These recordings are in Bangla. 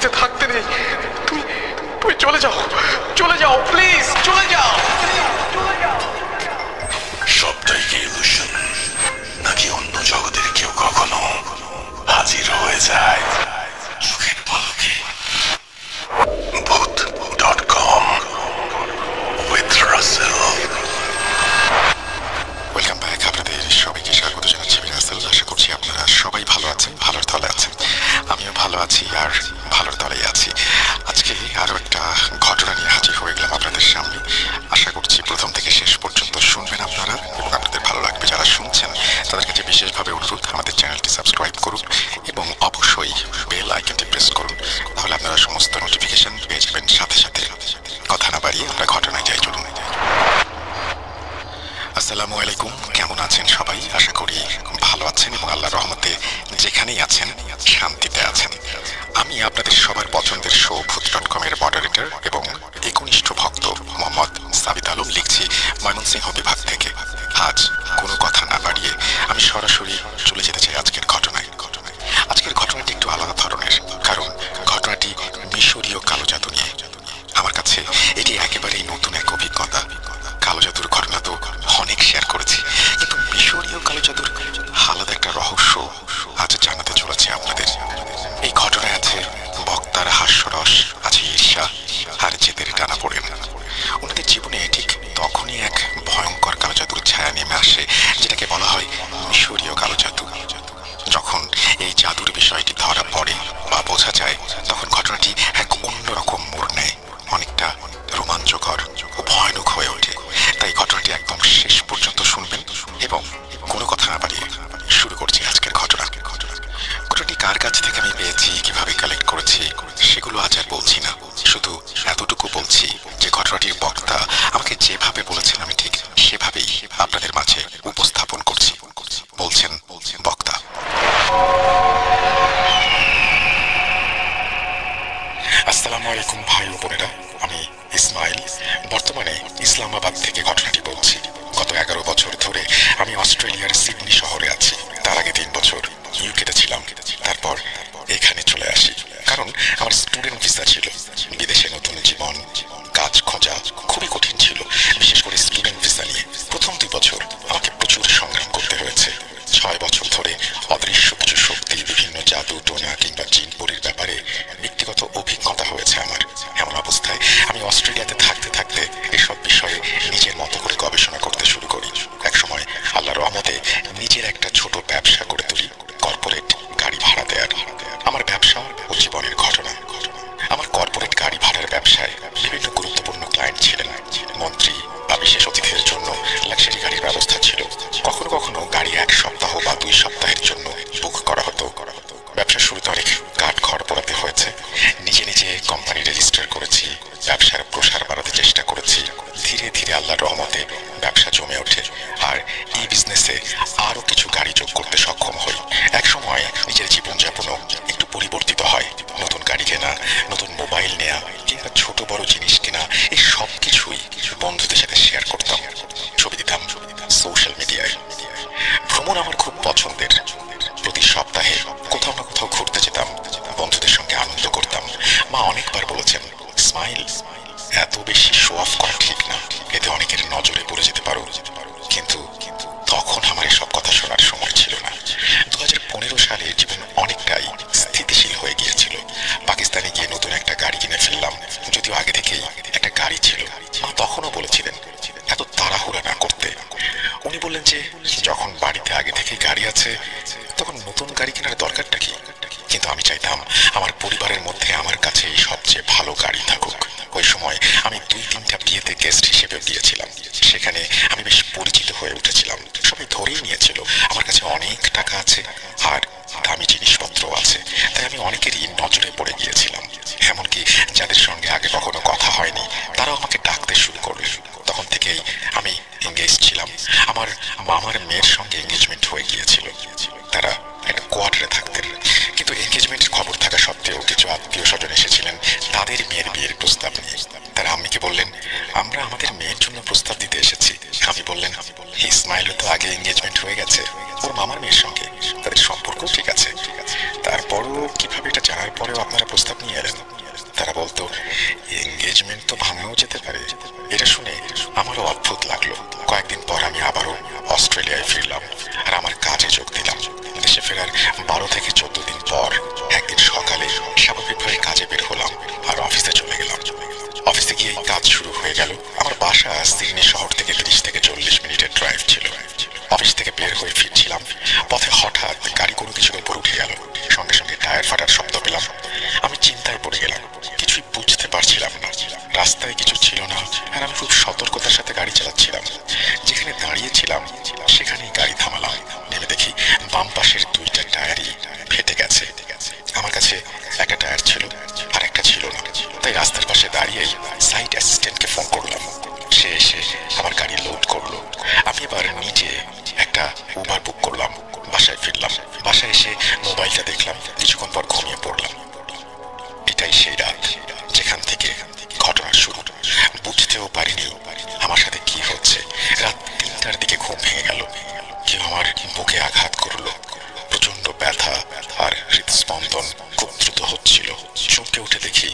বেঁচে থাকতে নেই। তুমি তুমি চলে যাও, চলে যাও, প্লিজ চলে যাও। সবটাই কি ইলুশন, নাকি অন্য জগতের কেউ কখনো হাজির হয়ে যায় চোখের পলকে? ভূত.com with রাসেল। Welcome back. আপনাদের সবাইকে স্বাগত জানাচ্ছি আমি রাসেল। আশা করছি আপনারা সবাই ভালো আছেন, ভালোর তলে আছেন। আমিও ভালো আছি আর ভালোর তলেই আছি। আজকে আরও একটা ঘটনা নিয়ে হাজির হয়ে গেলাম আপনাদের সামনে। আশা করছি প্রথম থেকে শেষ পর্যন্ত শুনবেন আপনারা এবং আপনাদের ভালো লাগবে। যারা শুনছেন তাদের কাছে বিশেষভাবে অনুরোধ, আমাদের চ্যানেলটি সাবস্ক্রাইব করুন এবং অবশ্যই বেল আইকনটি প্রেস করুন, তাহলে আপনারা সমস্ত নোটিফিকেশন পেয়ে যাবেন সাথে সাথে। কথা না বাড়িয়ে আমরা ঘটনায় যাই, চলুন। আসসালামু আলাইকুম, কেমন আছেন সবাই? আশা করি ভালো আছেন এবং আল্লাহর রহমতে যেখানেই আছেন শান্তিতে আছেন। আমি আপনাদের সবার পছন্দের শো ভূত.com এর মডারেটর এবং একনিষ্ঠ ভক্ত মোহাম্মদ সাবিত আলম লিখছি ময়মনসিংহ বিভাগ থেকে। আজ কোনো কথা না বাড়িয়ে আমি সরাসরি চলে যেতে চাই আজকের ঘটনায়। আজকের ঘটনাটি একটু আলাদা ধরনের, কারণ ঘটনাটি মিশরীয় কালো জাদু নিয়ে। আমার কাছে এটি একেবারেই নতুন এক অভিজ্ঞতা। কালো জাদুর ঘটনা তো অনেক শেয়ার করেছি, কিন্তু মিশরীয় কালো জাদুর আলাদা একটা রহস্য আজ জানাতে চলেছে আপনাদের। এই ঘটনায় আছে বক্তার হাস্যরস, আছে ঈর্ষা আর জেদের টানাপোড়েন। ওনাদের জীবনে ঠিক তখনই এক ভয়ঙ্কর কালো জাদুর ছায়া নেমে আসে, যেটাকে বলা হয় মিশরীয় কালো জাদু। যখন এই জাদুর বিষয়টি ধরা পড়ে বা বোঝা যায়, তখন ঘটনাটি এক অন্যরকম মোড় নেয়, অনেকটা রোমাঞ্চকর ও ভয়ানক হয়ে ওঠে। তাই ঘটনাটি একদম শেষ পর্যন্ত শুনবেন এবং কোনো কথা না বাড়িয়ে শুরু করছি আজকের ঘটনা। ঘটনাটি কার কাছ থেকে আমি পেয়েছি, কিভাবে কালেক্ট করেছি, সেগুলো আজ আর বলছি না। শুধু এতটুকু বলছি যে ঘটনাটির বক্তা আমাকে যেভাবে বলেছেন আমি ঠিক সেভাবেই আপনাদের মাঝে উপস্থাপন করছি। বলছেন বক্তা। আসসালামু আলাইকুম ভাই ও বোনেরা, আমি ইসমাইল বর্তমানে ইসলামাবাদ থেকে ঘটনাটি বলছি। গত 11 বছর ধরে আমি অস্ট্রেলিয়ার সিডনি শহরে আছি। তার আগে 3 বছর ইউকেতে ছিলাম। তারপর এখানে চলে আসি, কারণ আমার স্টুডেন্ট ভিসা ছিল। বিদেশে নতুন জীবন, কাজ খোঁজা খুবই কঠিন ছিল, বিশেষ করে স্টুডেন্ট ভিসা নিয়ে। প্রথম 2 বছর আমাকে প্রচুর সংগ্রাম করতে হয়েছে। 6 বছর ধরে অদৃশ্য কিছু শক্তি, বিভিন্ন জাদু টোনা কিংবা জিনপরির ব্যাপারে ব্যক্তিগত অভিজ্ঞতা হয়েছে আমার। এমন অবস্থায় আমি অস্ট্রেলিয়াতে থাকতে থাকতে এসব বিষয়ে নিজের মতো করে গবেষণা করতে শুরু করি। একসময় আল্লাহর রহমতে নিজের একটা ছোট ব্যবসা করে তুলি, কর্পোরেট গাড়ি ভাড়া দেওয়ার। আমার ব্যবসা ও জীবনের ঘটনা। আমার কর্পোরেট গাড়ি ভাড়ার ব্যবসায় বিভিন্ন গুরুত্বপূর্ণ ক্লায়েন্ট ছিলেন। মন্ত্রী বা বিশেষ অতিথির জন্য লাক্সারি গাড়ির ব্যবস্থা ছিল। কখনো কখনো গাড়ি 1 সপ্তাহ বা 2 সপ্তাহের জন্য বুক করা হতো। ব্যবসার শুরুতে অনেক কাঠ খড় পোড়াতে হয়েছে। নিজে নিজে কোম্পানি রেজিস্টার করেছি, ব্যবসার প্রসার বাড়াতে চেষ্টা করেছি। ধীরে ধীরে আল্লাহর রহমতে ব্যবসা জমে ওঠে আর এই বিজনেসে আরও কিছু গাড়ি যোগ করতে সক্ষম হই। এক সময় নিজের জীবনযাপনও একটু পরিবর্তিত হয়। নতুন গাড়ি কেনা, নতুন মোবাইল নেওয়া কিংবা ছোট বড় জিনিস কেনা, এই সব কিছুই বন্ধুদের সাথে শেয়ার করতাম, ছবি দিতাম সোশ্যাল মিডিয়ায়। ভ্রমণ আমার খুব পছন্দের। প্রতি সপ্তাহে কোথাও না কোথাও ঘুরতে যেতাম, বন্ধুদের সঙ্গে আনন্দ করতাম। মা অনেকবার বলেছেন, ইসমাইল এত বেশি শো অফ করা ঠিক না, এতে অনেকের নজরে পড়ে যেতে পারো। কিন্তু তখন আমার এসব কথা শোনার সময় ছিল না। 2015 সালে জীবন অনেকটাই স্থিতিশীল হয়ে গিয়েছিল। পাকিস্তানে গিয়ে নতুন একটা গাড়ি কিনে ফেললাম, যদিও আগে থেকেই একটা গাড়ি ছিল। মা তখনও বলেছিলেন এত তাড়াহুড়া না করতে। উনি বললেন যে যখন বাড়িতে আগে থেকেই গাড়ি আছে তখন নতুন গাড়ি কেনার দরকারটা কি। কিন্তু আমি চাইতাম আমার পরিবারের মধ্যে আমার কাছে সবচেয়ে ভালো গাড়ি থাকুক। ওই সময় আমি 2-3টা বিয়েতে গেস্ট হিসেবে গিয়েছিলাম। সেখানে আমি বেশ পরিচিত হয়ে উঠেছিলাম। সবাই ধরেই নিয়েছিল আমার কাছে অনেক টাকা আছে আর দামি জিনিসপত্র আছে। তাই আমি অনেকেরই নজরে পড়ে গিয়েছিলাম। এমনকি যাদের সঙ্গে আগে কখনো কথা হয়নি তারাও আমাকে ডাকতে শুরু করলো। তখন থেকেই আমি এঙ্গেজ ছিলাম। আমার মামার মেয়ের সঙ্গে এঙ্গেজমেন্ট হয়ে গিয়েছিল। তারা একটা কোয়ার্টারে থাকতেন, কিন্তু এঙ্গেজমেন্টের খবর থাকা সত্ত্বেও কিছু আত্মীয় স্বজন এসেছিলেন তাদের মেয়ের বিয়ের প্রস্তাব নিয়ে। তারা আম্মিকে বললেন, আমরা আমাদের মেয়ের জন্য প্রস্তাব দিতে এসেছি। আমি বললেন, ইসমাইলও তো আগে এঙ্গেজমেন্ট হয়ে গেছে ওর মামার মেয়ের সঙ্গে, তাদের সম্পর্ক ঠিক আছে। তারপরও কিভাবে এটা জানার পরেও আপনারা একটা প্রস্তাব নিয়ে এলেন। তারা বলতো এঙ্গেজমেন্ট তো ভাঙাও যেতে পারে। এটা শুনে আমারও অদ্ভুত লাগলো। কয়েকদিন পর আমি আবারও অস্ট্রেলিয়ায় ফিরলাম আর আমার কাজে যোগ দিলাম। দেশে ফেরার 12 থেকে 14 দিন পর একদিন সকালে স্বাভাবিকভাবে কাজে বের হলাম আর অফিসে চলে গেলাম। অফিসে গিয়ে কাজ শুরু হয়ে গেল। আমার বাসা সিডনি শহর থেকে 30 থেকে 40 মিনিটের ড্রাইভ ছিল। অফিস থেকে বের হয়ে ফিরছিলাম, পথে হঠাৎ গাড়ি কোনো কিছুর উপর উঠে গেল। সঙ্গে সঙ্গে টায়ার ফাটার শব্দ পেলাম। আমি চিন্তায় পড়ে গেলাম, কিছুই বুঝতে পারছিলাম না। রাস্তায় কিছু ছিল না আর আমি খুব সতর্কতার সাথে গাড়ি চালাচ্ছিলাম। যেখানে দাঁড়িয়েছিলাম সেখানেই গাড়ি থামালাম। নেমে দেখি বাম পাশের 2টা টায়ারই ফেটে গেছে। আমার কাছে একটা টায়ার ছিল আর একটা ছিল না। তাই রাস্তার পাশে দাঁড়িয়েই সাইট অ্যাসিস্ট্যান্টকে ফোন করলাম। সে এসে আমার গাড়ি লোড করলো। আমি এবার নিজে একটা উবার বুক করলাম। বাসায় ফিরলাম। বাসায় এসে মোবাইলটা দেখলাম। কিছুক্ষণ পর ঘুমিয়ে পড়লাম। এটাই সেই রাত যেখান থেকে ঘটনার শুরু। বুঝতেও পারিনি আমার সাথে কি হচ্ছে। রাত 3টার দিকে ঘুম ভেঙে গেল। কেউ আমার বুকে আঘাত করলো। প্রচন্ড ব্যথা আর হৃদস্পন্দন খুব দ্রুত হচ্ছিল। চমকে উঠে দেখি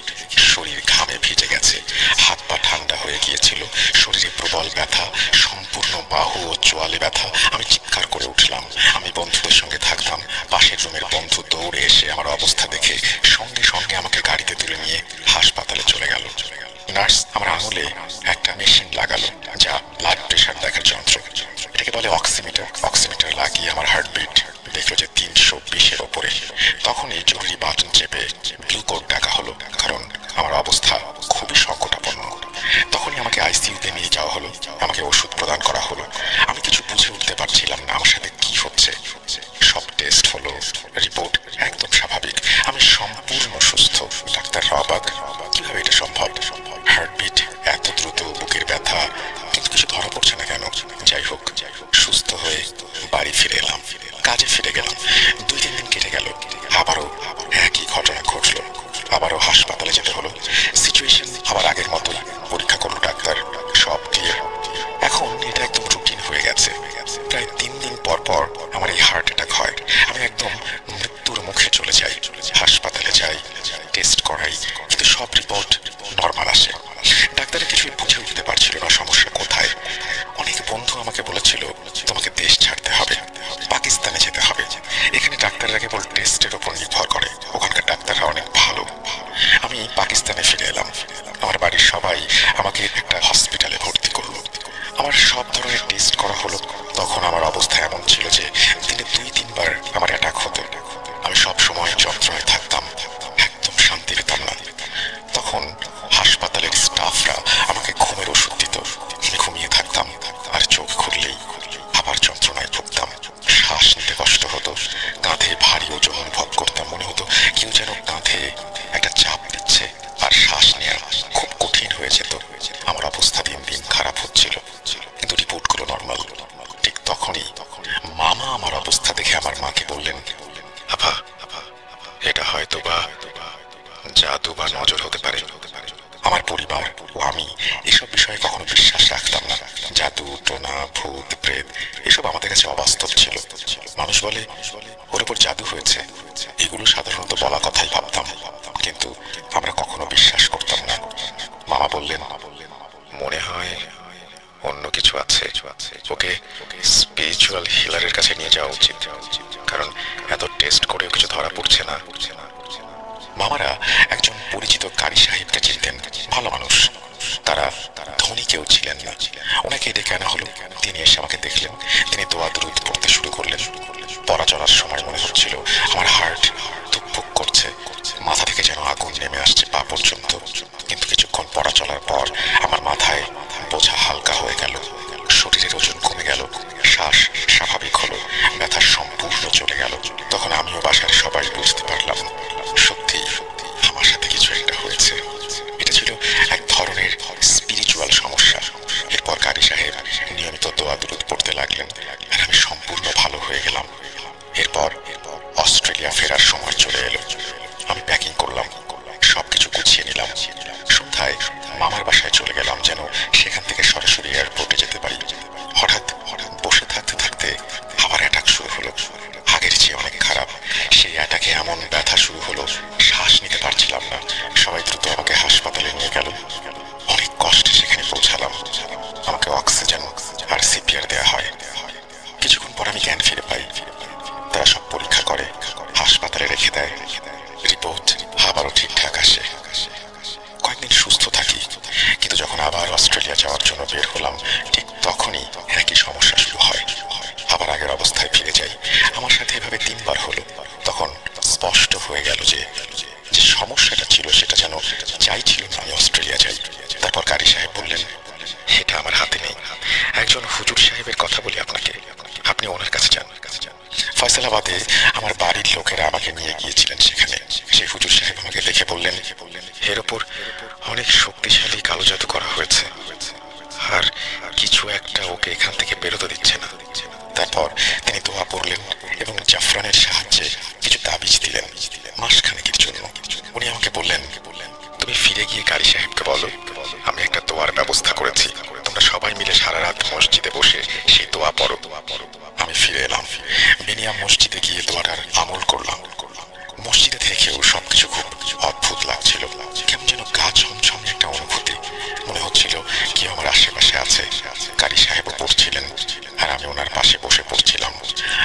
শরীর ঘামে ভিজে গেছে, হাত পা ঠান্ডা হয়ে গিয়েছিল। শরীরে প্রবল ব্যথা, সম্পূর্ণ বাহু ও চোয়ালে ব্যথা। আমি চিৎকার করে উঠলাম। আমি বন্ধুদের সঙ্গে থাকতাম। পাশের রুমের বন্ধু দৌড়ে এসে আমার অবস্থা দেখে সঙ্গে সঙ্গে আমাকে গাড়িতে তুলে নিয়ে হাসপাতালে চলে গেল। নার্স আমার আঙুলে একটা মেশিন লাগালো, যা ব্লাড প্রেশার দেখার যন্ত্র। এটাকে বলে অক্সিমিটার। অক্সিমিটার লাগিয়ে আমার হার্টবিট দেখলো যে 320-এর ওপরে। তখনই জরুরি বাটন চেপে ব্লু কোড ডাকা হলো, কারণ আমার অবস্থা খুবই সংকটাপন্ন। তখনই আমাকে আইসিইউতে নিয়ে যাওয়া হলো। আমাকে ওষুধ প্রদান করা হলো। আমি কিছু বুঝে উঠতে পারছিলাম না আমার সাথে কি হচ্ছে। সব টেস্ট হলো, রিপোর্ট একদম স্বাভাবিক। আমি সম্পূর্ণ সুস্থ। ডাক্তাররা অবাক, কিভাবে এটা সম্ভব? হার্টবিট এত দ্রুত, বুকের ব্যথা, কিন্তু কিছু ধরা পড়ছে না কেন? যাই হোক, সুস্থ হয়ে বাড়ি ফিরে এলাম। কাজে ফিরে গেলাম। 2-3 দিন কেটে গেল। আবারও একই ঘটনা ঘটলো। আবারও হাসপাতালে যেতে হলো। সিচুয়েশন আবার আগের মতো। পরীক্ষা করলো ডাক্তার, সব ক্লিয়ার। এখন এটা একদম রুটিন হয়ে গেছে। প্রায় 3 দিন পর পর আমার এই হার্ট অ্যাটাক হয়। আমি একদম মৃত্যুর মুখে চলে যাই। হাসপাতালে যাই, টেস্ট করাই, কিন্তু সব রিপোর্ট নর্মাল আসে। ডাক্তার কিছুই বুঝে উঠতে পারছিল না সমস্যা কোথায়। অনেক বন্ধু আমাকে বলেছিল তোমাকে দেশ ছাড়তে হবে, পাকিস্তানে যেতে হবে। এখানে ডাক্তাররা কেবল টেস্টের উপর নির্ভর করে। ওখানকার ডাক্তাররা অনেক ভালো। আমি পাকিস্তানে ফিরে এলাম। আমার বাড়ির সবাই আমাকে একটা হসপিটালে ভর্তি করলো। আমার সব ধরনের টেস্ট করা হলো। তখন আমার অবস্থা এমন ছিল যে দিনে 2-3 বার আমার অ্যাটাক হতো। আমি সব সময় যন্ত্রণায় থাকতাম, একদম শান্তি পেতাম না। তখন হাসপাতালের স্টাফরা আমাকে ঘুমের ওষুধ দিত। আমি ঘুমিয়ে থাকতাম আর চোখ খুললেই আবার যন্ত্রণায় ভুগতাম। শ্বাস নিতে কষ্ট হতো, কাঁধে ভারী ওজন অনুভব করতাম। মনে হতো কেউ যেন কাঁধে একটা চাপ দিচ্ছে আর শ্বাস নেওয়া খুব কঠিন হয়ে যেত। আমার অবস্থা দিন দিন খারাপ হচ্ছিল, কিন্তু রিপোর্টগুলো নর্মাল। ঠিক তখনই মামা আমার অবস্থা দেখে আমার মাকে বললেন, আপা, এটা হয়তো বা জাদু বা নজর হতে পারে। আমার পরিবার ও আমি এসব বিষয়ে কখনো বিশ্বাস রাখতাম না। জাদু, টোনা, ভূত, প্রেত এসব আমাদের কাছে অবাস্তব ছিল। মানুষ বলে ওর উপর জাদু হয়েছে, এগুলো সাধারণত বলা কথাই ভাবতাম, কিন্তু আমরা কখনো বিশ্বাস করতাম না। মামা বললেন, মনে হয় অন্য কিছু আছে, ওকে স্পিরিচুয়াল হিলারের কাছে নিয়ে যাওয়া উচিত, কারণ এত টেস্ট করেও কিছু ধরা পড়ছে না। মামারা একজন পরিচিত কারি সাহেবকে চিনতেন, ভালো মানুষ। তারা ধনী কেউ ছিলেন না। ওনাকে ডেকে আনা হলো। তিনি এসে আমাকে দেখলেন। তিনি দোয়া দুরুদ পড়তে শুরু করলেন। পড়া চলার সময় মনে হচ্ছিল আমার হার্ট ধুকপুক করছে, মাথা থেকে যেন আগুন নেমে আসছে পা পর্যন্ত। কিন্তু কিছুক্ষণ পড়া চলার পর আমার মাথায় বোঝা হালকা হয়ে গেল, শরীরের ওজন কমে গেল, শ্বাস স্বাভাবিক হলো, ব্যথা সম্পূর্ণ চলে গেল। তখন আমিও বাসার সবাই বুঝতে পারলাম সত্যি আমার সাথে কিছু একটা হয়েছে। এটা ছিল এক ধরনের স্পিরিচুয়াল সমস্যা। এরপর কারি সাহেব নিয়মিত দোয়া দুরুদ পড়তে লাগলেন আর আমি সম্পূর্ণ ভালো হয়ে গেলাম। এরপর অস্ট্রেলিয়া ফেরার সময় চলে এলো। আমি প্যাকিং করলাম, সবকিছু গুছিয়ে নিলাম। সন্ধ্যায় মামার বাসায় চলে গেলাম যেন সেখান থেকে সরাসরি এয়ারপোর্টে যেতে পারি। হঠাৎ বসে থাকতে থাকতে আবার অ্যাটাক শুরু হলো, আগের চেয়ে অনেক খারাপ। সেই অ্যাটাকে এমন ব্যথা শুরু হলো, শ্বাস নিতে পারছি পারছিলাম না। সবাই দ্রুত আমাকে হাসপাতালে নিয়ে গেল। অনেক কষ্টে সেখানে পৌঁছালাম। আমাকে অক্সিজেন আর সিপিআর দেওয়া হয়। কিছুক্ষণ পর আমি জ্ঞান ফিরে পাই। তারা সব পরীক্ষা করে হাসপাতালে রেখে দেয়। রিপোর্ট আবারও ঠিকঠাক আসে। কয়েকদিন সুস্থ থাকি, কিন্তু যখন আবার অস্ট্রেলিয়া যাওয়ার জন্য বের হলাম ঠিক তখনই একই সমস্যা শুরু হয়। আবার আগের অবস্থায় ফিরে যাই। আমার সাথে এভাবে 3 বার হলো। তখন স্পষ্ট হয়ে গেল যে সমস্যাটা ছিল সেটা যেন চাইছিল না আমি অস্ট্রেলিয়া যাই। তারপর কারি সাহেব বললেন, এটা আমার হাতে নেই। একজন হুজুর সাহেবের কথা বলি আপনাকে, আপনি ওনার কাছে যান। ফয়সালাবাদে আমার বাড়ির লোকেরা আমাকে নিয়ে গিয়েছিলেন সেখানে। সেই হুজুর সাহেব আমাকে দেখে বললেন, এর ওপর অনেক শক্তিশালী কালো জাদু করা হয়েছে, আর কিছু একটা ওকে এখান থেকে বেরোতে দিচ্ছে না। তারপর তিনি দোয়া পড়লেন এবং জাফরানের সাহায্যে কিছু তাবিজ দিলেন মাসখানেকের জন্য। উনি আমাকে বললেন, তুমি ফিরে গিয়ে কারি সাহেবকে বলো আমি একটা দোয়ার ব্যবস্থা করেছি, তোমরা সবাই মিলে সারা রাত মসজিদে বসে সেই দোয়া পড়ো। আমি ফিরে এলাম। বিনিয়াম মসজিদে গিয়ে দোয়াটার আমল করলাম। মসজিদে থেকেও সবকিছু খুব অদ্ভুত লাগছিল। কেমন যেন গা ছমছম একটা অনুভূতি। মনে হচ্ছিল কেউ আমার আশেপাশে আছে। কারি সাহেবও পড়ছিলেন আর আমি ওনার পাশে বসে পড়ছিলাম।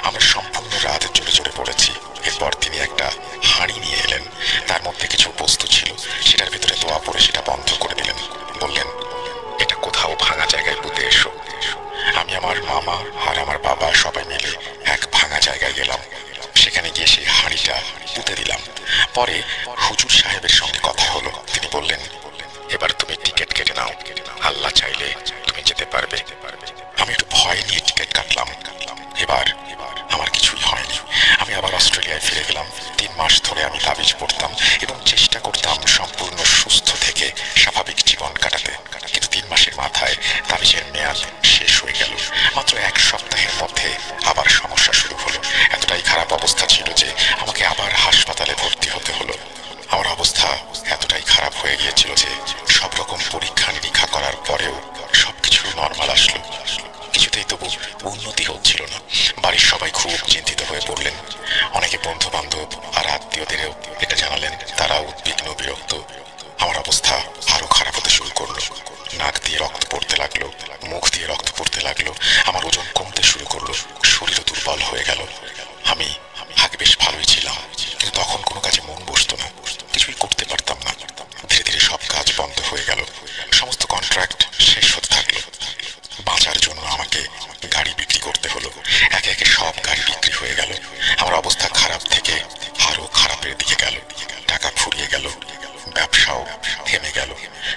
আমরা সম্পূর্ণ রাত জোরে জোরে পড়েছি। এরপর তিনি একটা হাঁড়ি নিয়ে এলেন। তার মধ্যে কিছু বস্তু ছিল, সেটার ভিতরে দোয়া পড়ে সেটা বন্ধ করে দিলেন। বললেন, এটা কোথাও ভাঙা জায়গায় পুঁতে এসো। আমি, আমার মামা আর আমার বাবা সবাই মিলে এক ভাঙা জায়গায় গেলাম। সেখানে গিয়ে সেই হাঁড়িটা পুঁতে দিলাম। পরে হুজুর সাহেবের সঙ্গে কথা হলো। তিনি বললেন, এবার তুমি টিকিট কেটে নাও, আল্লাহ চাইলে তুমি যেতে পারবে। আমি একটু ভয় নিয়ে টিকিট কাটলাম। এবার আমার কিছুই হয়নি। আমি আবার অস্ট্রেলিয়ায় ফিরে গেলাম। 3 মাস ধরে আমি তাবিজ পড়তাম এবং চেষ্টা করতাম সম্পূর্ণ সুস্থ থেকে স্বাভাবিক জীবন কাটাতে। কিন্তু 3 মাসের মাথায় তাবিজের মেয়াদ শেষ হয়ে গেল। মাত্র 1 সপ্তাহের মধ্যে আবার সমস্যা শুরু হলো। এতটাই খারাপ অবস্থা ছিল যে আমাকে আবার হাসপাতালে ভর্তি হতে হলো। আমার অবস্থা এতটাই খারাপ হয়ে গিয়েছিল যে সব রকম পরীক্ষা নিরীক্ষা করার পরেও সবকিছু নর্মাল আসলো। কিছুতেই তবু উন্নতি হচ্ছিল না। বাড়ির সবাই খুব চিন্তিত হয়ে পড়লেন। অনেকে বন্ধু বান্ধব আর আত্মীয়দেরও এটা জানালেন। তারা উদ্বিগ্ন, বিরক্ত। আমার অবস্থা আরো খারাপ হতে শুরু করলো। নাক দিয়ে রক্ত পড়তে লাগলো, মুখ দিয়ে রক্ত পড়তে লাগলো। আমার ওজন কমতে শুরু করলো, শরীরও দুর্বল হয়ে গেল। আমি আগে বেশ ভালোই ছিলাম, কিন্তু তখন কোনো কাজে মন বসতো না, কিছুই করতে পারতাম না। ধীরে ধীরে সব কাজ বন্ধ হয়ে গেল। সমস্ত কন্ট্রাক্ট শেষ হতে থাকলো। বাঁচার জন্য আমাকে গাড়ি বিক্রি করতে হলো। একে একে সব গাড়ি বিক্রি হয়ে গেল। আমার অবস্থা খারাপ থেকে আরো খারাপের দিকে গেল। টাকা ফুরিয়ে গেল, ব্যবসাও থেমে গেল।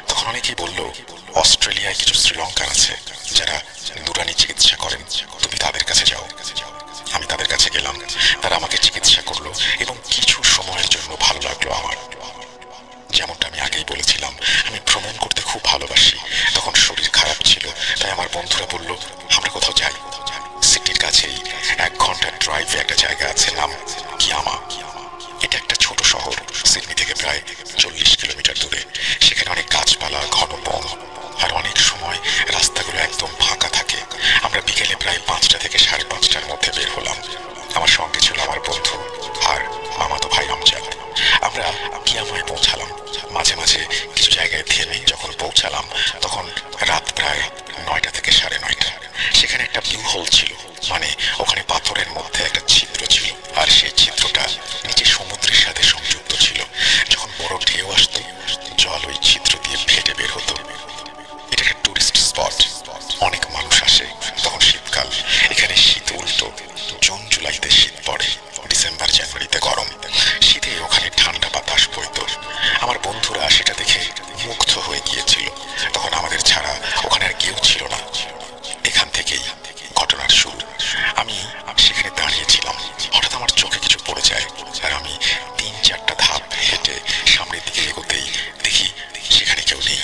তখন অনেকেই বলল, অস্ট্রেলিয়ায় কিছু শ্রীলঙ্কার আছে যারা নুরানি চিকিৎসা করেন, তুমি তাদের কাছে যাও। আমি তাদের কাছে গেলাম। তারা আমাকে চিকিৎসা করলো এবং কিছু সময়ের জন্য ভালো লাগলো আমার। যেমনটা আমি আগেই বলেছিলাম, আমি ভ্রমণ করতে খুব ভালোবাসি। তখন শরীর খারাপ ছিল, তাই আমার বন্ধুরা বলল, আমরা কোথাও যাই। সিটির কাছেই 1 ঘন্টার ড্রাইভে একটা জায়গা আছে, নাম কিয়ামা। এটা একটা ছোট শহর, সিডনি থেকে প্রায় 40 কিলোমিটার দূরে। সেখানে অনেক গাছপালা, ঘন বন, আর অনেক সময় রাস্তাগুলো একদম ফাঁকা থাকে। আমরা বিকেলে প্রায় 5টা থেকে 5:30টার মধ্যে বের হলাম। আমার সঙ্গে ছিল আমার বন্ধু আর মামাতো ভাই আমজাদ। আমরা কিয়ামায় পৌঁছালাম। মাঝে মাঝে কিছু জায়গায় থেমে যখন পৌঁছালাম তখন রাত প্রায় 9টা থেকে 9:30। সেখানে একটা ব্লু হোল ছিল, মানে ওখানে পাথরের মধ্যে একটা ছিদ্র ছিল, আর সেই ছিদ্রটা নিচে সমুদ্রের সাথে সংযুক্ত ছিল। যখন বড় ঢেউ আসতো, জল ওই ছিদ্র দিয়ে ফেটে বের হতো। এটা একটা টুরিস্ট স্পট, অনেক মানুষ আসে। তখন শীতকাল, এখানে শীত উল্টো। জুন জুলাইতে শীত পড়ে, ডিসেম্বর জানুয়ারিতে গরম। শীতে ওখানে ঠান্ডা বাতাস বইত। আমার বন্ধুরা সেটা দেখে মুগ্ধ হয়ে গিয়েছিল। তখন আমাদের ছাড়া ওখানে আর কেউ ছিল না। এখান থেকেই ঘটনার শুরু। আমি সেখানে দাঁড়িয়েছিলাম, হঠাৎ আমার চোখে কিছু পড়ে যায়, আর আমি 3-4টা ধাপ হেঁটে সামনের দিকে এগোতেই দেখি সেখানে কেউ নেই।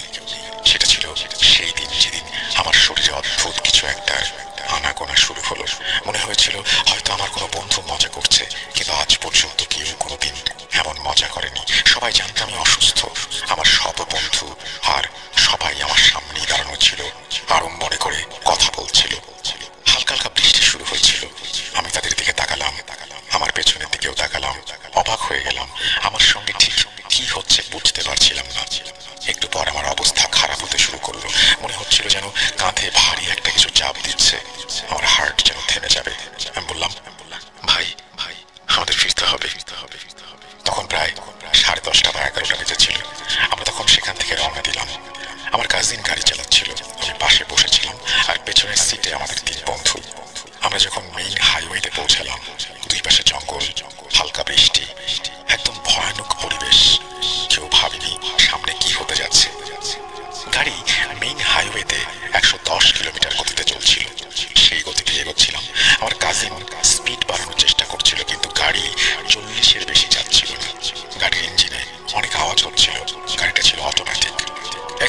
সেটা ছিল সেই দিন যেদিন আমার শরীরে অদ্ভুত কিছু একটা আনাগোনা শুরু হলো। মনে হয়েছিল হয়তো আমার কোনো বন্ধু মজা করছে, কিন্তু আজ পর্যন্ত কেউ কোনোদিন এমন মজা করেনি। সবাই জানতো আমি অসুস্থ, আমার সব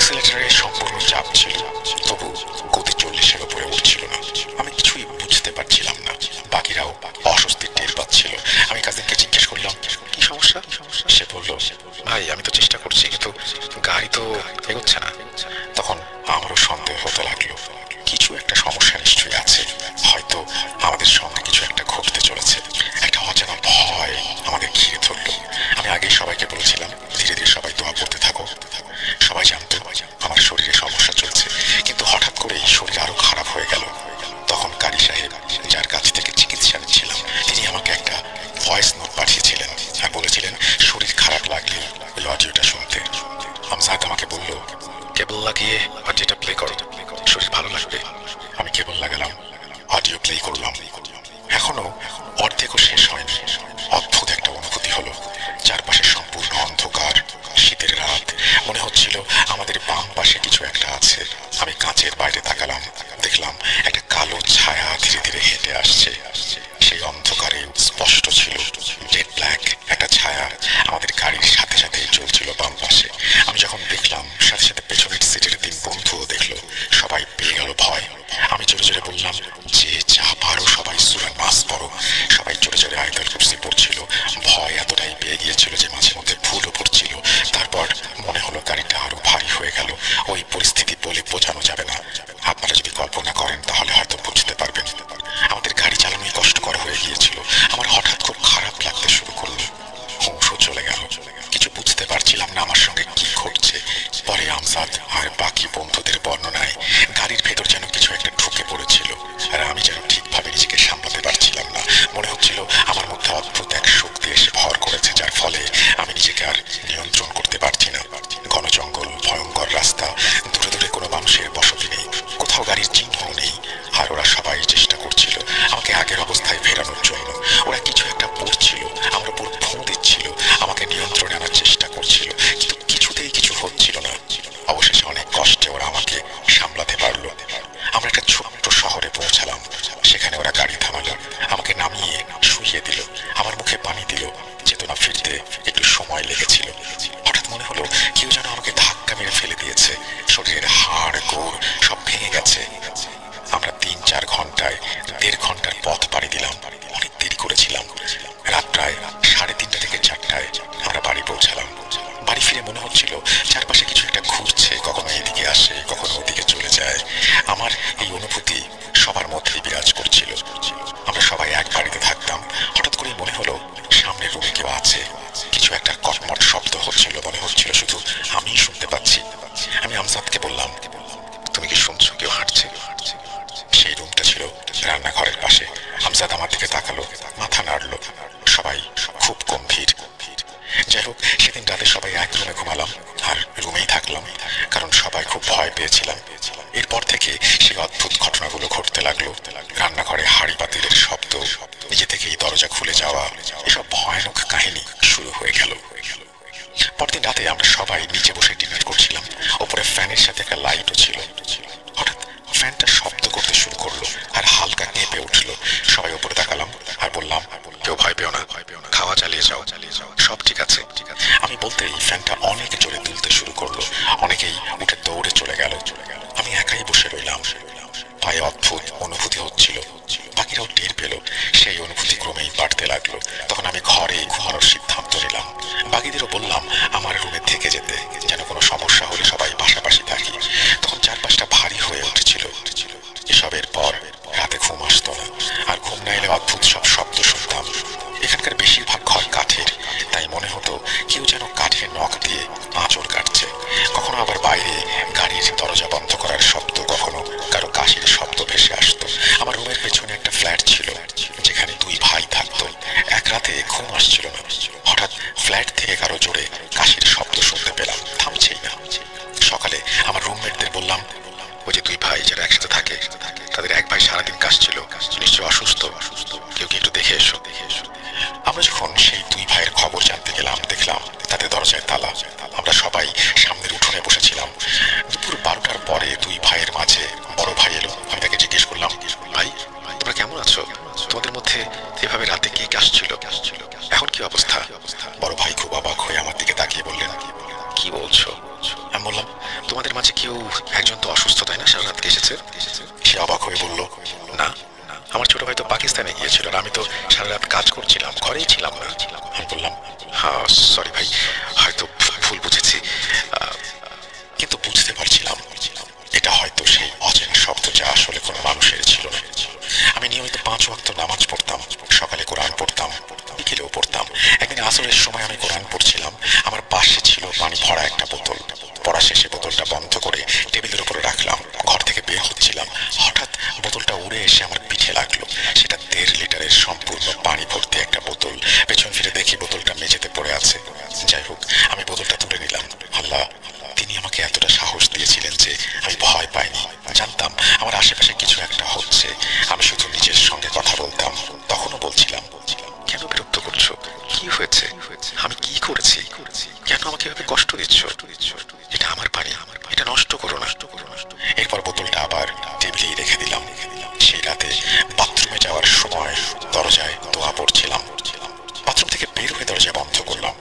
অ্যাক্সিলারেটরে সম্পূর্ণ চাপ ছিল, তবু গতি 40-এর উপরে উঠছিল না। আমি কিছুই বুঝতে পারছিলাম না। বাকিরাও অস্বস্তির টের পাচ্ছিল। আমি কাজিনকে জিজ্ঞেস করলাম, কি সমস্যা? সে বলল, ভাই আমি তো চেষ্টা করছি কিন্তু গাড়ি তো এগোচ্ছে না। তখন আমারও সন্দেহ হতে লাগলো, কিছু একটা সমস্যা নিশ্চয়ই আছে, হয়তো আমাদের সঙ্গে কিছু একটা ঘটতে চলেছে। একটা অজানা ভয় আমাদের ঘিরে ধরলো। আমি আগেই সবাইকে বলেছিলাম ধীরে ধীরে সবাই দোয়া করতে থাকো। সবাই জানতো আমার শরীরে সমস্যা চলছে, কিন্তু হঠাৎ করেই শরীর আরো খারাপ হয়ে গেল। তখন কারি সাহেব, যার কাছ থেকে চিকিৎসা নিচ্ছিলাম, তিনি আমাকে একটা ভয়েস নোট পাঠিয়েছিলেন আর বলেছিলেন শরীর খারাপ লাগলে ওই অডিওটা শুনতে। আমজাদ আমাকে বলল, কেবল লাগিয়ে অডিওটা প্লে করো, শরীর ভালো লাগবে। আমি কেবল লাগালাম, অডিও প্লে করলাম। এখনো অর্ধেকও শেষ হয়নি, অদ্ভুত একটা অনুভূতি হলো। চারপাশে সম্পূর্ণ অন্ধকার, শীতের রাত। মনে হচ্ছিল আমাদের বাম পাশে কিছু একটা আছে। আমি কাঁচের বাইরে তাকালাম, দেখলাম একটা কালো ছায়া ধীরে ধীরে হেঁটে আসছে। সেই অন্ধকারে স্পষ্ট ছিল ডেড ব্ল্যাক একটা ছায়া আমাদের গাড়ির সাথে সাথে চলছিল বাম পাশে। আমি যখন দেখলাম, সাথে সাথে পেছনের সিটের 3 বন্ধুও দেখলো। সবাই পেয়ে গেল ভয়। আমি জোরে জোরে বললাম, যে যা পারো সবাই সূরা নাস পড়ো। সবাই জোরে জোরে আয়াতুল কুরসি পড়ছিল। ভয় এতটাই পেয়ে গিয়েছিল যে মাঝে মধ্যে ভুলও পড়ছিল। তারপর মনে হলো গাড়িটা আরো ভারী হয়ে গেল। ওই পরিস্থিতি বলে বোঝানো যাবে না। আপনারা যদি কল্পনা করেন তাহলে হয়তো বুঝতে পারবেন। আমাদের গাড়ি চালানোই কষ্টকর হয়ে গিয়েছিল। আমার হঠাৎ খুব খারাপ লাগতে শুরু করলো। হুঁশও চলে গেল। কিছু বুঝতে পারছিলাম না আমার সঙ্গে কি ঘটছে। পরে আমজাদ আর বাকি বন্ধুদের বর্ণনায় গাড়ির ভেতর যেন কিছু একটা ঢুকে পড়েছিল, আর আমি যেন ঠিকভাবে নিজেকে সামলাতে পারছিলাম না। মনে হচ্ছিল আমার মধ্যে অদ্ভুত এক শক্তি এসে ভর করেছে, যার ফলে আমি নিজেকে আর নিয়ন্ত্রণ করতে পারছি না। ঘন জঙ্গল, ভয়ঙ্কর রাস্তা, দূরে দূরে কোনো মানুষের বসতি নেই, কোথাও গাড়ির চিহ্নও নেই। আর ওরা সবাই চেষ্টা করছিল আমাকে আগের অবস্থায় ফেরানোর জন্য। ওরা কিছু একটা পড়ছিল, আমার উপর ফোঁ দিচ্ছিল, আমাকে নিয়ন্ত্রণে আনার চেষ্টা করছিল, কিন্তু কিছুতেই কিছু হচ্ছিল না। অবশেষে অনেক কষ্টে ওরা আমাকে সামলাতে পারলো। আমরা একটা ছোট্ট শহরে পৌঁছালাম। সেখানে ওরা গাড়ি থামালো, আমাকে নামিয়ে শুইয়ে দিল, আমার মুখে পানি দিল। চেতনা ফিরতে একটু সময় লেগেছিল। হঠাৎ মনে হলো কেউ যেন আমাকে ধাক্কা মেরে ফেলে দিয়েছে। শরীরের হাড় গোড় সব ভেঙে গেছে। আমরা 3-4 ঘন্টায় 1.5 ঘন্টার পথ পাড়ি দিলাম। অনেক দেরি করেছিলাম। রাত প্রায় 3:30 থেকে 4টায় আমরা বাড়ি পৌঁছালাম। বাড়ি ফিরে মনে হচ্ছিল চারপাশে কিছু একটা ঘুরছে, কখনো এদিকে আসে, কখনো ওদিকে চলে যায়। আমার এই অনুভূতি সবার মধ্যেই বিরাজ করছিল। আমরা সবাই এক বাড়িতে থাকতাম। হঠাৎ করে মনে হলো সামনের রুমে কেউ আছে। কিছু একটা কটমট শব্দ হচ্ছিল, মনে হচ্ছিল শুধু আমিই শুনতে পাচ্ছি। আমি আমজাদকে বললাম, তুমি কি শুনছো কেউ হাঁটছে? সেই রুমটা ছিল রান্নাঘরের পাশে। আমজাদ আমার দিকে তাকালো, মাথা নাড়লো। সবাই খুব গম্ভীর। যাই হোক, সেদিন রাতে সবাই এক রুমে ঘুমালাম আর রুমেই থাকলাম, কারণ সবাই খুব ভয় পেয়েছিলাম। এরপর থেকে সেই অদ্ভুত ঘটনাগুলো ঘটতে লাগলো। রান্নাঘরে হাঁড়ি পাতিলের শব্দ, নিজে থেকেই দরজা খুলে যাওয়া, এসব ভয়ানক কাহিনী শুরু হয়ে গেল। পরদিন রাতে আমরা সবাই নিচে বসে ডিনার করছিলাম। ওপরে ফ্যানের সাথে একটা লাইটও ছিল। হঠাৎ ফ্যানটা শব্দ করতে শুরু করলো আর হালকা কেঁপে উঠলো। সবাই ওপরে তাকালাম আর বললাম, কেউ ভয় পেও না, খাওয়া চালিয়ে যাও, সব ঠিক আছে। আমি বলতেই ফ্যানটা অনেক জোরে দুলতে শুরু করলো। অনেকেই উঠে দৌড়ে চলে গেল। আমি একাই বসে রইলাম। পায়ে অদ্ভুত অনুভূতি হচ্ছিল। বাকিরাও টের পেল। সেই অনুভূতি ক্রমেই বাড়তে লাগলো। তখন আমি ঘরে ঘুমানোর সিদ্ধান্ত নিলাম। বাকিদেরও বললাম আমার রুমে থেকে যেতে, যেন কোনো সমস্যা হলে সবাই পাশাপাশি থাকি। তখন চারপাশটা ভারী হয়ে উঠেছিল। এসবের পর রাতে ঘুম আসতো না, আর ঘুম না এলে অদ্ভুত সব শব্দ শুনতাম। এখানকার বেশিরভাগ ঘর কাঠের, তাই মনে হতো কেউ যেন কাঠের নখ দিয়ে আঁচড় কাটছে। কখনো আবার বাইরে গাড়ির দরজা বন্ধ করার শব্দ, কখনো কারো কাশির শব্দ ভেসে আসতো। আমার রুমের পেছনে একটা ফ্ল্যাট ছিল, যেখানে 2 ভাই থাকতো। এক রাতে ঘুম আসছিল না। হঠাৎ ফ্ল্যাট থেকে কারো জোরে কাশির শব্দ শুনতে পেলাম, থামছেই না। সকালে আমার রুমমেটদের বললাম, ওই যে 2 ভাই যারা একসাথে থাকে, তাদের এক ভাই সারাদিন কাশছিল, নিশ্চয় অসুস্থ, কেউ কি একটু দেখে এসো। আমরা যখন সেই 2 ভাইয়ের খবর জানতে গেলাম, দেখলাম তাদের দরজায় তালা। আমরা সবাই সামনের উঠোনে বসেছিলাম। দুপুর 12টার পরে 2 ভাইয়ের মাঝে বড় ভাই এলো। আমি তাকে জিজ্ঞেস করলাম, ভাই তোমরা কেমন আছো? তোমাদের মধ্যে এভাবে রাতে কে কাশছিল? এখন কি অবস্থা? বড় ভাই খুব অবাক হয়ে আমার আমি বললাম, তোমাদের মাঝে কেউ একজন তো অসুস্থ, তাই না, সারা রাত এসেছে? সে অবাক হয়ে বলল, না, আমার ছোট ভাই তো পাকিস্তানে গিয়েছিল আর আমি তো সারা রাত কাজ করছিলাম, ঘরেই ছিলাম না। আমি বললাম, হ্যাঁ সরি ভাই, হয়তো ভুল বুঝেছি, কিন্তু বুঝতে পারছিলাম এটা হয়তো সেই অচেনা শব্দ যা আসলে কোনো মানুষের ছিল না। আমি নিয়মিত 5 ওয়াক্ত নামাজ পড়তাম, সকালে কোরআন পড়তাম, বিকেলেও পড়তাম। একদিন আসরের সময় আমি কোরআন পড়ছিলাম, আমার পাশে ছিল পানি ভরা একটা বোতল। পড়া শেষে বোতলটা বন্ধ করে টেবিলের উপরে রাখলাম, ঘর থেকে বের হচ্ছিলাম, হঠাৎ বোতলটা উড়ে এসে আমার পিঠে লাগলো। সেটা 1.5 লিটারের সম্পূর্ণ পানি ভর্তি একটা বোতল। পেছন ফিরে দেখি বোতলটা মেঝেতে পড়ে আছে। যাই হোক, আমি বোতলটা তুলে নিলাম। আল্লাহ, তিনি আমাকে এতটা সাহস দিয়েছিলেন যে আমি ভয় পাইনি। জানতাম আমার আশেপাশে কিছু একটা হচ্ছে। আমি শুধু নিজের সঙ্গে কথা বলতাম। তখনও বলছিলাম, কেন বিরক্ত করছো, কি হয়েছে, আমি কি করেছি, কেন আমাকে এভাবে কষ্ট দিচ্ছ? এটা আমার পানি, এটা নষ্ট করো না। এরপর বোতলটা আবার টেবিলেই রেখে দিলাম। সেই রাতে বাথরুমে যাওয়ার সময় দরজায় দোয়া পড়ছিলাম। বাথরুম থেকে বের হয়ে দরজা বন্ধ করলাম।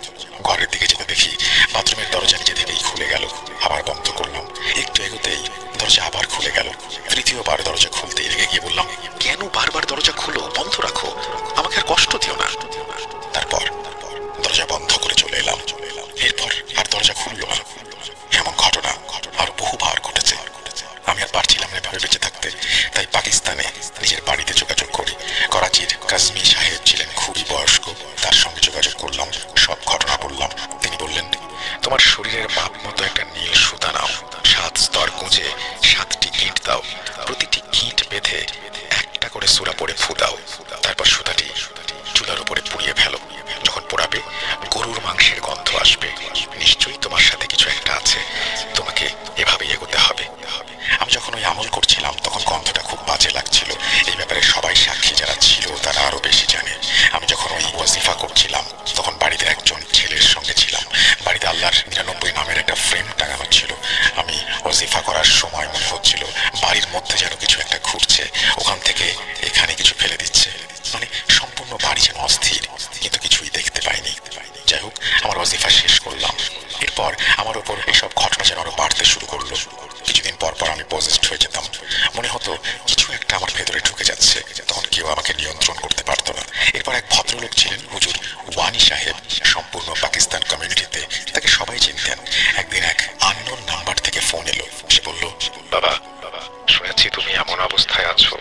ঘরের দিকে যেতে দেখি বাথরুমের দরজা নিজে থেকেই খুলে গেল। আবার বন্ধ করলাম। একটু এগোতেই দরজা আবার খুলে গেল। তৃতীয়বার দরজা খুলতেই রেগে গিয়ে বললাম, কেন বারবার দরজা খুলো, বন্ধ রাখো, আমাকে আর কষ্ট দিও না। তারপর দরজা বন্ধ করে চলে এলাম। এরপর আর দরজা খুললো না। এমন ঘটনা আর বহুবার ঘটেছে। আমি আর পারছিলাম না এভাবে বেঁচে থাকতে। তাই পাকিস্তানে নিজের বাড়িতে যোগাযোগ করি। করাচির কাজমি সাহেব ছিলেন খুবই বয়স্ক, তার সঙ্গে যোগাযোগ করলাম, সব ঘটনা বললাম। তিনি বললেন, তোমার শরীরের মাপ মতো একটা নীল সুতা নাও, 7 স্তর গুঁজে 7টি গিঁট দাও, প্রতিটি গিঁট বেঁধে একটা করে সূরা পড়ে ফু দাও। তারপর সুতাটি চুলার উপরে পুড়িয়ে ফেলো। যখন পোড়াবে গরুর মাংসের গন্ধ আসবে, নিশ্চয়ই তোমার সাথে কিছু একটা আছে, তোমাকে এভাবেই এগোতে হবে। আমি যখন ওই আমল করছিলাম তখন গন্ধটা খুব বাজে লাগছিল। এই ব্যাপারে সবাই সাক্ষী যারা ছিল তারা আরো বেশি জানে। আমি যখন ওই ওয়াজিফা করছিলাম তখন বাড়িতে একজন ছেলের সঙ্গে ছিলাম। বাড়িতে আল্লাহর 99 নামের একটা ফ্রেম টাঙানো ছিল। আমি ওয়াজিফা করার সময় মনে হচ্ছিল বাড়ির মধ্যে যেন কিছু একটা ঘুরছে, ওখান থেকে এখানে কিছু ফেলে দিচ্ছে, মানে সম্পূর্ণ বাড়ি যেন অস্থির, কিন্তু কিছুই দেখতে পাইনি। যাই হোক, আমার ওয়াজিফা শেষ করলাম। এরপর আমার উপর এসব ঘটনা যেন আরো বাড়তে শুরু করলো। কিছুদিন পর পর আমি পজেসড হয়ে যেতাম। মনে হতো কিছু একটা আমার ভেতরে ঢুকে যাচ্ছে। তখন কেউ আমাকে নিয়ন্ত্রণ করতে পারতো না। এরপর এক ভদ্রলোক ছিলেন, হুজুর ওয়ানি সাহেব, সম্পূর্ণ পাকিস্তান কমিউনিটিতে তাকে সবাই চিনতেন। একদিন এক আননোন নাম্বার থেকে ফোন এলো। সে বলল, বাবা, শুনেছি তুমি এমন অবস্থায় আছো।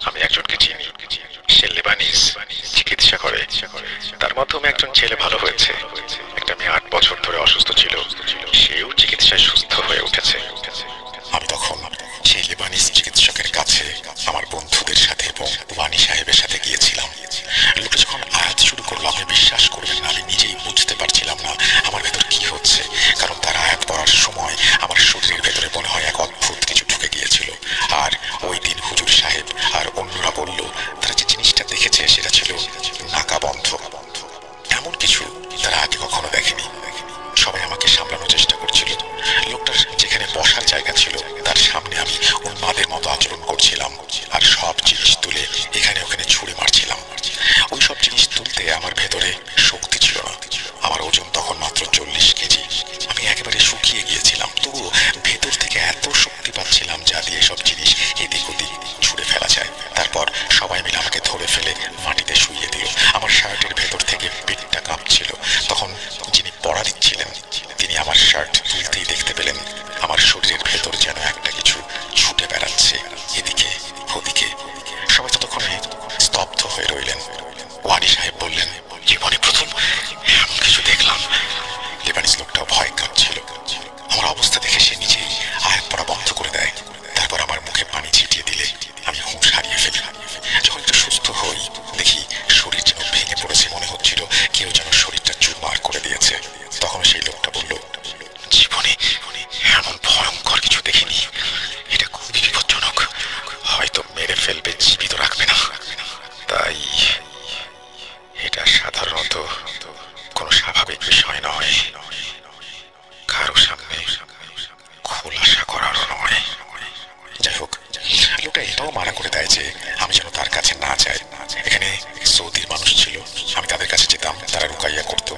আমি একজনকে চিনি, সে লেবানিজ, চিকিৎসা করে। তার মাধ্যমে একজন ছেলে ভালো হয়েছে। একটা মেয়ে 8 বছর ধরে অসুস্থ ছিল, সেও চিকিৎসায় সুস্থ হয়ে উঠেছে। আমি তখন সেই লেবানিজ চিকিৎসকের কাছে আমার বন্ধুদের সাথে এবং ওয়ানি সাহেবের সাথে গিয়েছিলাম। লোকটা যখন আয়াত শুরু করলো, আমি বিশ্বাস করবেন না, আমি নিজেই বুঝতে পারছিলাম না আমার ভেতর কি হচ্ছে। কারণ তার আয়াত পড়ার সময় আমার শরীরের ভেতরে মনে হয় এক অদ্ভুত কিছু ঢুকে গিয়েছিল। আর ওই দিন হুজুর সাহেব আর অন্যরা বলল তারা যে জিনিসটা দেখেছে সেটা ছিল নাকা বন্ধ। এমন কিছু তারা আগে কখনো দেখেনি। সবাই আমাকে সামলানোর চেষ্টা করছিল। লোকটার যেখানে বসার জায়গা ছিল তার সামনে আমি উন্মাদের মতো আচরণ করছিলাম আর সব জিনিস তুলে এখানে ওখানে ছুঁড়ে মারছিলাম। ওই সব জিনিস তুলতে আমার ভেতরে শক্তি ছিল না। আমার ওজন তখন মাত্র 40 কেজি। আমি একেবারে শুকিয়ে গিয়েছিলাম, তবুও ভেতর থেকে এত শক্তি পাচ্ছিলাম যা দিয়ে সব জিনিস এদিক ওদিক ছুঁড়ে ফেলা যায়। তারপর সবাই মিলে আমাকে ধরে ফেলে মাটিতে শুইয়ে দিল। আমার শার্টের ভেতর থেকে পেটটা কাঁপছিল। তখন যিনি পড়া দিচ্ছিলেন তিনি আমার শার্ট তুলতেই দেখতে পেলেন আমার শরীরের ভেতর যেন একটা কিছু ছুটে বেড়াচ্ছে এদিকে ওদিকে। সবাই ততক্ষণে স্তব্ধ হয়ে রইলেন। ওয়ানি সাহেব বললেন, জীবনে প্রথম এমন কিছু দেখলাম। লেবানিজ লোকটাও ভয় কাঁপছিল। আমার অবস্থা দেখে সে নিজেই আয়াত পড়া বন্ধ করে দেয়। তারপর আমার মুখে পানি ছিটিয়ে দিলে আমি হুঁশ হারিয়ে ফেলি। যখন একটু সুস্থ হই দেখি শরীর যেন ভেঙে পড়েছে, মনে হচ্ছিল কেউ যেন শরীরটা চুরমার করে দিয়েছে। তখন সেই লোকটা বলল, জীবনে এমন ভয়ঙ্কর কিছু দেখিনি, এটা খুবই বিপজ্জনক, হয়তো মেরে ফেলবে, জীবিত রাখবে না। তাই এটা সাধারণত কোনো স্বাভাবিক বিষয় নয়, কারো সামনে খোলাসা করারও নয়। যাই হোক, লোকটা এটাও মানা করে দেয় যে আমি যেন তার কাছে না যাই। এখানে সৌদির মানুষ ছিল, আমি তাদের কাছে যেতাম, তারা রুকাইয়া করতো।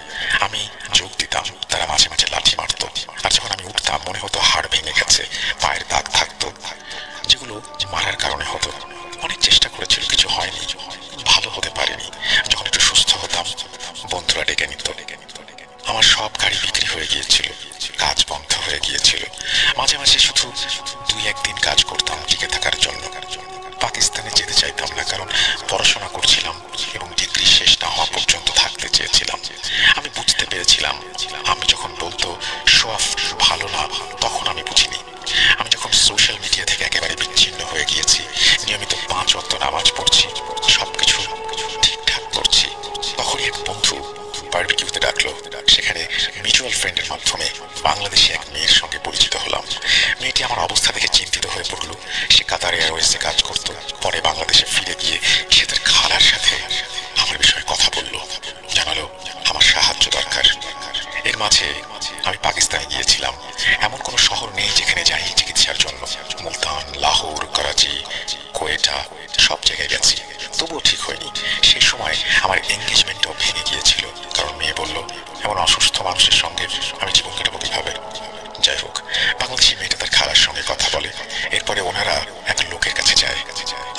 আমি যোগ দিতাম, তারা মাঝে মাঝে লাঠি মারতো। আর যখন আমি মনে হতো হাড় ভেঙে গেছে, পায়ের দাগ থাকতো যেগুলো মারার কারণে হতো। অনেক চেষ্টা করেছিল, কিছু হয়নি, ভালো হতে পারেনি। যখন একটু সুস্থ হতাম বন্ধুরা ডেকে নিত। আমার সব গাড়ি বিক্রি হয়ে গিয়েছিল, কাজ বন্ধ হয়ে গিয়েছিল। মাঝে মাঝে শুধু 2-1 দিন কাজ করতাম টিকে থাকার জন্য। পাকিস্তানে যেতে চাইতাম না, কারণ পড়াশোনা করছিলাম এবং ডিগ্রি শেষ না হওয়া পর্যন্ত থাকতে চেয়েছিলাম। আমি বুঝতে পেরেছিলাম, আমি যখন বলতো শো অফ ভালো না, তখন আমি বুঝিনি। আমি যখন সোশ্যাল মিডিয়া থেকে একেবারে বিচ্ছিন্ন হয়ে গিয়েছি, নিয়মিত 5 ওয়াক্ত নামাজ পড়ছি, সবকিছু ঠিকঠাক করছি, তখনই এক বন্ধু বারবিকিউতে ডাকলো। সেখানে মিউচুয়াল ফ্রেন্ডের মাধ্যমে বাংলাদেশি এক মেয়ের সঙ্গে পরিচিত হলাম। মেয়েটি আমার অবস্থা দেখে চিন্তিত হয়ে পড়ল। সে কাতার এয়ারওয়েজে কাজ করত। পরে বাংলাদেশে ফিরে গিয়ে সে তার খালার সাথে আমার বিষয়ে কথা বলল, জানালো আমার সাহায্য দরকার। এর মাঝে আমি পাকিস্তানে গিয়েছিলাম। এমন কোনো শহর নেই যেখানে যাই চিকিৎসার জন্য। মুলতান, লাহোর, করাচি, কোয়েটা সব জায়গায় গেছি, তবুও ঠিক হয়নি। সেই সময় আমার এঙ্গেজমেন্টও ভেঙে গিয়েছিল, কারণ মেয়ে বলল এমন অসুস্থ মানুষের সঙ্গে আমি জীবন কাটাবো কিভাবে। যাই হোক, বাংলাদেশি মেয়েটা তার খালার সঙ্গে কথা বলে। এরপরে ওনারা এক লোকের কাছে যায়।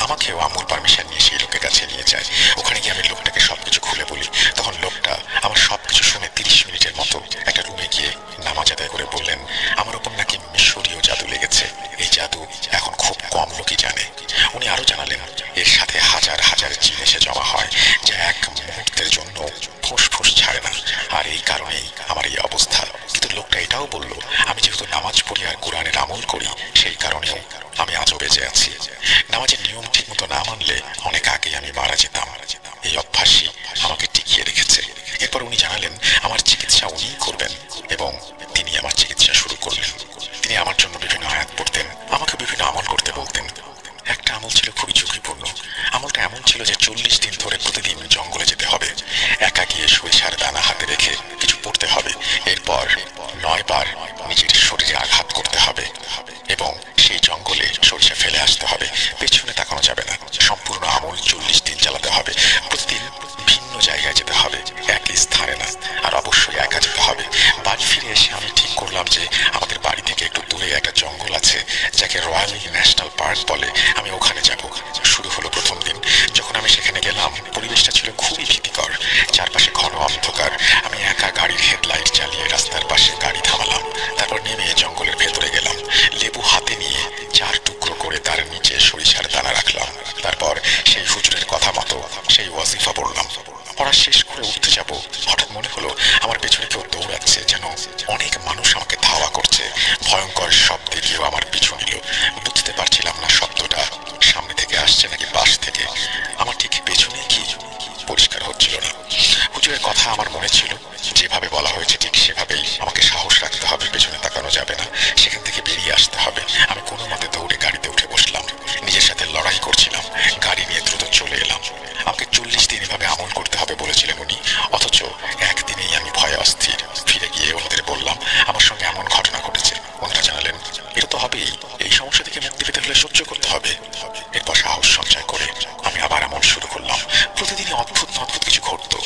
আমাকেও আম্মুর পারমিশন নিয়ে সেই লোকের কাছে নিয়ে যায়। ওখানে গিয়ে আমি লোকটাকে সবকিছু খুলে বলি। তখন লোকটা আমার সবকিছু শুনে 30 মিনিটের মতো একটা রুমে গিয়ে নামাজ আদায় করে বললেন আমার ওপর নাকি মিশরীয় জাদু লেগেছে। এই জাদু এখন খুব কম লোকই জানে। উনি আরো জানালেন এর সাথে হাজার হাজার জিন এসে জমা হয়, যা এক মুহূর্তের জন্য ফুসফুস ছাড়ে না, আর এই কারণেই আমার এই অবস্থা। কিন্তু লোকটা এটাও বলল আমি যেহেতু নামাজ পড়ি আর কোরআনের আমল করি, সেই কারণেও আমি আজও বেঁচে আছি। নামাজের নিয়ম ঠিক মতো না মানলে অনেক আগেই আমি মারা যেতাম। এই অভ্যাসই আমাকে টিকিয়ে রেখেছে। এরপর উনি জানালেন আমার চিকিৎসা উনিই করবেন এবং তিনি আমার চিকিৎসা শুরু করলেন। তিনি আমার জন্য বিভিন্ন আয়াত পড়তেন, আমাকে বিভিন্ন আমল করতে বলতেন। একটা আমল ছিল খুবই ঝুঁকিপূর্ণ। আমলটা এমন ছিল যে 40 দিন ধরে প্রতিদিন জঙ্গলে যেতে হবে, একা গিয়ে সরিষার দানা হাতে রেখে কিছু পড়তে হবে। এরপর 9 বার নিজের শরীরে আঘাত করতে হবে এবং সেই জঙ্গলে সরিষা ফেলে আসতে হবে। পেছনে তাকানো যাবে না। সম্পূর্ণ আমল 40 দিন চালাতে হবে। প্রতিদিন ভিন্ন জায়গায় যেতে হবে, একই স্থানে না, আর অবশ্যই একা যেতে হবে। বাড়ি ফিরে এসে আমি ঠিক করলাম যে আমাদের বাড়ি থেকে একটু দূরে একটা জঙ্গল আছে যাকে রয়্যাল ন্যাশনাল পার্ক বলে, আমি ওখানে যাব। শুরু হলো প্রথম দিন। যখন আমি সেখানে গেলাম পরিবেশটা ছিল খুবই ভীতিকর। চারপাশে ঘন অন্ধকার। আমি একা গাড়ির হেডলাইট চালিয়ে রাস্তার পাশে গাড়ি থামালাম। তারপর নেমে জঙ্গলের ভেতরে গেলাম। লেবু হাতে নিয়ে 4 টুকরো করে তার নিচে সরিষার দানা রাখলাম। তারপর সেই হুজুরের কথা মতো সেই ওয়াজিফা পড়লাম। পড়া শেষ করে উঠতে যাব, হঠাৎ মনে হলো আমার পেছনে কেউ দৌড়াচ্ছে, যেন অনেক মানুষ আমাকে ধাওয়া করছে। ভয়ঙ্কর শব্দে কেউ আমার পিছু নিল। বুঝতে পারছিলাম না শব্দটা সামনে থেকে আসছে নাকি পাশ থেকে। আমার ঠিক পেছনে কি পরিষ্কার হচ্ছিল না। হুজুরের কথা আমার মনে ছিল, যেভাবে বলা হয়েছে ঠিক সেভাবেই আমাকে সাহস রাখতে হবে, পেছনে তাকানো যাবে না, সেখান থেকে বেরিয়ে আসতে হবে। আমি কোনো মতে দৌড়ে গাড়িতে উঠে বসলাম। নিজের সাথে লড়াই করছিলাম। গাড়ি নিয়ে দ্রুত চলে এলাম। আমাকে 40 দিন এভাবে আমল করতে হবে বলেছিলেন উনি, অথচ একদিনেই আমি ভয়ে অস্থির। ফিরে গিয়ে ওনাদের বললাম আমার সঙ্গে এমন ঘটনা ঘটেছে। ওনারা জানালেন এটা তো হবেই, এই সমস্যা থেকে মুক্তি পেতে হলে সহ্য করতে হবে। এরপর সাহস সঞ্চয় করে আমি আবার আমল শুরু করলাম। প্রতিদিনই অদ্ভুত অদ্ভুত কিছু ঘটতো।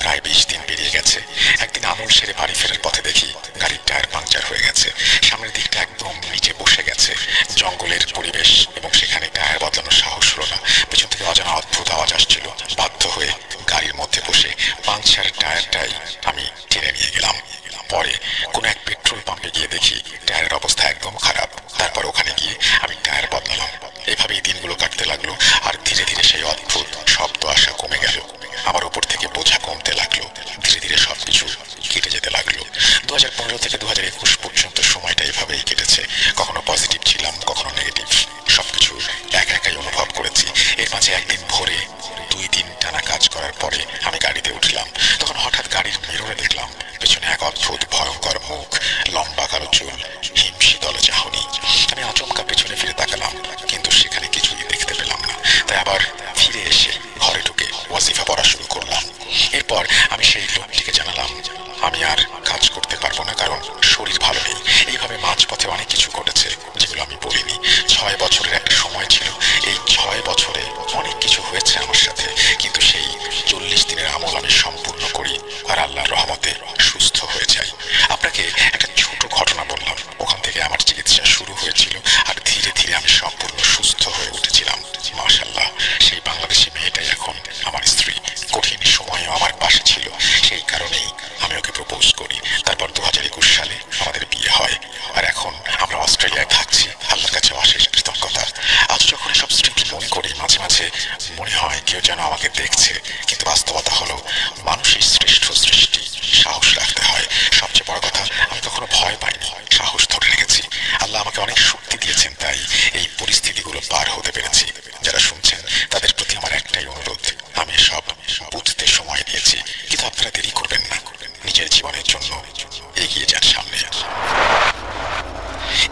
প্রায় 20 দিন পেরিয়ে গেছে। একদিন আমল সেরে বাড়ি ফেরার পথে দেখি গাড়ির টায়ার পাংচার হয়ে গেছে। সামনের দিকটা একদম নিচে বসে গেছে। জঙ্গলের পরিবেশ এবং সেখানে টায়ার বদলানোর সাহস হলো না। পেছন থেকে অজানা অদ্ভুত আওয়াজ আসছিল। বাধ্য হয়ে গাড়ির মধ্যে বসে পাংচার টায়ারটাই আমি টেনে নিয়ে গেলাম। পরে কোনো এক পেট্রোল পাম্পে গিয়ে দেখি টায়ারের অবস্থা একদম খারাপ। তারপর ওখানে গিয়ে আমি টায়ার বদলালাম। এভাবেই দিনগুলো কাটতে লাগলো, আর ধীরে ধীরে সেই অদ্ভুত শব্দ আসা কমে গেল। আমার উপর থেকে বোঝা কমতে লাগলো। ধীরে ধীরে সবকিছু কেটে যেতে লাগলো। 2015 থেকে 2021 পর্যন্ত সময়টা এভাবেই কেটেছে। কখনো পজিটিভ ছিলাম, কখনো নেগেটিভ। সবকিছু একা একাই অনুভব করেছি। এর মাঝে একদিন ভোরে 2 দিন টানা কাজ করার পরে আমি গাড়িতে উঠলাম। তখন হঠাৎ গাড়ির মিররে দেখলাম পেছনে এক অদ্ভুত ভয়ঙ্কর মুখ, লম্বা কালো চুল, হিমশীতল চাহনি। আমি আচমকা পেছনে ফিরে তাকালাম, কিন্তু সেখানে কিছুই দেখতে পেলাম না। তাই আবার ফিরে এসে ঘরে ঢুকে ওয়াজিফা পড়া শুরু করলাম। এরপর আমি সেই লোকটিকে জানালাম আমি আর কাজ করতে পারবো না, কারণ শরীর ভালো নেই। এইভাবে মাঝপথে অনেক কিছু ঘটেছে যেগুলো আমি বলিনি। 6 বছরের একটা সময় ছিল। এই 6 বছরে অনেক কিছু হয়েছে আমার সাথে, কিন্তু সেই 40 দিনের আমল আমি সম্পূর্ণ করি আর আল্লাহর রহমতে সুস্থ হয়ে যাই। আপনাকে একটা ছোট ঘটনা বললাম, ওখান থেকে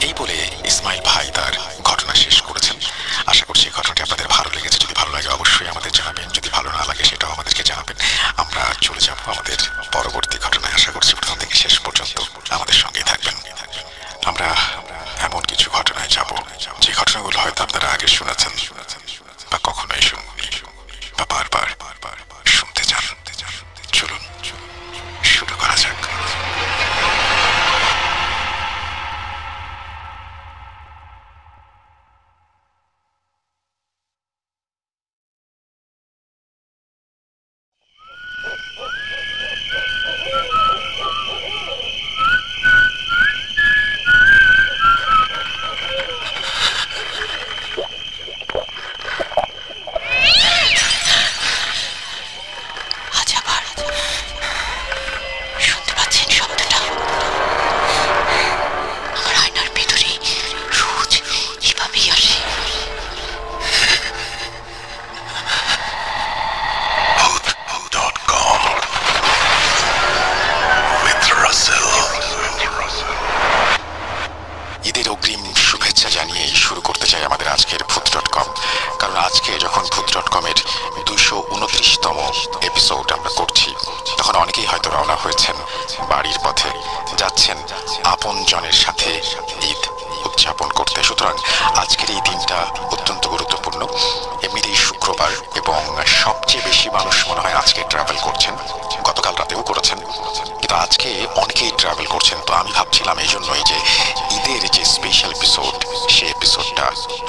এই বলে ইসমাইল ভাই তার ঘটনা শেষ করেছেন। আশা করছি এই ঘটনাটি আপনাদের ভালো লেগেছে। যদি ভালো লাগে অবশ্যই আমাদের জানাবেন, যদি ভালো না লাগে সেটাও আমাদেরকে জানাবেন। আমরা চলে যাব আমাদের পরবর্তী ঘটনায়। আশা করছি প্রথম থেকে শেষ পর্যন্ত আমাদের সঙ্গেই থাকবেন। আমরা এমন কিছু ঘটনায় যাব যে ঘটনাগুলো হয়তো আপনারা আগে শুনেছেন বা কখনোই শুননি বা বারবার শুনতে চান। চলুন শুরু করা যাক। ঈদের অগ্রিম শুভেচ্ছা জানিয়েই শুরু করতে চাই আমাদের আজকের ভূত.com। কারণ আজকে যখন ভূত.com-এর 229তম এপিসোড আমরা করছি, তখন অনেকেই হয়তো রওনা হয়েছেন বাড়ির পথে, যাচ্ছেন আপন জনের সাথে ঈদ উদযাপন করতে। সুতরাং আজকের এই দিনটা অত্যন্ত গুরুত্বপূর্ণ। এমনিতেই শুক্রবার এবং সবচেয়ে বেশি মানুষ মনে হয় আজকে ট্রাভেল করছেন, গতকাল রাতেও করেছেন, কিন্তু আজকে অনেকেই ট্রাভেল করছেন। তো আমি ভাবছিলাম এই জন্যই যে ঈদের যে স্পেশাল এপিসোড, সেই এপিসোডটা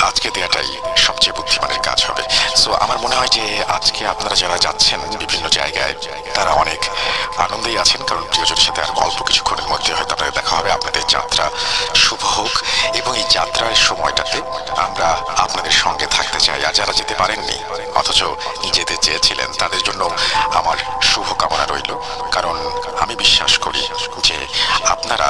আজকে দেওয়াটাই সবচেয়ে বুদ্ধিমানের কাজ হবে। সো আমার মনে হয় যে আজকে আপনারা যারা যাচ্ছেন বিভিন্ন জায়গায়, তারা অনেক আনন্দেই আছেন, কারণ প্রিয়জনের সাথে আর অল্প কিছুক্ষণের মধ্যে হয়তো আপনাদের দেখা হবে। আপনাদের যাত্রা শুভ হোক এবং এই যাত্রার সময়টাতে আমরা আপনাদের সঙ্গে থাকতে চাই। আর যারা যেতে পারেননি অথচ যেতে চেয়েছিলেন, তাদের জন্য আমার শুভকামনা রইল। কারণ আমি বিশ্বাস করি যে আপনারা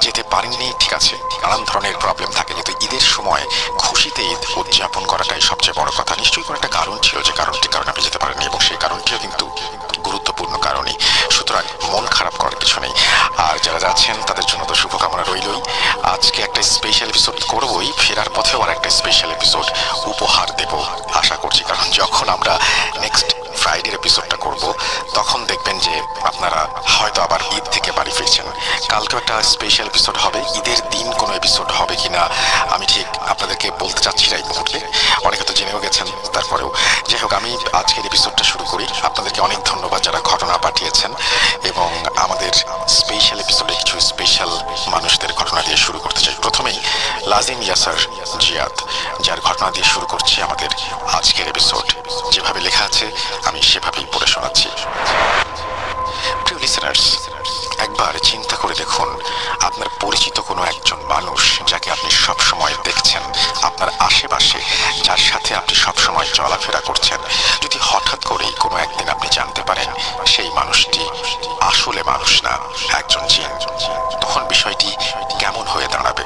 যেতে পারেননি, ঠিক আছে, নানান ধরনের প্রবলেম থাকে, কিন্তু ঈদের সময় খুশিতে ঈদ উদযাপন করাটাই সবচেয়ে বড় কথা। নিশ্চয়ই কোনো একটা কারণ ছিল যে কারণটির কারণে আপনি যেতে পারেননি, এবং সেই কারণটিও কিন্তু গুরুত্বপূর্ণ কারণই। সুতরাং মন খারাপ করার কিছু নেই। আর যারা যাচ্ছেন তাদের জন্য তো শুভকামনা রইলই। আজকে একটা স্পেশাল এপিসোড করবই, ফেরার পথেও আর একটা স্পেশাল এপিসোড উপহার দেব আশা করছি। কারণ যখন আমরা নেক্সট ফ্রাইডের এপিসোডটা করব, তখন দেখবেন যে আপনারা হয়তো আবার ঈদ থেকে বাড়ি ফিরছেন। কালকে একটা স্পেশাল এপিসোড হবে। ঈদের দিন কোনো এপিসোড হবে কিনা আমি ঠিক আপনাদেরকে বলতে চাচ্ছি না এই মুহূর্তে, অনেকে তো জেনেও গেছেন। তারপরেও যাই হোক, আমি আজকের এপিসোডটা শুরু করি। আপনাদেরকে অনেক ধন্যবাদ যারা ঘটনা পাঠিয়েছেন, এবং আমাদের স্পেশাল এপিসোডে কিছু স্পেশাল মানুষদের ঘটনা দিয়ে শুরু করতে চাই। প্রথমেই লাজিম ইয়াসার জিয়াদ, যার ঘটনা দিয়ে শুরু করছি আমাদের আজকের এপিসোড। যেভাবে লেখা আছে আমি সেভাবেই পড়ে শোনাচ্ছি। প্রিয় লিসেনার্স, একবার চিন্তা করে দেখুন, আপনার পরিচিত কোনো একজন মানুষ যাকে আপনি সব সময় দেখছেন আপনার আশেপাশে, যার সাথে আপনি সব সময় চলাফেরা করছেন, যদি হঠাৎ করেই কোনো একদিন আপনি জানতে পারেন সেই মানুষটি আসলে মানুষ না, একজন জিন, তখন বিষয়টি কেমন হয়ে দাঁড়াবে?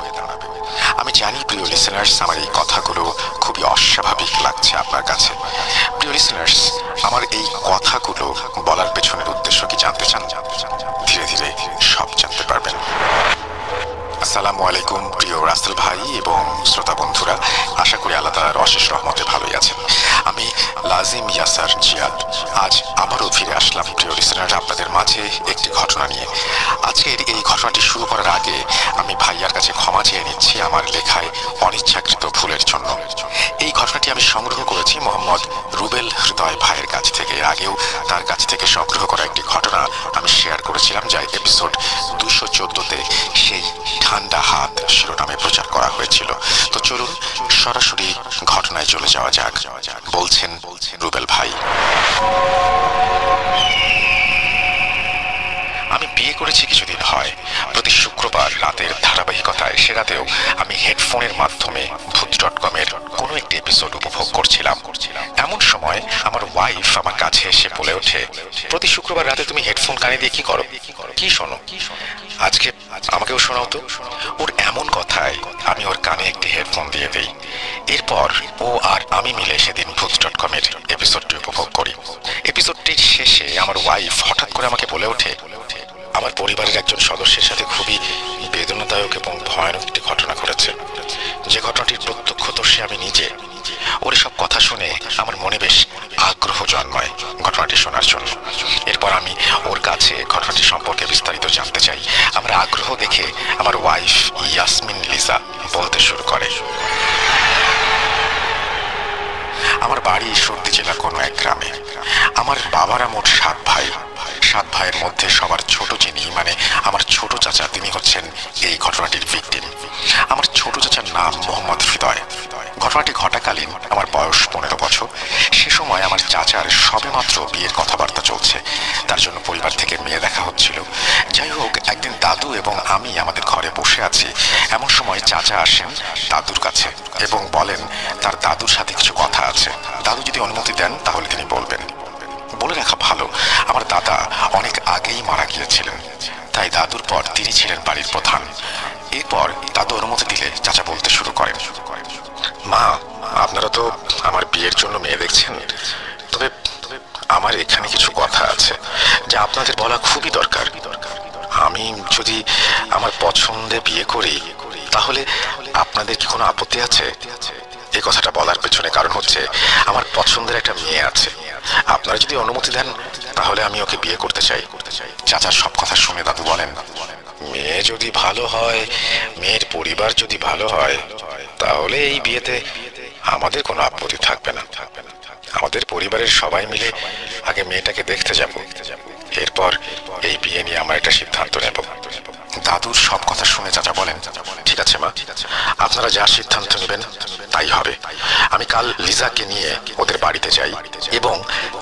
আমি জানি প্রিয় লিসেনার্স, আমার এই কথাগুলো খুবই অস্বাভাবিক লাগছে আপনার কাছে। প্রিয় লিসেনার্স, আমার এই কথাগুলো বলার পেছনের উদ্দেশ্য কি জানতে চান? ধীরে ধীরে সব জানতে পারবেন। আসসালামু আলাইকুম প্রিয় রাসেল ভাই এবং শ্রোতা বন্ধুরা, আশা করি আল্লাহ তাআলার অশেষ রহমতে ভালোই আছেন। আমি লাজিম ইয়াসার জিয়াদ আজ আবারও ফিরে আসলাম প্রিয় লিসেনার আপনাদের মাঝে একটি ঘটনা নিয়ে। আজকের এই ঘটনাটি শুরু করার আগে আমি ভাইয়ার কাছে ক্ষমা চেয়ে নিচ্ছি আমার লেখায় অনিচ্ছাকৃত ভুলের জন্য। এই ঘটনাটি আমি সংগ্রহ করেছি মোহাম্মদ রুবেল হৃদয় ভাইয়ের কাছ থেকে। এর আগেও তার কাছ থেকে সংগ্রহ করা একটি ঘটনা আমি শেয়ার করেছিলাম, যা এপিসোড 214-তে সেই ঠান্ডা হাত শিরোনামে প্রচার করা হয়েছিল। তো চলুন সরাসরি ঘটনায় চলে যাওয়া যাক। বলছেন রুবেল ভাই, আমি বিয়ে করেছি কিছুদিন হয়। প্রতি শুক্রবার রাতের ধারাবাহিকতায় সে রাতেও আমি হেডফোনের মাধ্যমে ভূত.com-এর কোনো একটি এপিসোড উপভোগ করছিলাম। এমন সময় আমার ওয়াইফ আমার কাছে এসে বলে ওঠে, প্রতি শুক্রবার রাতে তুমি হেডফোন কানে দিয়ে কি করো, কি শোনো? আজকে আমাকেও শোনাও তো। ওর এমন কথায় আমি ওর কানে একটি হেডফোন দিয়ে দিই। এরপর ও আর আমি মিলে সেদিন ভূত.com-এর এপিসোডটি উপভোগ করি। এপিসোডটির শেষে আমার ওয়াইফ হঠাৎ করে আমাকে বলে ওঠে, আমার পরিবারের একজন সদস্যের সাথে খুবই বেদনাদায়ক এবং ভয়ানক একটি ঘটনা ঘটেছে, যে ঘটনাটির প্রত্যক্ষদর্শী আমি নিজে। ওর সব কথা শুনে আমার মনে বেশ আগ্রহ জন্মায় ঘটনাটি শোনার জন্য। এরপর আমি ওর কাছে ঘটনাটি সম্পর্কে বিস্তারিত জানতে চাই। আমার আগ্রহ দেখে আমার ওয়াইফ ইয়াসমিন লিজা বলতে শুরু করে। আমার বাড়ি ঈশ্বরদী জেলা কোনো এক গ্রামে। আমার বাবারা মোট 7 ভাই। 7 ভাইয়ের মধ্যে সবার ছোট যিনি, মানে আমার ছোট চাচা, তিনি হচ্ছেন এই ঘটনাটির ভিকটিম। আমার ছোট চাচার নাম মোহাম্মদ হৃদয়। ঘটনাটি ঘটাকালীন আমার বয়স 15 বছর। সে সময় আমার চাচার সবেমাত্র বিয়ের কথাবার্তা চলছে, তার জন্য পরিবার থেকে মেয়ে দেখা হচ্ছিল। যাই হোক, একদিন দাদু এবং আমি আমাদের ঘরে বসে আছি, এমন সময় চাচা আসেন দাদুর কাছে এবং বলেন তার দাদুর সাথে কিছু কথা আছে। দাদু যদি অনুমতি দেন তাহলে তিনি বলবেন। বলে রাখা ভালো, আমার দাদা অনেক আগেই মারা গিয়েছিলেন, তাই দাদুর পর তিনি ছিলেন বাড়ির প্রধান। এরপর দাদু অনুমতি দিলে চাচা বলতে শুরু করেন, মা, আপনারা তো আমার বিয়ের জন্য মেয়ে দেখছেন, তবে আমার এখানে কিছু কথা আছে যা আপনাদের বলা খুবই দরকার। আমি যদি আমার পছন্দে বিয়ে করি তাহলে আপনাদের কি কোনো আপত্তি আছে? এই কথাটা বলার পেছনে কারণ হচ্ছে আমার পছন্দের একটা মেয়ে আছে। আপনারা যদি অনুমতি দেন তাহলে আমি ওকে বিয়ে করতে চাই। চাচার সব কথা শুনে দাদু বলেন, মেয়ে যদি ভালো হয়, মেয়ের পরিবার যদি ভালো হয়, তাহলে এই বিয়েতে আমাদের কোনো আপত্তি থাকবে না। আমাদের পরিবারের সবাই মিলে আগে মেয়েটাকে দেখতে যাব, এরপর এই বিয়ে নিয়ে আমরা একটা সিদ্ধান্ত নেব। দাদুর সব কথা শুনে চাচা বলেন, ঠিক আছে মা, আপনারা যা সিদ্ধান্ত নেবেন তাই হবে। আমি কাল লিজাকে নিয়ে ওদের বাড়িতে যাই এবং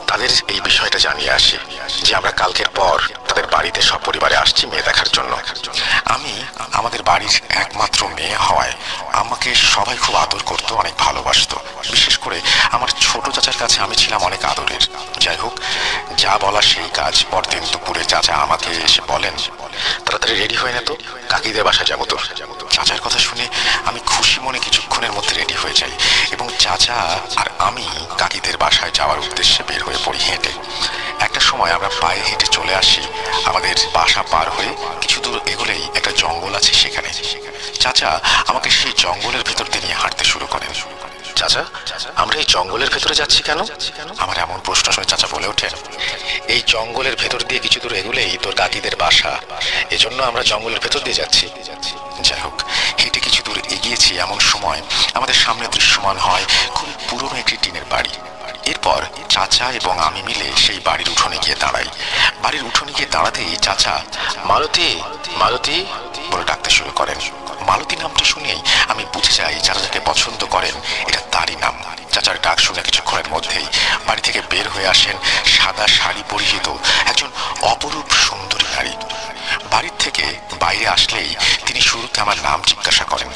তাদের এই বিষয়টা জানিয়ে আসি যে আমরা কালকের পর তাদের বাড়িতে সপরিবারে আসছি মেয়ে দেখার জন্য। আমি আমাদের বাড়ির একমাত্র মেয়ে হওয়ায় আমাকে সবাই খুব আদর করতো, অনেক ভালোবাসতো। বিশেষ করে আমার ছোট চাচার কাছে আমি ছিলাম অনেক আদরের। যাই হোক, যা বলা সেই কাজ। পরদিন দুপুরে চাচা আমাকে এসে বলেন, তাড়াতাড়ি রেডি হয়ে নে তো, কাকিদের বাসায় যাবো তো। চাচার কথা শুনে আমি খুশি মনে কিছুক্ষণের মধ্যে রেডি হয়ে যাই এবং চাচা আর আমি কাকিদের বাসায় যাওয়ার উদ্দেশ্যে বের হয়ে পড়ি হেঁটে। একটা সময় আমরা পায়ে হেঁটে চলে আসি আমাদের বাসা পার হয়ে। কিছু দূর এগোলেই একটা জঙ্গল আছে, সেখানে চাচা আমাকে সেই জঙ্গলের ভেতর দিয়ে নিয়ে হাঁটতে শুরু করেন। চাচা, আমরা এই জঙ্গলের ভেতরে যাচ্ছি কেন? আমার এমন প্রশ্ন শুনে চাচা বলে ওঠেন, এই জঙ্গলের ভেতর দিয়ে কিছু দূর এগোলেই তোর কাকিদের বাসা, এজন্য আমরা জঙ্গলের ভেতর দিয়ে যাচ্ছি। যাই হোক, হেঁটে কিছু দূর এগিয়েছি, এমন সময় আমাদের সামনে দৃশ্যমান হয় খুব পুরনো একটি টিনের বাড়ি। এরপর চাচা এবং আমি মিলে সেই বাড়ির উঠোনে গিয়ে দাঁড়াই। বাড়ির উঠোনে গিয়ে দাঁড়াতেই চাচা মালতী, মালতী বলে ডাকতে শুরু করেন। মালতী নামটি শুনেই আমি বুঝে যাই চাচা যাকে পছন্দ করেন এটা তারই নাম। চাচার ডাক শুনে কিছুক্ষণের মধ্যেই বাড়ি থেকে বের হয়ে আসেন সাদা শাড়ি পরিহিত একজন অপরূপ সুন্দরী নারী। বাড়ির থেকে বাইরে আসলেই তিনি শুরুতে আমার নাম জিজ্ঞাসা করেন,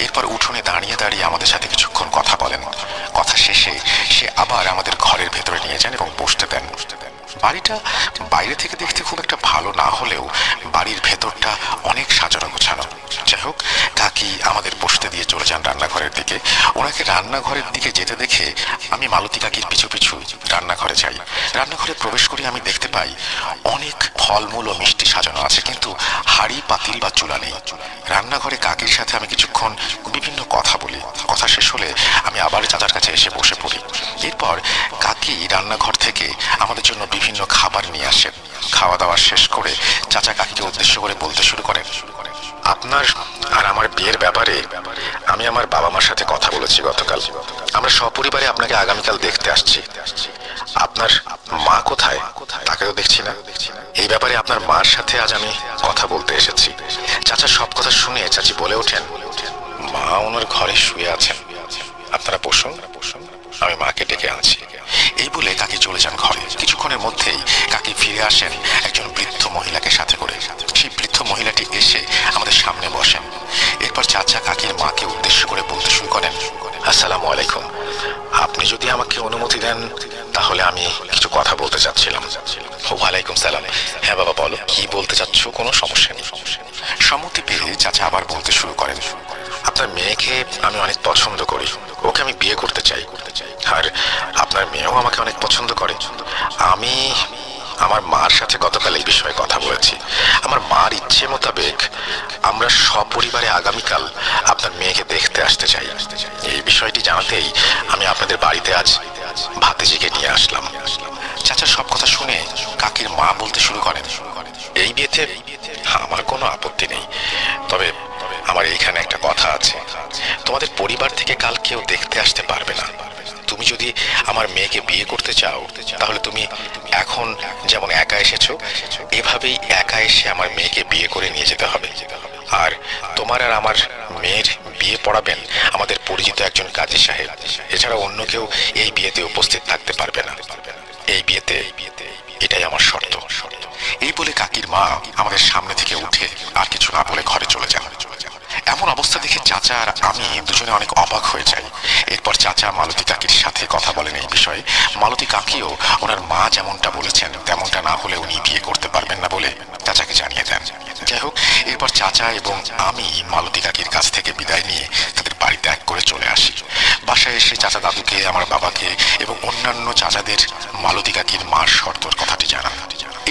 এরপর উঠোনে দাঁড়িয়ে দাঁড়িয়ে আমাদের সাথে কিছুক্ষণ কথা বলেন। কথা শেষে সে আবার আমাদের ঘরের ভেতরে নিয়ে যান এবং বসতে দেন। বাড়িটা বাইরে থেকে দেখতে খুব একটা ভালো না হলেও বাড়ির ভেতরটা অনেক সাজানো গোছানো। যাই হোক, কাকি আমাদের বসতে দিয়ে চলে যান রান্নাঘরের দিকে। ওনাকে রান্নাঘরের দিকে যেতে দেখে আমি মালতী কাকির পিছু পিছু রান্নাঘরে যাই। রান্নাঘরে প্রবেশ করে আমি দেখতে পাই অনেক ফলমূল ও মিষ্টি সাজানো আছে, কিন্তু হাঁড়ি পাতিল বা চুলা নেই। রান্নাঘরে কাকির সাথে আমি কিছুক্ষণ বিভিন্ন কথা বলি। কথা শেষ হলে আমি আবার চাচার কাছে এসে বসে পড়ি। এরপর কাকি রান্নাঘর থেকে আমাদের জন্য বিভিন্ন খাবার নিয়ে আসেন। খাওয়া দাওয়া শেষ করে চাচা কাকিকে উদ্দেশ্য করে বলতে শুরু করেন, আপনার আর আমার বিয়ের ব্যাপারে আমি আমার বাবা মার সাথে কথা বলেছি গতকাল। আমরা সপরিবারে আপনাকে আগামীকাল দেখতে আসছি। আপনার মা কোথায়? তাকে তো দেখছি না। এই ব্যাপারে আপনার মার সাথে আজ আমি কথা বলতে এসেছি। চাচা সব কথা শুনে চাচি বলে ওঠেন, মা ওনার ঘরে শুয়ে আছেন, আপনারা বসুন, আমি মাকে ডেকে আনছি। এই বলে কাকি চলে যান ঘরে। কিছুক্ষণের মধ্যেই কাকি ফিরে আসেন একজন বৃদ্ধ মহিলাকে সাথে করে। সেই বৃদ্ধ মহিলাটি এসে আমাদের সামনে বসেন। এরপর চাচা কাকির মাকে উদ্দেশ্য করে বলতে শুরু করেন, আসসালামু আলাইকুম, আপনি যদি আমাকে অনুমতি দেন তাহলে আমি কিছু কথা বলতে চাচ্ছিলাম। ওয়ালাইকুম সালাম। হ্যাঁ বাবা বলো, কি বলতে চাচ্ছ? কোনো সমস্যা নেই। সম্মতি পেয়ে চাচা আবার বলতে শুরু করেন, আপনার মেয়েকে আমি অনেক পছন্দ করি, ওকে আমি বিয়ে করতে চাই। আর আপনার মেয়েও আমাকে অনেক পছন্দ করে। আমি আমার মার সাথে গতকাল এই বিষয়ে কথা বলেছি। আমার মার ইচ্ছে মোতাবেক আমরা সপরিবারে আগামীকাল আপনার মেয়েকে দেখতে আসতে চাই। এই বিষয়টি জানাতেই আমি আপনাদের বাড়িতে আজ ভাতিজিকে নিয়ে আসলাম। চাচার সব কথা শুনে কাকির মা বলতে শুরু করেন, এই বিয়েতে আমার কোনো আপত্তি নেই, তবে আমার এইখানে একটা কথা আছে। তোমাদের পরিবার থেকে কাল কেউ দেখতে আসতে পারবে না। তুমি যদি আমার মেয়েকে বিয়ে করতে চাও তাহলে তুমি এখন যেমন একা এসেছো এভাবেই একা এসে আমার মেয়েকে বিয়ে করে নিয়ে যেতে হবে। আর তোমার আর আমার মেয়ের বিয়ে পড়াবেন আমাদের পরিচিত একজন কাজী সাহেব। এছাড়া অন্য কেউ এই বিয়েতে উপস্থিত থাকতে পারবে না। এই বিয়েতে এটাই আমার শর্ত। এই বলে কাকির মা আমাদের সামনে থেকে উঠে আর কিছু না বলে ঘরে চলে যান। এমন অবস্থা দেখে চাচা আর আমি দুজনে অনেক অবাক হয়ে যাই। এরপর চাচা মালতী কাকির সাথে কথা বলেন এই বিষয়ে। মালতী কাকিও ওনার মা যেমনটা বলেছেন তেমনটা না হলে উনি বিয়ে করতে পারবেন না বলে চাচাকে জানিয়ে দেন। যাই হোক, এরপর চাচা এবং আমি মালতী কাকির কাছ থেকে বিদায় নিয়ে তাদের বাড়ি ত্যাগ করে চলে আসি। বাসায় এসে চাচা দাদুকে, আমার বাবাকে এবং অন্যান্য চাচাদের মালতী কাকির মার শর্তর কথাটি জানান।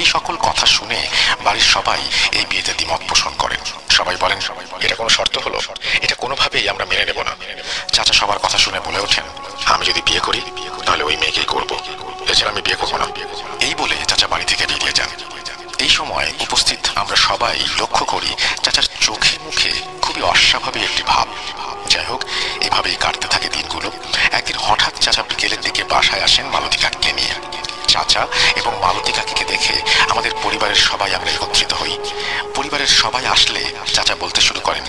এই সকল কথা শুনে বাড়ির সবাই এই বিয়েতে দ্বিমত পোষণ করেন। সবাই বলেন, এটা কোনো শর্ত হলো? এটা কোনোভাবেই আমরা মেনে নেব না। চাচা সবার কথা শুনে বলে ওঠেন, আমি যদি বিয়ে করি তাহলে ওই মেয়েকেই করবো, এছাড়া আমি বিয়ে করবো না। এই বলে চাচা বাড়ি থেকে বেরিয়ে যান। এই সময় উপস্থিত আমরা সবাই লক্ষ্য করি চাচার চোখে মুখে খুবই অস্বাভাবিক একটি ভাব। যাই হোক, এভাবেই কাটতে থাকে দিনগুলো। একদিন হঠাৎ চাচা বিকেলের দিকে বাসায় আসেন মালতী কাকিকে নিয়ে। চাচা এবং মালতী কাকিকে দেখে আমাদের পরিবারের সবাই আমরা একত্রিত হই। পরিবারের সবাই আসলে চাচা বলতে শুরু করেন,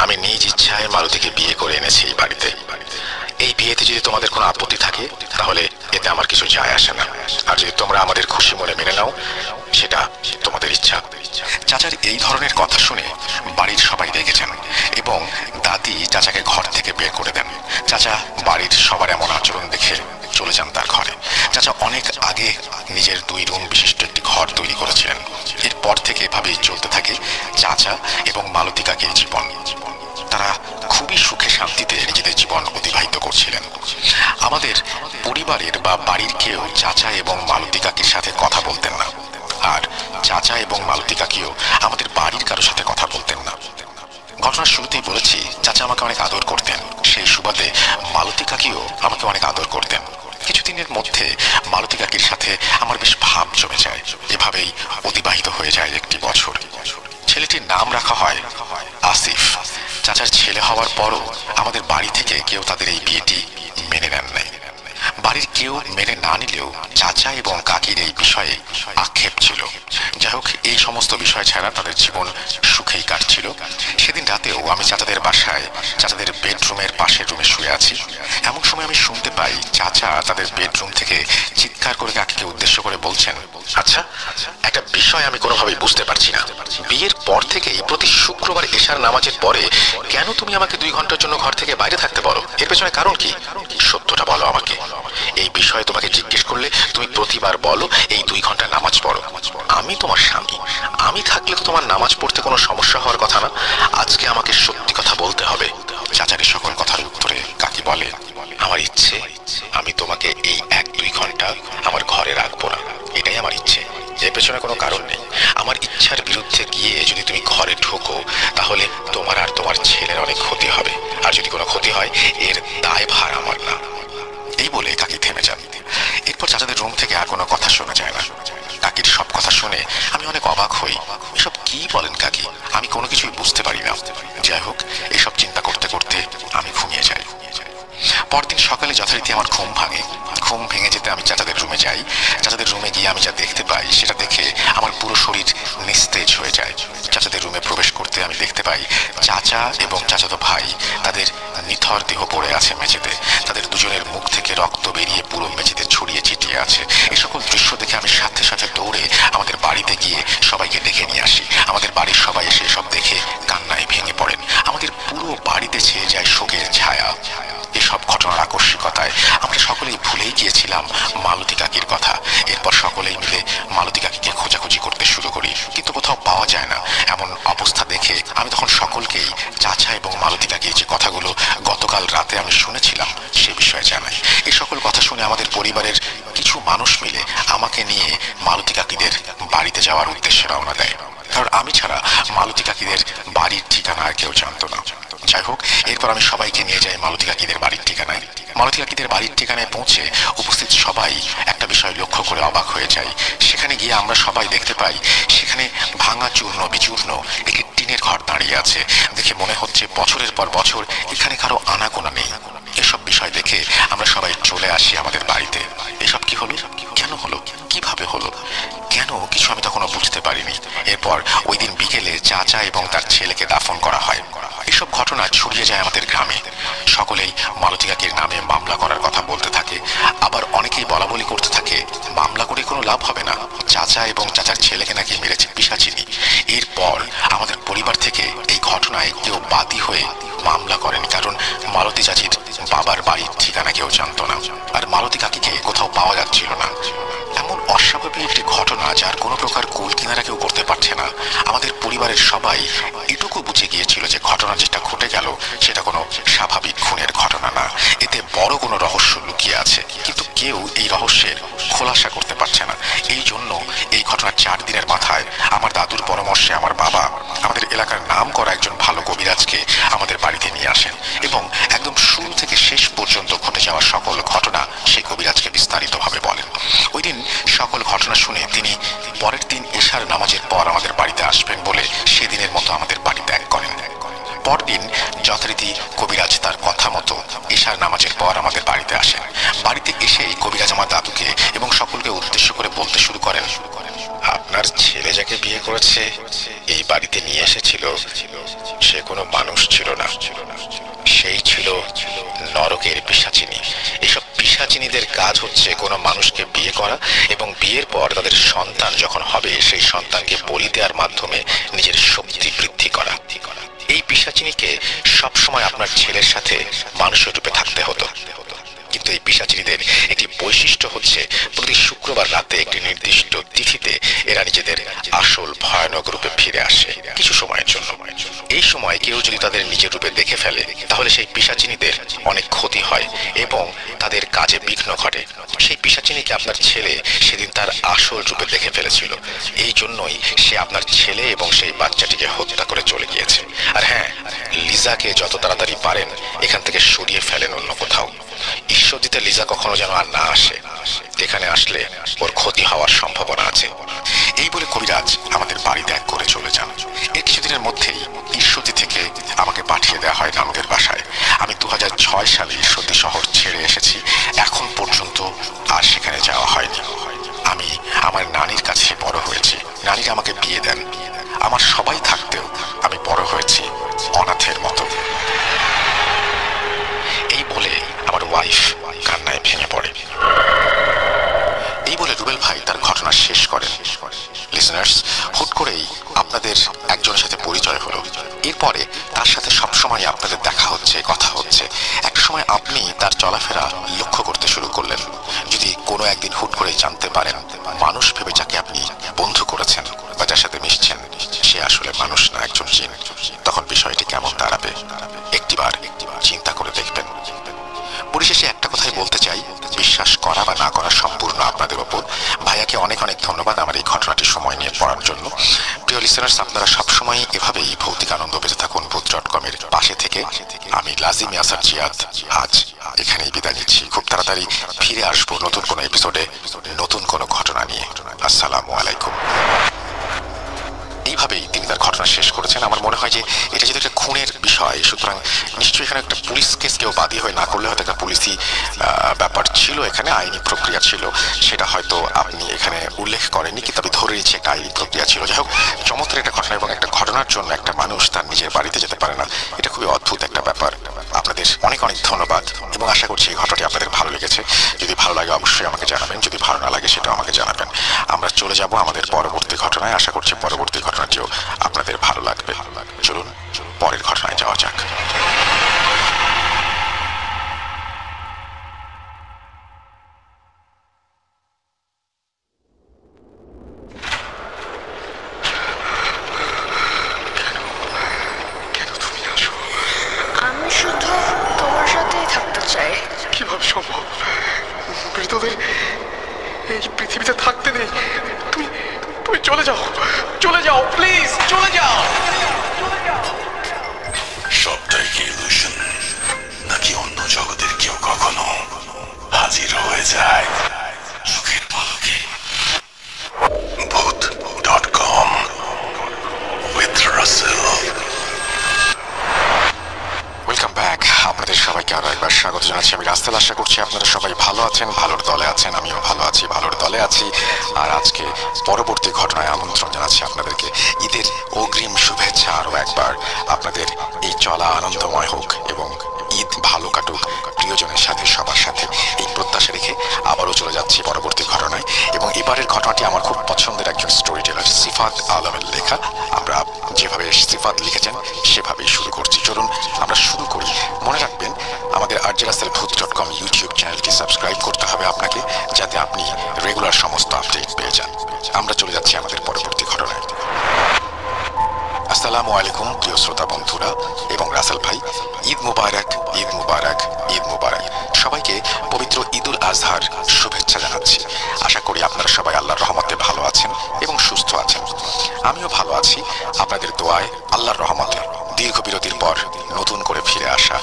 আমি নিজ ইচ্ছায় মালতীকে বিয়ে করে এনেছি এই বাড়িতে। এই বিয়েতে যদি তোমাদের কোনো আপত্তি থাকে তাহলে এতে আমার কিছু যায় আসে না, আর যদি তোমরা আমাদের খুশি মনে মেনে নাও সেটা তোমাদের ইচ্ছা। চাচার এই ধরনের কথা শুনে বাড়ির সবাই রেগেছেন এবং দাদি চাচাকে ঘর থেকে বের করে দেন। চাচা বাড়ির সবার এমন আচরণ দেখে চলে যান তার ঘরে। চাচা অনেক আগে নিজের 2 রুম বিশিষ্ট একটি ঘর তৈরি করেছিলেন। এরপর থেকে এভাবেই চলতে থাকে চাচা এবং মালতী কাকির জীবন। তারা খুবই সুখে শান্তিতে নিজেদের জীবন অতিবাহিত করছিলেন। আমাদের পরিবারের বা বাড়ির কেউ চাচা এবং মালতী কাকির সাথে কথা বলতেন না, আর চাচা এবং মালতী কাকিও আমাদের বাড়ির কারোর সাথে কথা বলতেন না। ঘটনার শুরুতেই বলেছি চাচা আমাকে অনেক আদর করতেন, সেই সুবাদে মালতী কাকিও আমাকে অনেক আদর করতেন। কিছুদিনের মধ্যে মালতী কাকির সাথে আমার বেশ ভাব জমে যায়। এভাবেই অতিবাহিত হয়ে যায় একটি বছর। ছেলেটির নাম রাখা হয় আসিফ। চাচার ছেলে হওয়ার পরও আমাদের বাড়ি থেকে কেউ তাদের এই বিয়েটি মেনে নেন নাই। বাড়ির কেউ মেনে না নিলেও চাচা এবং কাকির এই বিষয়ে আক্ষেপ ছিল। যাই হোক, এই সমস্ত বিষয় ছাড়া তাদের জীবন সুখেই কাটছিল। সেদিন রাতেও আমি চাচাদের বাসায় চাচাদের বেডরুমের পাশের রুমে শুয়ে আছি। এমন সময় আমি শুনতে পাই চাচা তাদের বেডরুম থেকে চিৎকার করে কাকিকে উদ্দেশ্য করে বলছেন, আচ্ছা, একটা বিষয় আমি কোনোভাবেই বুঝতে পারছি না। বিয়ের পর থেকেই প্রতি শুক্রবার এশার নামাজের পরে কেন তুমি আমাকে 2 ঘন্টার জন্য ঘর থেকে বাইরে থাকতে বলো? এর পেছনে কারণ কি? সত্যটা বলো আমাকে। এই বিষয়ে তোমাকে জিজ্ঞেস করলে তুমি প্রতিবার বলো এই 2 ঘন্টা নামাজ পড়ো। আমি তোমার স্বামী, আমি থাকলে তো তোমার নামাজ পড়তে কোনো সমস্যা হওয়ার কথা না। আজকে আমাকে সত্যি কথা বলতে হবে। চাচার সকল কথার উত্তরে কাকি বলে, আমার ইচ্ছে আমি তোমাকে এই 1-2 ঘন্টা আমার ঘরে রাখবো না, এটাই আমার ইচ্ছে। এর পেছনে কোনো কারণ নেই। আমার ইচ্ছার বিরুদ্ধে গিয়ে যদি তুমি ঘরে ঢোকো তাহলে তোমার আর তোমার ছেলের অনেক ক্ষতি হবে, আর যদি কোনো ক্ষতি হয় এর দায়ভার আমার না। এই বলে কাকি থেমে যান। এরপর চাচাদের রুম থেকে আর কোনো কথা শোনা যায় না। কাকির সব কথা শুনে আমি অনেক অবাক হই। এসব কি বলেন কাকি? আমি কোনো কিছুই বুঝতে পারি না। যাই হোক, এসব চিন্তা করতে করতে আমি ঘুমিয়ে যাই। পরদিন সকালে যথারীতি আমার ঘুম ভাঙে। ঘুম ভেঙে যেতে আমি চাচাদের রুমে যাই। চাচাদের রুমে গিয়ে আমি যা দেখতে পাই সেটা দেখে আমার পুরো শরীর নিস্তেজ হয়ে যায়। চাচাদের রুমে প্রবেশ করতে আমি দেখতে পাই চাচা এবং চাচাতো ভাই তাদের নিথর দেহ পড়ে আছে মেঝেতে। তাদের দুজনের মুখ থেকে রক্ত বেরিয়ে পুরো মেঝেতে ছড়িয়ে ছিটিয়ে আছে। এই সকল দৃশ্য দেখে আমি সাথে সাথে দৌড়ে আমাদের বাড়িতে গিয়ে সবাইকে ডেকে নিয়ে আসি। আমাদের বাড়ির সবাই এসে এসব দেখে কান্নায় ভেঙে পড়েন। আমাদের পুরো বাড়িতে ছেয়ে যায় শোকের ছায়া। এসব ঘটনার আকস্মিকতায় আমরা সকলেই ভুলেই গিয়েছিলাম মালতী কাকির কথা। এরপর সকলেই মিলে মালতী কাকিকে খোঁজাখুঁজি করতে শুরু করি, কিন্তু কোথাও পাওয়া যায় না। এমন অবস্থা দেখে আমি তখন সকলকেই চাচা চাচা এবং মালতী কাকির যে কথাগুলো গতকাল রাতে আমি শুনেছিলাম সে বিষয়ে জানাই। এই সকল কথা শুনে আমাদের পরিবারের কিছু মানুষ মিলে আমাকে নিয়ে মালতী কাকিদের বাড়িতে যাওয়ার উদ্দেশ্যে রওনা দেয়, কারণ আমি ছাড়া মালতী কাকিদের বাড়ির ঠিকানা আর কেউ জানতো না। যাই হোক, এরপর আমি সবাইকে নিয়ে যাই মালতী কাকিদের বাড়ির ঠিকানায়। মালতী কাকিদের বাড়ির ঠিকানায় পৌঁছে উপস্থিত সবাই একটা বিষয় লক্ষ্য করে অবাক হয়ে যায়। সেখানে গিয়ে আমরা সবাই দেখতে পাই সেখানে ভাঙা চূর্ণ বিচূর্ণ একটি টিনের ঘর দাঁড়িয়ে আছে। দেখে মনে হচ্ছে বছরের পর বছর এখানে কারো আনাগোনা নেই। এসব বিষয় দেখে আমরা সবাই চলে আসি আমাদের বাড়িতে। এসব কি হলো, কেন হলো, কিভাবে হলো, কেন, কিছু আমি তখনও বুঝতে পারিনি। এরপর ওই দিন বিকেলে চাচা এবং তার ছেলেকে দাফন করা হয়। এসব ঘটনা ছড়িয়ে যায় আমাদের গ্রামে। সকলেই মালতী কাকির নামে মামলা করার কথা বলতে থাকে, আবার অনেকেই বলা বলি করতে থাকে মামলা করে কোনো লাভ হবে না, চাচা এবং চাচার ছেলেকে নাকি মেরেছে পিশাচিনী। এরপর আমাদের পরিবার থেকে এই ঘটনায় কেউ বাদী হয়ে মামলা করেনি, কারণ মালতী চাচির বাবার বাড়ির ঠিকানা কেউ জানতো না, আর মালতী কাকিকে কোথাও পাওয়া যাচ্ছিল না। এমন অস্বাভাবিক একটি ঘটনা যার কোনো প্রকার কুল কিনারা কেউ করতে পারছে না। আমাদের পরিবারের সবাই এটুকু বুঝে গিয়েছিল যে ঘটনা যেটা ঘটে গেল সেটা কোনো স্বাভাবিক খুনের ঘটনা না, এতে বড় কোনো রহস্য লুকিয়ে আছে, কিন্তু কেউ এই রহস্যের খোলাসা করতে পারছে না। এই জন্য এই ঘটনার 4 দিনের মাথায় আমার দাদুর পরামর্শে আমার বাবা আমাদের এলাকার নাম করা একজন ভালো কবিরাজকে আমাদের বাড়িতে নিয়ে আসেন এবং একদম শুরু থেকে শেষ পর্যন্ত ঘটে যাওয়া সকল ঘটনা সেই কবিরাজকে বিস্তারিতভাবে বলেন। ওই দিন সকল ঘটনা শুনে তিনি পরের দিন এশার নামাজের পর আমাদের বাড়িতে আসবেন বলে সেদিনের মতো আমাদের বাড়ি ত্যাগ করেন। পরদিন যথারীতি কবিরাজ তার কথা মতো এশার নামাজের পর আমাদের বাড়িতে আসেন। বাড়িতে এসেই কবিরাজ আমার দাদুকে এবং সকলকে উদ্দেশ্য করে বলতে শুরু করেন, আপনার ছেলে যাকে বিয়ে করেছে এই বাড়িতে নিয়ে এসেছিল সে কোনো মানুষ ছিল না, সেই ছিল নরকের পিশাচিনী। এসব পিশাচিনীদের কাজ হচ্ছে কোনো মানুষকে বিয়ে করা এবং বিয়ের পর তাদের সন্তান যখন হবে সেই সন্তানকে বলি দেওয়ার মাধ্যমে নিজের শক্তি বৃদ্ধি করা। এই পিশাচিনীকে সবসময় আপনার ছেলের সাথে মানুষের রূপে থাকতে হতো, কিন্তু এই পিশাচিনীদের একটি বৈশিষ্ট্য হচ্ছে প্রতি শুক্রবার রাতে একটি নির্দিষ্ট তিথিতে এরা নিজেদের আসল ভয়ানক রূপে ফিরে আসে কিছু সময়ের জন্য। এই সময় কেউ যদি তাদের নিজের রূপে দেখে ফেলে তাহলে সেই পিশাচিনীদের অনেক ক্ষতি হয় এবং তাদের কাজে বিঘ্ন ঘটে। সেই পিশাচিনীকে আপনার ছেলে সেদিন তার আসল রূপে দেখে ফেলেছিল, এই জন্যই সে আপনার ছেলে এবং সেই বাচ্চাটিকে হত্যা করে চলে গিয়েছে। আর হ্যাঁ, লিজাকে যত তাড়াতাড়ি পারেন এখান থেকে সরিয়ে ফেলেন অন্য কোথাও। ঈশ্বর দিতে লিজা কখনো যেন আর না আসে, এখানে আসলে ওর ক্ষতি হওয়ার সম্ভাবনা আছে। এই বলে কবিরাজ আমাদের বাড়ি ত্যাগ করে চলে যান। এর কিছুদিনের মধ্যেই ঈশ্বরদী থেকে আমাকে পাঠিয়ে দেওয়া হয় নানুদের বাসায়। আমি 2006 সালে ঈশ্বরদী শহর ছেড়ে এসেছি, এখন পর্যন্ত আর সেখানে যাওয়া হয়নি। আমি আমার নানির কাছে বড় হয়েছি, নানিরা আমাকে বিয়ে দেন। আমার সবাই থাকতেও আমি বড় হয়েছি অনাথের মতো। এই বলে আমার ওয়াইফ কান্নায় ভেঙে পড়ে। এই বলে রুবেল ভাই তার ঘটনা শেষ করেন। লিসনার্স, হুট করেই আপনাদের একজনের সাথে পরিচয় হলো, এরপরে তার সাথে সবসময় আপনাদের দেখা হচ্ছে, কথা হচ্ছে। একটা সময় আপনি তার চলাফেরা লক্ষ্য করতে শুরু করলেন। যদি কোনো একদিন হুট করে জানতে পারেন মানুষ ভেবে যাকে আপনি বন্ধু করেছেন বা যার সাথে মিশছেন সে আসলে মানুষ না, একজন জিন, তখন বিষয়টি কেমন দাঁড়াবে একটিবার চিন্তা করে দেখবেন। পরিশেষে একটা কথাই বলতে চাই, বিশ্বাস করা বা না করা সম্পূর্ণ আপনাদের ওপর। ভাইয়াকে অনেক অনেক ধন্যবাদ আমার এই ঘটনাটি সময় নিয়ে পড়ার জন্য। প্রিয় লিসেনার্স, আপনারা সবসময় এভাবেই ভৌতিক আনন্দ পেতে থাকুন ভূত.com-এর পাশে থেকে। আমি লাজিম ইয়াসার জিয়াদ আজ এখানেই বিদায় নিচ্ছি। খুব তাড়াতাড়ি ফিরে আসবো নতুন কোনো এপিসোডে, নতুন কোনো ঘটনা নিয়ে। আসসালামু আলাইকুম। এইভাবেই তিনি তার ঘটনা শেষ করেছেন। আমার মনে হয় যে এটা যেহেতু একটা খুনের বিষয়, সুতরাং নিশ্চয়ই এখানে একটা পুলিশ কেস কেউ বাদী হয়ে না করলে হয়তো একটা পুলিশি ব্যাপার ছিল, এখানে আইনি প্রক্রিয়া ছিল, সেটা হয়তো আপনি এখানে উল্লেখ করেননি, কিন্তু আমি ধরে নিচ্ছি একটা আইনি প্রক্রিয়া ছিল। যাই হোক, চমৎকার একটা ঘটনা এবং একটা ঘটনার জন্য একটা মানুষ তার নিজের বাড়িতে যেতে পারে না, এটা খুবই অদ্ভুত একটা ব্যাপার। আপনাদের অনেক অনেক ধন্যবাদ এবং আশা করছি এই ঘটনাটি আপনাদের ভালো লেগেছে। যদি ভালো লাগে অবশ্যই আমাকে জানাবেন, যদি ভালো না লাগে সেটাও আমাকে জানাবেন। আমরা চলে যাব আমাদের পরবর্তী ঘটনায়। আশা করছি পরবর্তী ঘটনাটিও আপনাদের ভালো লাগবে। চলুন পরের ঘটনায় যাওয়া যাক। কেন তুমি আসো? এই পৃথিবীতে থাকতে নেই। তুমি তুমি চলে যাও, চলে যাও প্লিজ, চলে যাও। সবটাই কি ইলুশন, নাকি অন্য জগতের কেউ কখনো হাজির হয়ে যায় চোখের পলকে? ভূত.com with Russell। Welcome back. আপনাদের সবাইকে আরো একবার স্বাগত জানাচ্ছি। আমি রাসেল। আশা করছি আপনারা সবাই ভালো আছেন, ভালোর দলে আছেন। আমিও ভালো আছি, ভালোর দলে আছি। আর আজকে পরবর্তী ঘটনায় আমন্ত্রণ জানাচ্ছি আপনাদেরকে। ঈদের অগ্রিম শুভেচ্ছা আরো একবার। আপনাদের এই চলা আনন্দময় হোক এবং ঈদ ভালো কাটুক প্রিয়জনের সাথে, সবার সাথে, এই প্রত্যাশা রেখে আবারও চলে যাচ্ছি পরবর্তী ঘটনায়। এবং এবারের ঘটনাটি আমার খুব পছন্দের একজন স্টোরি টেলার সিফাত আলমের লেখা। আমরা যেভাবে সিফাত লিখেছেন সেভাবেই শুরু করছি। চলুন আমরা শুরু করি। মনে রাখবেন, আমাদের RJ-Russell-Booth.com ইউটিউব চ্যানেলটি সাবস্ক্রাইব করতে হবে আপনাকে, যাতে আপনি রেগুলার সমস্ত আপডেট পেয়ে যান। আমরা চলে যাচ্ছি আমাদের পরবর্তী ঘটনায়। আসসালামু আলাইকুম প্রিয় শ্রোতা বন্ধুরা এবং রাসেল ভাই। ঈদ মুবারক, ঈদ মুবারক, ঈদ মুবারক। সবাইকে পবিত্র ঈদুল আজহার শুভেচ্ছা জানাচ্ছি। আশা করি আপনারা সবাই আল্লাহর রহমতে ভালো আছেন এবং সুস্থ আছেন। আমিও ভালো আছি আপনাদের দোয়ায়, আল্লাহর রহমতে। দীর্ঘ বিরতির পর নতুন করে ফিরে আসা।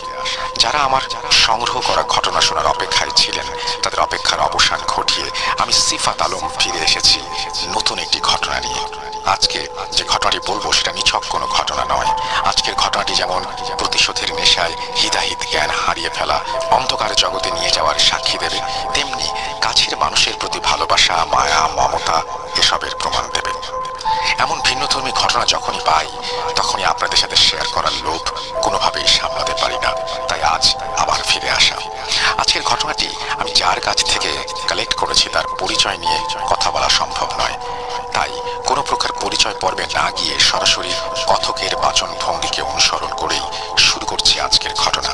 যারা আমার সংগ্রহ করা ঘটনা শোনার অপেক্ষায় ছিলেন, তাদের অপেক্ষার অবসান ঘটিয়ে আমি সিফাত আলম ফিরে এসেছি নতুন একটি ঘটনা নিয়ে। আজকে যে ঘটনাটি বলবো সেটা নিছক কোনো ঘটনা নয়। আজকের ঘটনাটি যেমন প্রতিশোধের নেশায় হিতাহিত জ্ঞান হারিয়ে ফেলা, অন্ধকার জগতে নিয়ে যাওয়ার সাক্ষী দেবে, তেমনি কাছের মানুষের প্রতি ভালোবাসা, মায়া, মমতা এসবের প্রমাণ দেবে। এমন ভিন্নধর্মী ঘটনা যখনই পাই, তখনই আপনাদের সাথে শেয়ার করার লোভ কোনোভাবেই সামলাতে পারি না। তাই আজ আবার ফিরে আসা। আজকের ঘটনাটি আমি যার কাছ থেকে কালেক্ট করেছি তার পরিচয় নিয়ে কথা বলা সম্ভব নয়। তাই কোনো প্রকার পরিচয় পর্বে না গিয়ে সরাসরি কথকের বাচন ভঙ্গিকে অনুসরণ করেই শুরু করছি আজকের ঘটনা।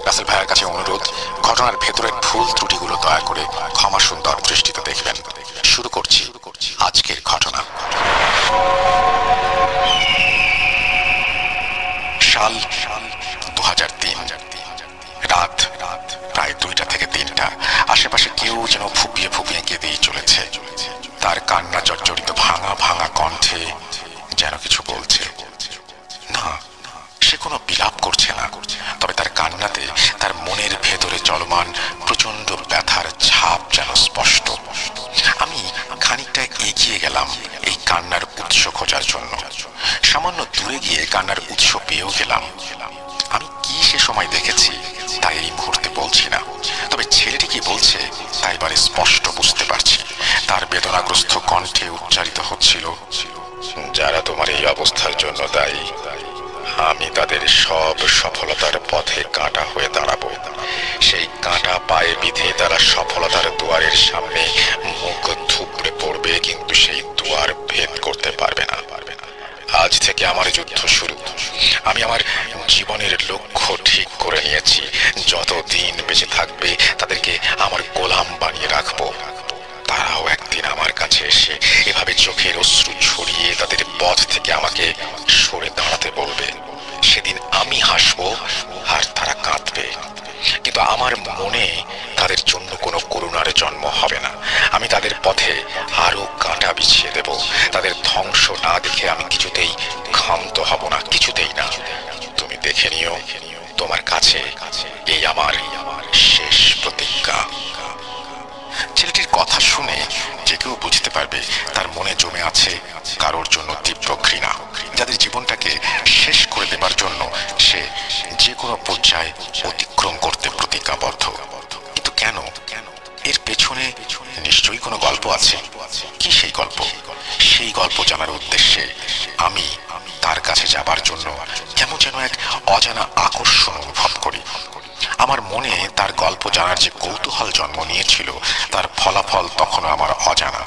রাসেল ভাইয়ের কাছে অনুরোধ, ঘটনার ভেতরের ভুল ত্রুটিগুলো দয়া করে ক্ষমা সুন্দর দৃষ্টিতে দেখবেন। শুরু করছি আজকের ঘটনা। সাল 2003। রাত প্রায় 2টা থেকে 3টা। আশেপাশে কেউ যেন ফুপিয়ে ফুপিয়ে কেঁদেই চলেছে। তার কান্না জর্জরিত ভাঙা ভাঙা কণ্ঠে যেন কিছু বলছে। না, সে কোনো বিলাপ করছে না, তবে তার কান্নাতে তার মনের ভেতরে চলমান প্রচন্ড ব্যথার ছাপ যেন স্পষ্ট। আমি খানিকটা এগিয়ে গেলাম এই কান্নার উৎস খোঁজার জন্য। সামান্য দূরে গিয়ে কান্নার উৎস পেয়েও গেলাম। আমি কি সে সময় দেখেছি তাই এই মুহূর্তে বলছি না, তবে ছেলেটি কি বলছে তা এবারে স্পষ্ট বুঝতে পারছি। তার বেদনাগ্রস্ত কণ্ঠে উচ্চারিত হচ্ছিল, যারা তোমার এই অবস্থার জন্য দায়ী, আমি তাদের সব সফলতার পথে কাঁটা হয়ে দাঁড়াবো। সেই কাঁটা পায়ে বিঁধে তারা সফলতার দুয়ারের সামনে মুখ থুবড়ে পড়বে, কিন্তু সেই দুয়ার ভেদ করতে পারবে না। আজ থেকে আমার যুদ্ধ শুরু। আমি আমার জীবনের লক্ষ্য ঠিক করে নিয়েছি। যতদিন বেঁচে থাকবে তাদেরকে আমার গোলাম বানিয়ে রাখবো। তারাও একদিন আমার কাছে এসে এভাবে চোখের অশ্রু ছড়িয়ে তাদের পথ থেকে আমাকে সরে দাঁড়াতে বলবে। সেদিন আমি হাসবো আর তারা কাঁদবে, কিন্তু আমার মনে তাদের জন্য কোনো করুণার জন্ম হবে না। আমি তাদের পথে আরো কাঁটা বিছিয়ে দেব। তাদের ধ্বংস না দেখে আমি কিছুতেই ক্ষান্ত হব না, কিছুতেই না। তুমি দেখে নিও, তোমার কাছে এই আমার শেষ প্রতিজ্ঞা। ছেলেটির কথা শুনে যে কেউ বুঝতে পারবে তার মনে জমে আছে কারোর জন্য তীব্র ঘৃণা, যাদের জীবনটাকে শেষ করে দেবার জন্য সে যে কোনো পর্যায়ে অতিক্রম করতে প্রতিজ্ঞাবদ্ধ। কিন্তু কেন? এর পেছনে নিশ্চয়ই কোনো গল্প আছে। কি সেই গল্প? সেই গল্প জানার উদ্দেশ্যে আমি তার কাছে যাবার জন্য কেমন যেন এক অজানা আকর্ষণ অনুভব করি। আমার মনে তার গল্প জানার যে কৌতূহল জন্ম নিয়েছিল তার ফলাফল তখনও আমার অজানা।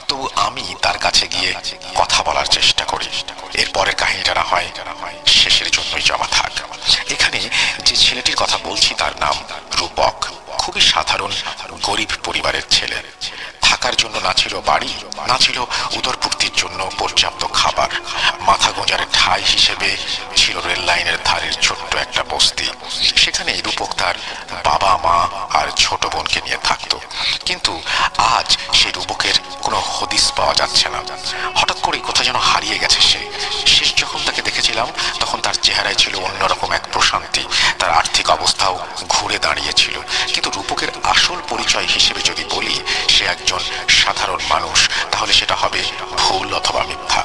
তবু আমি তার কাছে গিয়ে কথা বলার চেষ্টা করি। এরপরের কাহিনীটা না হয় শেষের জন্যই জমা থাক। এখানে যে ছেলেটির কথা বলছি তার নাম রূপক। খুবই সাধারণ গরিব পরিবারের ছেলে। থাকার জন্য না ছিল বাড়ি, না ছিল উদরপূর্তির জন্য পর্যাপ্ত খাবার। মাথা গোঁজার ঠাঁই হিসেবে ছিল রেল লাইনের ধারের ছোট্ট একটা বস্তি। সেখানে রূপক তার বাবা, মা আর ছোট বোনকে নিয়ে থাকতো। কিন্তু আজ সেই রূপক চেহারায় ছিল অন্যরকম এক প্রশান্তি, তার আর্থিক অবস্থাও ঘুরে দাঁড়িয়েছিল। কিন্তু রূপকের আসল পরিচয় হিসেবে যদি বলি সে একজন সাধারণ মানুষ, তাহলে সেটা হবে ভুল অথবা মিথ্যা।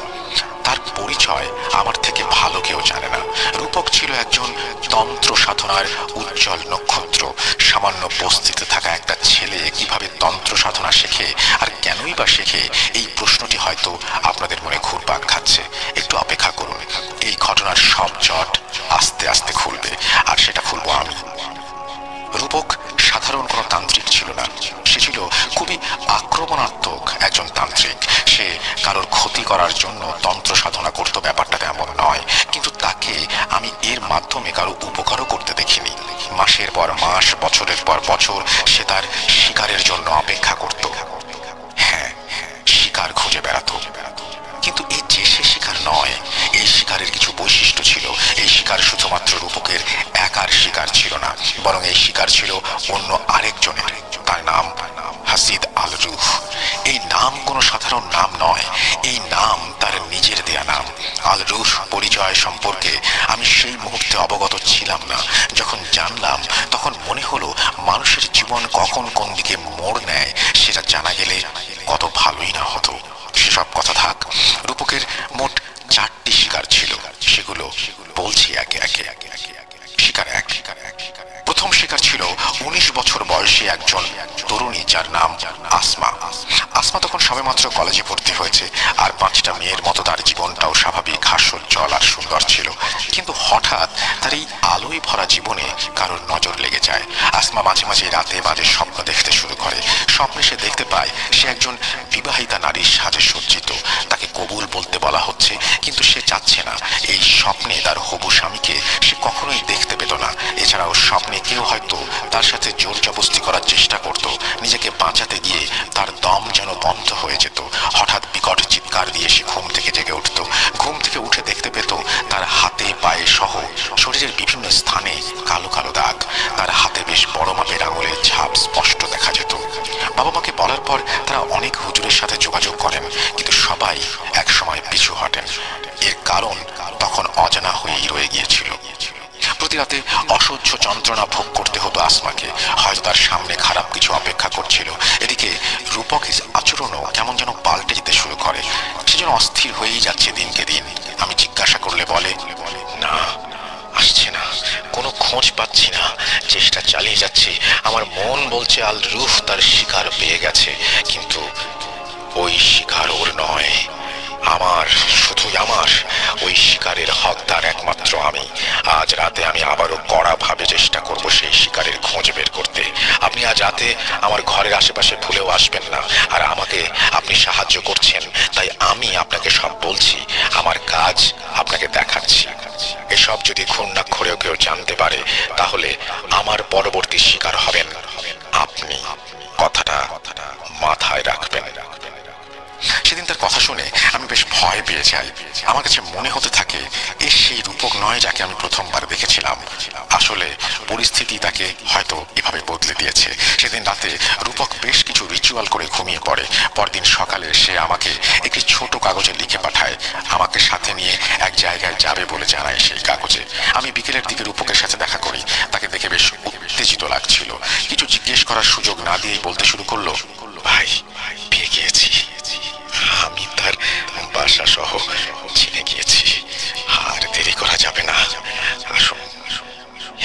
তার পরিচয় আমার থেকে ভালো কেউ জানে না। রূপক ছিল একজন তন্ত্র সাধনার উজ্জ্বল নক্ষত্র। সামান্য বস্তিতে থাকা একটা ছেলে কিভাবে তন্ত্র সাধনা শেখে আর কেনই বা শেখে, এই প্রশ্নটি হয়তো আপনাদের মনে ঘুরপাক খাচ্ছে। একটু অপেক্ষা করুন, এই ঘটনার সব জট আস্তে আস্তে খুলবে, আর সেটা খুলবো আমি। রূপক সাধারণ কোনো তান্ত্রিক ছিল না, সে ছিল খুবই আক্রমণাত্মক একজন তান্ত্রিক। সে কারোর ক্ষতি করার জন্য তন্ত্র সাধনা করত, ব্যাপারটা তেমন নয়। কিন্তু তাকে আমি এর মাধ্যমে কারো উপকারও করতে দেখিনি। মাসের পর মাস, বছরের পর বছর সে তার শিকারের জন্য অপেক্ষা করত। হ্যাঁ, শিকার খুঁজে বেড়াতো। কিন্তু এই যে সে শিকার নয়, এই শিকারের কিছু বৈশিষ্ট্য ছিল। এই শিকার শুধুমাত্র রূপকের একার শিকার ছিল না, বরং এই শিকার ছিল অন্য আরেকজনের। তার নাম হাসিদ আল রুহ। এই নাম কোনো সাধারণ নাম নয়, এই নাম তার নিজের দেয়া নাম। আল রুহ পরিচয় সম্পর্কে আমি সেই মুহূর্তে অবগত ছিলাম না। যখন জানলাম তখন মনে হলো মানুষের জীবন কখন কোন দিকে মোড় নেয় সেটা জানা গেলে কত ভালোই না হতো। সেসব কথা থাক। রূপকের মোট 4টি শিকার ছিল, সেগুলো বলছি একে একে। শিকার 1। প্রথম শিকার ছিল 19 বছর বয়সী একজন তরুণী, যার নাম আসমা। আসমা তখন সবেমাত্র কলেজে ভর্তি হয়েছে, আর 5টা মেয়ের মতো তার জীবনটাও স্বাভাবিক, হাস্যোজ্জ্বল আর সুন্দর ছিল। কিন্তু হঠাৎ তার এই আলোয় ভরা জীবনে কারোর নজর লেগে যায়। আসমা মাঝে মাঝে রাতে বাজে স্বপ্ন দেখতে শুরু করে। স্বপ্নে সে দেখতে পায় সে একজন বিবাহিতা নারীর সাজে সজ্জিত। তাকে কবুল বলতে বলা হচ্ছে, কিন্তু সে চাচ্ছে না। এই স্বপ্নে তার হবু স্বামীকে সে কখনোই দেখতে পেত না। এছাড়াও স্বপ্নে কেউ হয়তো তার সাথে জোর জবরদস্তি করার চেষ্টা করত। নিজেকে বাঁচাতে গিয়ে তার দম যেন বন্ধ হয়ে যেত। হঠাৎ বিকট চিৎকার দিয়ে সে ঘুম থেকে জেগে উঠত। ঘুম থেকে উঠে দেখতে পেত তার হাতে, পায়ে সহ শরীরের বিভিন্ন স্থানে কালো কালো দাগ। তার হাতে বেশ বড় মাপের আঙুলের ছাপ স্পষ্ট দেখা যেত। বাবা মাকে বলার পর তারা অনেক হুজুরের সাথে যোগাযোগ করেন, কিন্তু সবাই একসময় পিছু হটেন। এর কারণ তখন অজানা হয়েই রয়ে গিয়েছিল। প্রতি রাতে অসহ্য যন্ত্রণা ভোগ করতে হতো আসমাকে। হয়তো তার সামনে খারাপ কিছু অপেক্ষা করছিল। এদিকে রূপকের আচরণও কেমন যেন পাল্টে যেতে শুরু করে। সে যেন অস্থির হয়েই যাচ্ছে দিনকে দিন। আমি জিজ্ঞাসা করলে বলে, না, আসছে না, কোনো খোঁজ পাচ্ছি না, চেষ্টা চালিয়ে যাচ্ছি। আমার মন বলছে আল রুহ তার শিকার পেয়ে গেছে, কিন্তু ওই শিকার ওর নয়, আমার, শুধুই আমার। ওই শিকারের হকদার একমাত্র আমি। আজ রাতে আমি আবারও কড়াভাবে চেষ্টা করব সেই শিকারের খোঁজ বের করতে। আপনি আজ রাতে আমার ঘরের আশেপাশে ভুলেও আসবেন না। আর আমাকে আপনি সাহায্য করছেন, তাই আমি আপনাকে সব বলছি। আমার কাজ আপনাকে দেখাচ্ছি। এসব যদি ঘূর্ণাক্ষরেও কেউ জানতে পারে, তাহলে আমার পরবর্তী শিকার হবেন আপনি। কথাটা মাথায় রাখবেন। সেদিন তার কথা শুনে আমি বেশ ভয় পেয়ে যাই। আমার কাছে মনে হতে থাকে এ সেই রূপক নয় যাকে আমি প্রথমবার দেখেছিলাম। আসলে পরিস্থিতি তাকে হয়তো এভাবে বদলে দিয়েছে। সেদিন রাতে রূপক বেশ কিছু রিচুয়াল করে ঘুমিয়ে পড়ে। পরদিন সকালে সে আমাকে একটি ছোট কাগজে লিখে পাঠায়। আমাকে সাথে নিয়ে এক জায়গায় যাবে বলে জানায় সেই কাগজে। আমি বিকেলের দিকে রূপকের সাথে দেখা করি। তাকে দেখে বেশ উত্তেজিত লাগছিল। কিছু জিজ্ঞেস করার সুযোগ না দিয়েই বলতে শুরু করলো, ভাই, পেয়ে গিয়েছি। আমি তার বাসা সহ চিনে গিয়েছি। আর দেরি করা যাবে না, আসুন,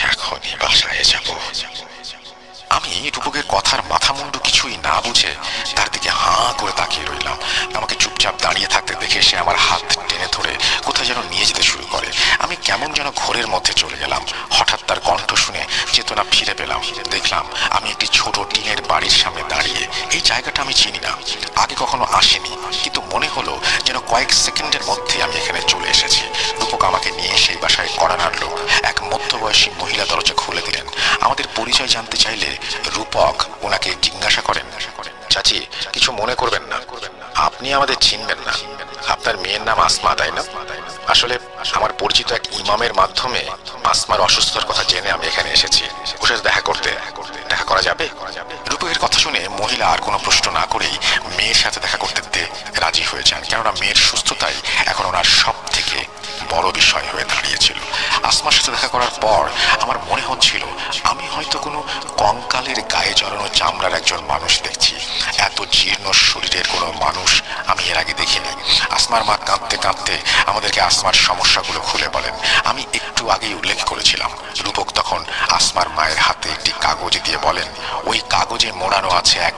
এখনই বাসায় যাব। আমি রূপকের কথার মাথা মুন্ডু কিছুই না বুঝে তার দিকে হাঁ করে তাকিয়ে রইলাম। আমাকে চুপচাপ দাঁড়িয়ে থাকতে দেখে সে আমার হাত টেনে ধরে কোথায় যেন নিয়ে যেতে শুরু করে। আমি কেমন যেন ঘোরের মধ্যে চলে গেলাম। হঠাৎ তার কণ্ঠ শুনে চেতনা ফিরে পেলাম। দেখলাম আমি একটি ছোট টিনের বাড়ির সামনে দাঁড়িয়ে। এই জায়গাটা আমি চিনি না, আগে কখনো আসিনি, কিন্তু মনে হলো যেন কয়েক সেকেন্ডের মধ্যে আমি এখানে চলে এসেছি। রূপক আমাকে নিয়ে সেই বাসায় কড়া নাড়ল। এক মধ্যবয়সী মহিলা দরজা খুলে দিলেন। আমাদের পরিচয় জানতে চাইলে রূপক ওনাকে জিজ্ঞাসা করেন, চাচি, কিছু মনে করবেন না, আপনি আমাদের চিনবেন না। আপনার মেয়ের নাম আসমা, তাই না? আসলে আমার পরিচিত এক ইমামের মাধ্যমে আসমার অসুস্থতার কথা জেনে আমি এখানে এসেছি। ওর সাথে দেখা করতে। দেখা করা যাবে? রূপকের কথা শুনে মহিলা আর কোনো প্রশ্ন না করেই মেয়ের সাথে দেখা করতে রাজি হয়ে যান, কেননা মেয়ের সুস্থতাই এখন ওনার সব থেকে বড় বিষয় হয়ে দাঁড়িয়েছিল। আসমার সাথে দেখা করার পর আমার মনে হচ্ছিল আমি হয়তো কোনো কঙ্কালের গায়ে জড়ানো চামড়ার একজন মানুষ দেখছি। এত জীর্ণ শরীরের কোনো মানুষ আমি এর আগে দেখিনি। আসমার মা কাঁদতে কাঁদতে আমাদেরকে আসমার সমস্যাগুলো খুলে বলেন। আমি একটু আগেই উল্লেখ করেছিলাম, রূপক তখন আসমার মায়ের হাতে একটি কাগজ দিয়ে বলেন, ওই কাগজে মোড়ানো আছে এক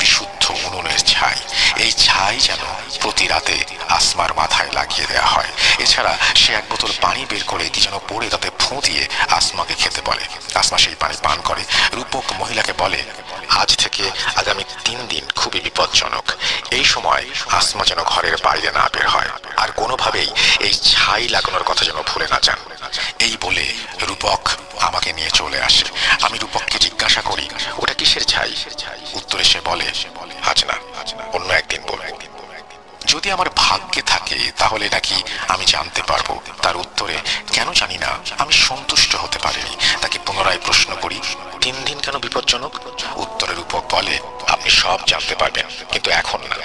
বিশুদ্ধ উনুনের ছাই। এই ছাই যেন প্রতি রাতে আসমার মাথায় লাগিয়ে দেওয়া হয়। এছাড়া সে এক বোতল পানি বের করে কি যেন পড়ে তাতে ফু দিয়ে আসমাকে খেতে বলে। আসমা সেই পানি পান করে। রূপক মহিলাকে বলে, আজ থেকে আগামী 3 দিন খুবই বিপজ্জনক। এই সময় আসমা যেন ঘরের বাইরে না বের হয়, আর কোনোভাবেই এই ছাই লাগানোর কথা যেন ভুলে না যান। এই বলে রূপক আমাকে নিয়ে চলে আসে। আমি রূপককে জিজ্ঞাসা করি, ওটা কিসের ছাই? উত্তরে সে বলে, আজ না, অন্য একদিন বলবো। যদি আমার ভাগ্যে থাকে তাহলে নাকি আমি জানতে পারবো। তার উত্তরে কেন জানি না আমি সন্তুষ্ট হতে পারিনি। তাকে পুনরায় প্রশ্ন করি, 3 দিন কেন বিপজ্জনক? উত্তরে রূপক বলে, আপনি সব জানতে পারবেন, কিন্তু এখন না,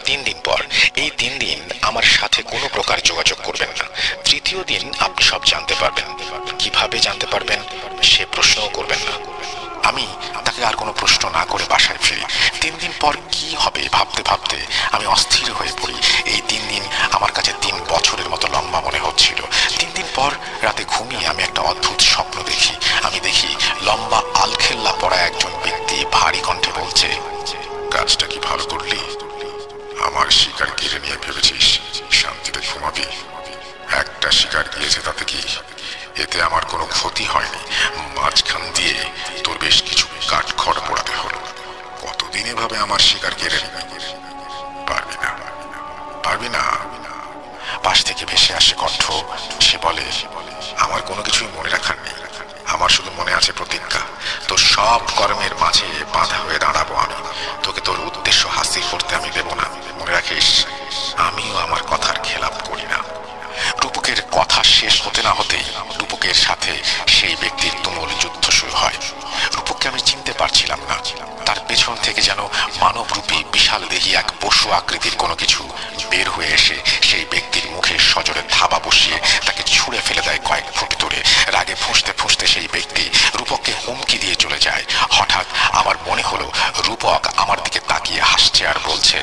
3 দিন পর। এই 3 দিন আমার সাথে কোনো প্রকার যোগাযোগ করবেন না। 3য় দিন আপনি সব জানতে পারবেন। কিভাবে জানতে পারবেন সে প্রশ্নও করবেন না। আমি তাকে আর কোনো প্রশ্ন না করে বাসায় ফিরি। 3 দিন পর কি হবে ভাবতে ভাবতে আমি অস্থির হয়ে পড়ি। এই 3 দিন আমার কাছে 3 বছরের মতো লম্বা মনে হচ্ছিল। 3 দিন পর রাতে ঘুমিয়ে আমি একটা অদ্ভুত স্বপ্ন দেখি। আমি দেখি লম্বা আলখেল্লা পরা একজন ব্যক্তি ভারী কণ্ঠে বলছে, কাজটা কি ভালো করলি? আমার শিকার কেড়ে নিয়ে ভেবেছিস শান্তিতে ঘুমাবি? একটা শিকার গিয়েছে, তাতে কি? এতে আমার কোনো ক্ষতি হয়নি। মাঝখান দিয়ে তোর বেশ কিছু কাঠখড় পোড়াতে হলো। কতদিন এভাবে আমার শিকার কেড়ে নিবি? পারবি না, পারবি না। পাশ থেকে ভেসে আসে কণ্ঠ। সে বলে, আমার কোনো কিছুই মনে রাখার নেই। আমার শুধু মনে আছে প্রতিজ্ঞা। তোর সব কর্মের মাঝে বাধা হয়ে দাঁড়াবো আমি। তোকে তোর উদ্দেশ্য হাসিল করতে আমি দেব না। মনে রাখিস, আমিও আমার কথার খেলাপ করি না। রূপকের কথা শেষ হতে না হতেই রূপকের সাথে সেই ব্যক্তির তুমুল যুদ্ধ শুরু হয়। রূপককে আমি চিনতে পারছিলাম না। তার পেছন থেকে যেন মানবরূপী বিশাল দেহী এক পশু আকৃতির কোনো কিছু বের হয়ে এসে সেই ব্যক্তির মুখে সজোরে থাবা বসিয়ে তাকে ছুঁড়ে ফেলে দেয় কয়েক ফুট দূরে। রাগে ফুঁসতে ফুঁসতে সেই ব্যক্তি রূপককে হুমকি দিয়ে চলে যায়। হঠাৎ আমার মনে হলো রূপক আমার দিকে তাকিয়ে হাসছে আর বলছে,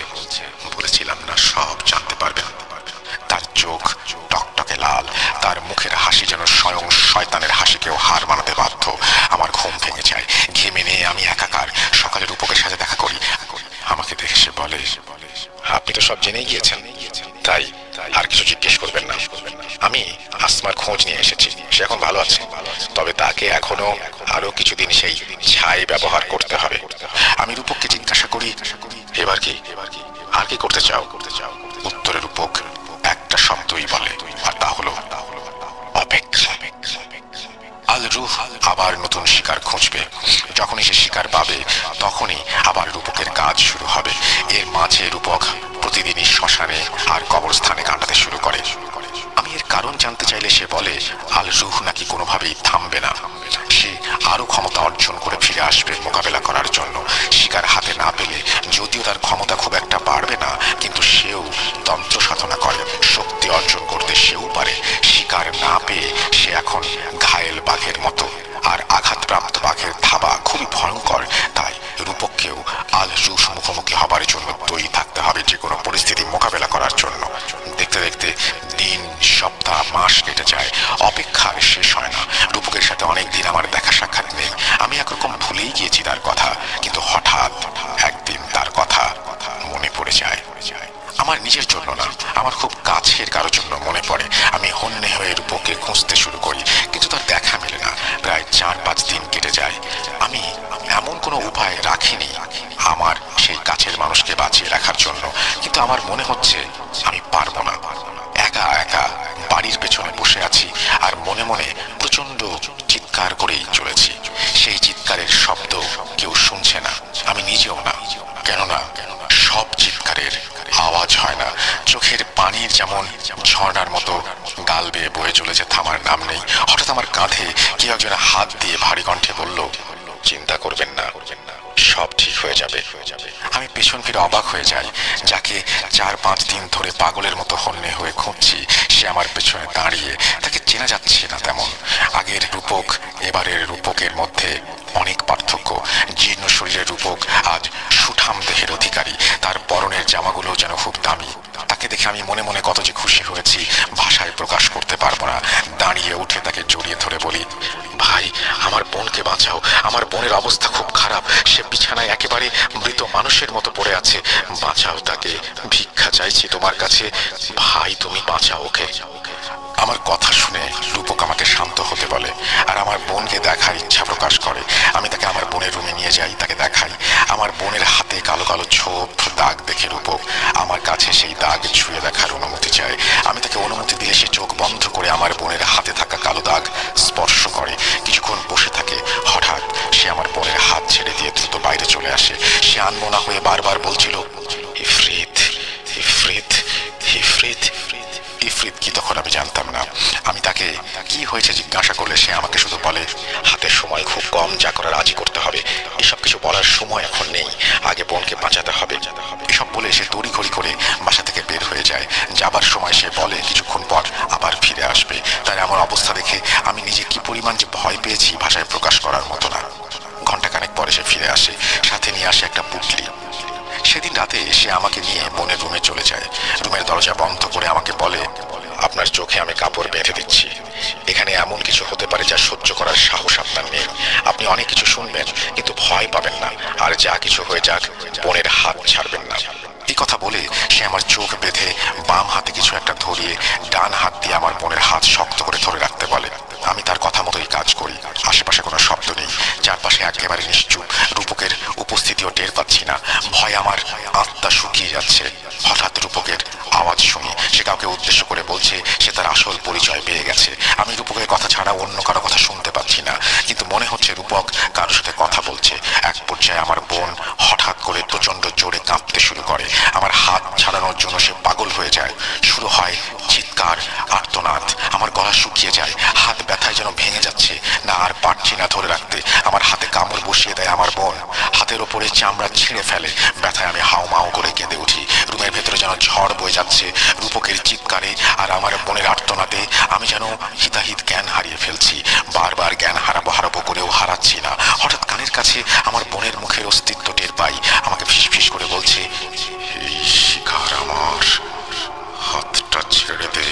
বলেছিলাম না সব জানতে পারবেন। তার চোখ টকটকে লাল, তার মুখের হাসি যেন স্বয়ং শয়তানের হাসিকেও হার মানাতে বাধ্য। আমার ঘুম ভেঙে যায়। ঘেমে নিয়ে আমি একাকার। সকালে রূপকের সাথে দেখা করি। আমাকে দেখে সে বলে, আপনি তো সব জেনেই গিয়েছেন, তাই আর কিছু জিজ্ঞেস করবেন না। আমি আসমার খোঁজ নিয়ে এসেছি। সে এখন ভালো আছে, তবে তাকে এখনো আরো কিছুদিন সেই ছাই ব্যবহার করতে হবে। আমি রূপককে জিজ্ঞাসা করি, এবার কি আর কি করতে চাও? উত্তরে রূপক একটা শব্দই বলে, আর তা হলো অপেক্ষা। আল রুহ আবার নতুন শিকার খুঁজবে। যখনই সে শিকার পাবে তখনই আবার রূপকের কাজ শুরু হবে। এর মাঝে রূপক প্রতিদিনই শ্মশানে আর কবরস্থানে কাটাতে শুরু করে। আমি এর কারণ জানতে চাইলে সে বলে, আল রুহ নাকি কোনোভাবেই থামবে না। সে আরো ক্ষমতা অর্জন করে ফিরে আসবে মোকাবেলা করার জন্য। শিকার হাতে না পেলে যদিও তার ক্ষমতা খুব একটা বাড়বে না, কিন্তু সেও তন্ত্র সাধনা করে, শক্তি অর্জন করতে সেও পারে। শিকার না পেয়ে সে এখন ঘায়েল বাঘের মতো, আর আঘাতপ্রাপ্ত বাঘের থাবা খুবই ভয়ঙ্কর। তাই রূপককেও আল রুহ মুখোমুখি হবার জন্য তৈরি থাকতে হবে যে কোনো পরিস্থিতি মোকাবেলা করার জন্য। দেখতে দেখতে দিন, সপ্তাহ, মাস কেটে যায়। অপেক্ষার শেষ হয় না। রূপকের সাথে অনেকদিন আমার দেখা সাক্ষাৎ নেই। আমি একরকম ভুলেই গিয়েছি তার কথা, কিন্তু হঠাৎ একদিন তার কথা মনে পড়ে যায়। আমার নিজের জন্য না, আমার খুব কাছের কারোর জন্য মনে পড়ে। আমি হন্যে হয়ে রূপককে খুঁজতে শুরু করি, কিন্তু তার দেখা মেলে না। প্রায় 4-5 দিন কেটে যায়। আমি এমন কোনো উপায় রাখিনি আমার সেই কাছের মানুষকে বাঁচিয়ে রাখার জন্য, কিন্তু আমার মনে হচ্ছে আমি পারবো না। একা একা বাড়ির পেছনে বসে আছি আর মনে মনে প্রচন্ড চিৎকার করেই চলেছি। সেই চিৎকারের শব্দ কেউ শুনছে না, আমি নিজেও না। কেননা সব চিৎকারের আওয়াজ হয় না। চোখের পানির যেমন ঝর্ণার মতো গাল বেয়ে বয়ে চলেছে, থামার নাম নেই। হঠাৎ আমার কাঁধে কেউ একজন হাত দিয়ে ভারী কণ্ঠে বলল, চিন্তা করবেন না, সব ঠিক হয়ে যাবে। আমি পেছন ফিরে অবাক হয়ে যাই। যাকে 4-5 দিন ধরে পাগলের মতো হন্যে হয়ে খুঁজছি সে আমার পেছনে দাঁড়িয়ে। তাকে চেনা যাচ্ছে না তেমন। আগের রূপক এবারের রূপকের মধ্যে অনেক পার্থক্য। জীর্ণ শরীরের রূপক আজ সুঠাম দেহের অধিকারী। তার পরনের জামাগুলো যেন খুব দামি। তাকে দেখে আমি মনে মনে কত যে খুশি হয়েছি ভাষায় প্রকাশ করতে পারবো না। দাঁড়িয়ে উঠে তাকে জড়িয়ে ধরে বলি, ভাই আমার বোনকে বাঁচাও, আমার বোনের অবস্থা খুব খারাপ, সে বিছানায় একেবারে মৃত মানুষের মতো পড়ে আছে, বাঁচাও তাকে, ভিক্ষা চাইছি তোমার কাছে, ভাই তুমি বাঁচাও ওকে। আমার কথা শুনে রূপক আমাকে শান্ত হতে বলে আর আমার বোনকে দেখার ইচ্ছা প্রকাশ করে। আমি তাকে আমার বোনের রুমে নিয়ে যাই, তাকে দেখাই। আমার বোনের হাতে কালো কালো ছোপ দাগ দেখে রূপক আমার কাছে সেই দাগ ছুঁয়ে দেখার অনুমতি চায়। আমি তাকে অনুমতি দিলে সে চোখ বন্ধ করে আমার বোনের হাতে থাকা কালো দাগ স্পর্শ করে। কিছুক্ষণ বসে থাকে। হঠাৎ সে আমার বোনের হাত ছেড়ে দিয়ে দ্রুত বাইরে চলে আসে। সে আনমনা হয়ে বারবার বলছিল, ইফরিত ইফরিত ইফরিত। ইফরিত কি তখন আমি জানতাম না। আমি তাকে কি হয়েছে জিজ্ঞাসা করলে সে আমাকে শুধু বলে, হাতের সময় খুব কম, যা করার আজই করতে হবে, এসব কিছু বলার সময় এখন নেই, আগে বোনকে বাঁচাতে হবে। এসব বলে সে তড়িঘড়ি করে বাসা থেকে বের হয়ে যায়। যাবার সময় সে বলে কিছুক্ষণ পর আবার ফিরে আসবে। তার এমন অবস্থা দেখে আমি নিজে কি পরিমাণ যে ভয় পেয়েছি ভাষায় প্রকাশ করার মতো না। ঘন্টাখানেক পরে সে ফিরে আসে, সাথে নিয়ে আসে একটা পুটলি। সেদিন রাতে সে আমাকে নিয়ে বোনের রুমে চলে যায়। রুমের দরজা বন্ধ করে আমাকে বলে, আপনার চোখে আমি কাপড় বেঁধে দিচ্ছি। এখানে এমন কিছু হতে পারে যা সহ্য করার সাহস আপনার নেই। আপনি অনেক কিছু শুনবেন কিন্তু ভয় পাবেন না, আর যা কিছু হয়ে যাক বোনের হাত ছাড়বেন না। এই কথা বলে সে আমার চোখ বেঁধে বাম হাতে কিছু একটা ধরিয়ে ডান হাত দিয়ে আমার বোনের হাত শক্ত করে ধরে রাখতে বলে। আমি তার কথা মতোই কাজ করি। আশেপাশে কোনো শব্দ নেই, চারপাশে একেবারে নিশ্চুপ। রূপকের উপস্থিতিও টের পাচ্ছি না। ভয় আমার আত্মা শুকিয়ে যাচ্ছে। হঠাৎ রূপকের আওয়াজ শুনি। সে কাউকে উদ্দেশ্য করে বলছে সে তার আসল পরিচয় পেয়ে গেছে। আমি রূপকের কথা ছাড়া অন্য কারো কথা শুনতে পাচ্ছি না, কিন্তু মনে হচ্ছে রূপক কারোর সাথে কথা বলছে। এক পর্যায়ে আমার বোন হঠাৎ করে প্রচন্ড জোরে কাঁপতে শুরু করে। আমার হাত ছাড়ানোর জন্য সে পাগল হয়ে যায়। শুরু হয় চিৎকার, আর্তনাদ। আমার গলা শুকিয়ে যায়, হাত ব্যথায় যেন ভেঙে যাচ্ছে, না আর পারছি না ধরে রাখতে। আমার হাতে কামড় বসিয়ে দেয় আমার বোন, হাতের ওপরে চামড়া ছিঁড়ে ফেলে। ব্যথায় আমি হাউমাউ করে কেঁদে উঠি। রুমের ভেতরে যেন ঝড় বয়ে যাচ্ছে। রূপকের চিৎকারে আর আমার বোনের আর্তনাদে আমি যেন হিতাহিত জ্ঞান হারিয়ে ফেলছি। বারবার জ্ঞান হারাবো করেও হারাচ্ছি না। হঠাৎ কানের কাছে আমার বোনের মুখের অস্তিত্ব টের পাই। আমাকে ফিসফিস করে বলছে, এই শিকার আমার, হাতটা ছেড়ে দে।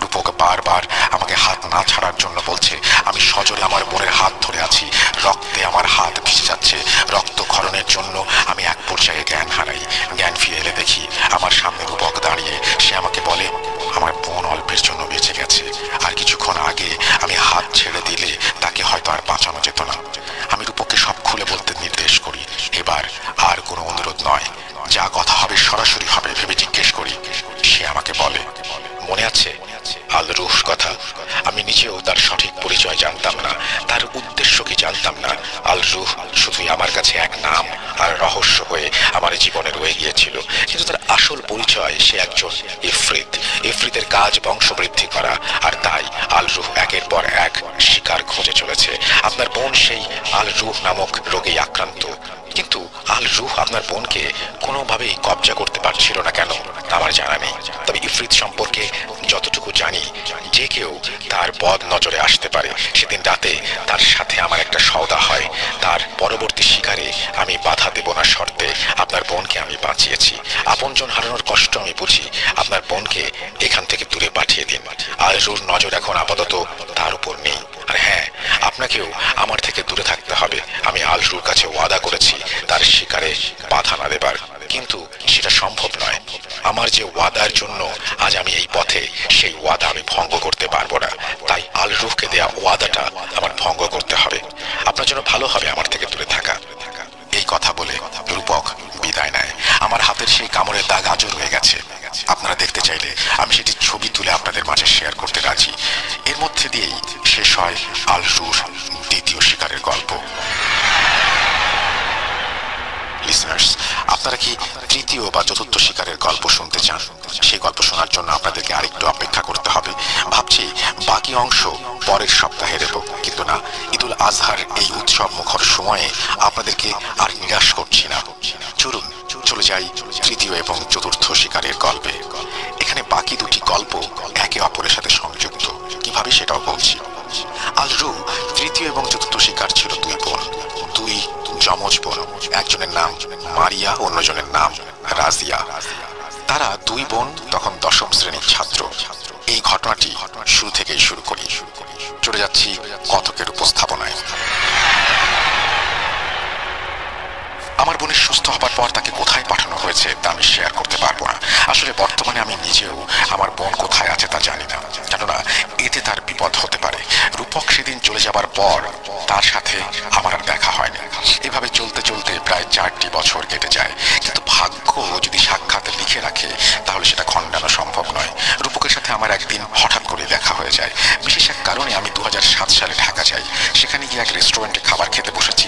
রূপক বারবার আমাকে হাত না ছাড়ার জন্য বলছে। আমি সজোরে আমার বোনের হাত ধরে আছি। রক্তে আমার হাত ভিজে যাচ্ছে। রক্তক্ষরণের জন্য আমি এক পর্যায়ে জ্ঞান হারাই। জ্ঞান ফিরে এলে দেখি আমার সামনে রূপক দাঁড়িয়ে। সে আমাকে বলে, আমার বোন অল্পের জন্য বেঁচে গেছে, আর কিছুক্ষণ আগে আমি হাত ছেড়ে দিলে তাকে হয়তো আর বাঁচানো যেত না। আমি রূপককে সব খুলে বলতে নির্দেশ করি। এবার আর কোনো অনুরোধ নয়, যা কথা হবে সরাসরি হবে ভেবে জিজ্ঞেস করি। সে আমাকে বলে, মনে আছে আল রুহ কথা? আমি নিজেও তার সঠিক পরিচয় জানতাম না, তার উদ্দেশ্য কি জানতাম না। আল রুহ শুধুই আমার কাছে এক নাম আর রহস্য হয়ে আমার জীবনে রয়ে গিয়েছিল, কিন্তু তার আসল পরিচয় সে একজন ইফরিত। ইফরিতের কাজ বংশবৃদ্ধি করা, আর তাই আল রুহ একের পর এক শিকার খুঁজে চলেছে। আপনার বোন সেই আল রুহ নামক রোগে আক্রান্ত, কিন্তু আল রুহ আপনার বোনকে কোনোভাবেই কবজা করতে পারছিল না কেন তা আমার জানা নেই। তবে ইফরিত সম্পর্কে যতটুকু জানি, যে কেউ তার বদ নজরে আসতে পারে। সেদিন রাতে তার সাথে আমার একটা সওদা হয়। তার পরবর্তী শিকারে আমি বাধা দেব না শর্তে আপনার বোনকে আমি বাঁচিয়েছি। আপনজন হারানোর কষ্ট আমি বুঝি। আপনার বোনকে এখান থেকে দূরে পাঠিয়ে দিন। আল রুহর নজর এখন আপাতত তার উপর নেই। আর হ্যাঁ, আপনাকেও আমার থেকে দূরে থাকতে হবে। আমি আল রুহর কাছে ওয়াদা করেছি তার শিকারে বাধা না দেবার, কিন্তু সেটা সম্ভব নয়। আমার যে ওয়াদার জন্য আজ আমি এই পথে, সেই ওয়াদা আমি ভঙ্গ করতে পারবো না। তাই আল রুহকে দেয়া ওয়াদাটা আমার ভঙ্গ করতে হবে। আপনার জন্য ভালো হবে আমার থেকে দূরে থাকা। এই কথা বলে রূপক বিদায় নেয়। আমার হাতের সেই কামড়ের দাগ আজও রয়ে গেছে। আপনারা দেখতে চাইলে আমি সেটি ছবি তুলে আপনাদের মাঝে শেয়ার করতে রাজি। এর মধ্যে দিয়েই শেষ হয় আল রুহর দ্বিতীয় শিকারের গল্প। লিসনার্স, আপনারা কি তৃতীয় বা চতুর্থ শিকারের গল্প শুনতে চান? সেই গল্প শোনার জন্য আপনাদেরকে আরেকটু অপেক্ষা করতে হবে। ভাবছি বাকি অংশ পরের সপ্তাহে দেব, কিন্তু না, ঈদুল আজহার এই উৎসব মুখর সময়ে আপনাদেরকে আর নিরাশ করছি না। চলুন চলে যাই তৃতীয় এবং চতুর্থ শিকারের গল্পে। এখানে বাকি দুটি গল্প একে অপরের সাথে সংযুক্ত, কিভাবে সেটাও বলছি। আল রু তৃতীয় এবং চতুর্থ শিকার ছিল দুই বোন, দুই যমজ বোন। একজনের নাম মারিয়া, অন্যজনের নাম রাজিয়া। তারা দুই বোন তখন দশম শ্রেণীর ছাত্র। এই ঘটনাটি শুরু থেকেই শুরু করি। চলে যাচ্ছি কথকের উপস্থাপনায়। আমার বোনের সুস্থ হবার পর তাকে কোথায় পাঠানো হয়েছে তা আমি শেয়ার করতে পারবো না। আসলে বর্তমানে আমি নিজেও আমার বোন কোথায় আছে তা জানি না, কেননা এতে তার বিপদ হতে পারে। রূপক সেদিন চলে যাবার পর তার সাথে আমার আর দেখা হয়নি। এভাবে চলতে চলতে প্রায় 4টি বছর কেটে যায়। কিন্তু ভাগ্য যদি সাক্ষাৎ লিখে রাখে তাহলে সেটা খণ্ডানো সম্ভব নয়। রূপকের সাথে আমার একদিন হঠাৎ করে দেখা হয়ে যায়। বিশেষ এক কারণে আমি 2007 সালে ঢাকা যাই। সেখানে গিয়ে এক রেস্টুরেন্টে খাবার খেতে বসেছি।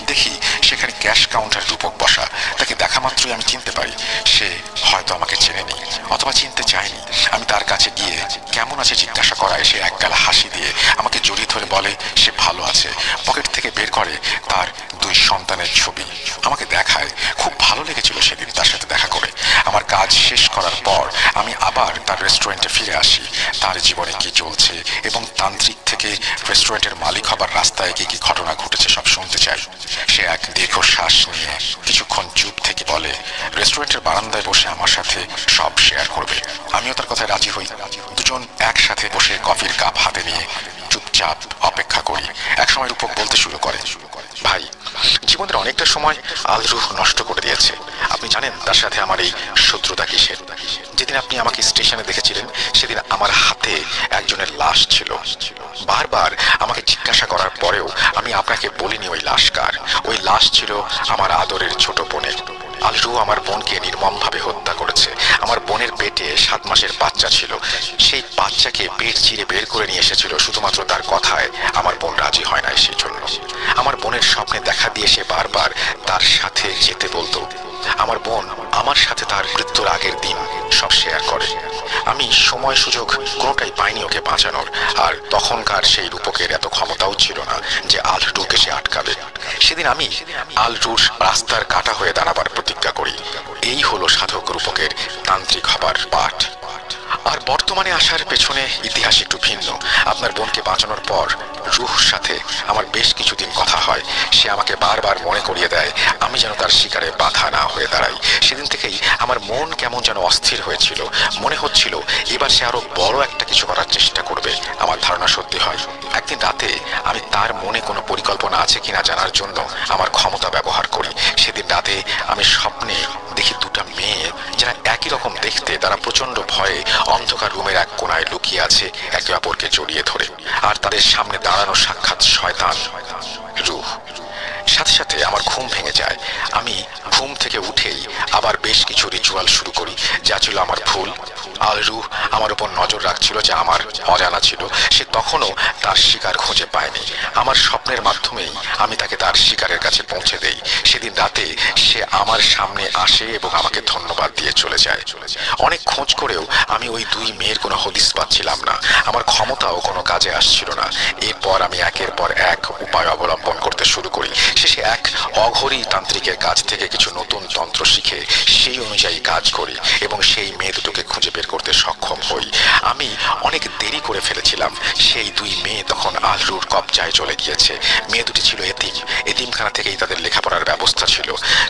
দেখি সেখানে ক্যাশ কাউন্টার রূপক বসা। তাকে দেখা মাত্রই আমি চিনতে পারি সে হয়তো আমাকে চেনেনি অথবা চিনতে চায়নি। আমি তার কাছে গিয়ে কেমন আছে জিজ্ঞাসা করায় সে একগাল হাসি দিয়ে আমাকে জড়িয়ে ধরে বলে সে ভালো আছে। পকেট থেকে বের করে তার 2 সন্তানের ছবি আমাকে দেখায়। খুব ভালো লেগেছিল সেদিন তার সাথে দেখা করে। আমার কাজ শেষ করার পর আমি আবার তার রেস্টুরেন্টে ফিরে আসি। তার জীবনে কি চলছে এবং তান্ত্রিক থেকে রেস্টুরেন্টের মালিক হবার রাস্তায় কি কি ঘটনা ঘটেছে সব শুনতে চাই। সে এক দীর্ঘশ্বাস নিয়ে কিছুক্ষণ চুপ থেকে বলে রেস্টুরেন্টের বারান্দায় বসে আমার সাথে সব শেয়ার করবে। আমিও তার কথায় রাজি হই। দুজন একসাথে বসে কফির কাপ হাতে নিয়ে চুপচাপ অপেক্ষা করি। একসময় রূপক বলতে শুরু করে, ভাই, জীবনের অনেকটা সময় আল রুহ নষ্ট করে দিয়েছে। আপনি জানেন তার সাথে আমার এই শত্রুতা কিসের? যেদিন আপনি আমাকে স্টেশনে দেখেছিলেন সেদিন আমার হাতে একজনের লাশ ছিল। বারবার আমাকে জিজ্ঞাসা করার পরেও আমি আপনাকে বলিনি ওই লাশ কার। ওই লাশ ছিল আমার আদরের ছোট বোনের। আল রু আমার বোনকে নির্মমভাবে হত্যা করেছে। আমার বোনের পেটে 7 মাসের বাচ্চা ছিল। সেই বাচ্চাকে পেট চিরে বের করে নিয়ে এসেছিল শুধুমাত্র তার কথায় আমার বোন রাজি হয় নাই। সেই জন্য আমার বোনের স্বপ্নে দেখা দিয়ে সে বারবার তার সাথে যেতে বলতো। আমার বোন আমার সাথে তার মৃত্যুর আগের দিন সব শেয়ার করে। আমি সময় সুযোগ কোনোটাই পাইনি ওকে বাঁচানোর। আর তখনকার সেই রূপকের এত ক্ষমতাও ছিল না যে আল রুকে সে আটকাবে। সেদিন আমি আল রুর রাস্তার কাটা হয়ে দাঁড়াবার প্রতিজ্ঞা করি। এই হলো সাধক রূপকের তান্ত্রিক হবার পাঠ। আর বর্তমানে আসার পেছনে ইতিহাস একটু ভিন্ন। আপনার বোনকে বাঁচানোর পর রুহর সাথে আমার বেশ কিছুদিন কথা হয়। সে আমাকে বারবার মনে করিয়ে দেয় আমি যেন তার শিকারে বাধা না হয়ে দাঁড়াই। সেদিন থেকেই আমার মন কেমন যেন অস্থির হয়েছিল। মনে হচ্ছিল এবার সে আরো বড় একটা কিছু করার চেষ্টা করবে। আমার ধারণা সত্যি হয়। একদিন রাতে আমি তার মনে কোনো পরিকল্পনা আছে কিনা জানার জন্য আমার ক্ষমতা ব্যবহার করি। সেদিন রাতে আমি স্বপ্নে দেখি 2টা মেয়ে যারা একই রকম দেখতে। তারা প্রচন্ড ভয়ে অন্ধকার রুমের এক কোনায় লুকিয়ে আছে, একে অপরকে জড়িয়ে ধরে। আর তাদের সামনে দাঁড়ানো সাক্ষাৎ শয়তান রূহ। সাথে সাথে আমার ঘুম ভেঙে যায়। আমি ঘুম থেকে উঠেই আবার বেশ কিছু রিচুয়াল শুরু করি, যা ছিল আমার ভুল। আল রুহ আমার উপর নজর রাখছিল, যা আমার অজানা ছিল। সে তখনও তার শিকার খুঁজে পায়নি। আমার স্বপ্নের মাধ্যমেই আমি তাকে তার শিকারের কাছে পৌঁছে দেই। সেদিন রাতে সে আমার সামনে আসে এবং আমাকে ধন্যবাদ দিয়ে চলে যায়। অনেক খোঁজ করেও আমি ওই 2 মেয়ের কোনো হদিস পাচ্ছিলাম না। আমার ক্ষমতাও কোনো কাজে আসছিল না। এরপর আমি একের পর এক উপায় অবলম্বন করতে শুরু করি। শেষে এক অঘরী তান্ত্রিকের কাছ থেকে কিছু নতুন তন্ত্র শিখে সেই অনুযায়ী কাজ করি এবং সেই মেয়ে দুটোকে খুঁজে বের করতে সক্ষম হই। আমি অনেক দেরি করে ফেলেছিলাম। সেই 2 মেয়ে তখন আল রুর কবজায় চলে গিয়েছে। মেয়ে দুটি ছিল এতিম। এতিমখানা থেকেই তাদের লেখাপড়ার ব্যবস্থা ছিল,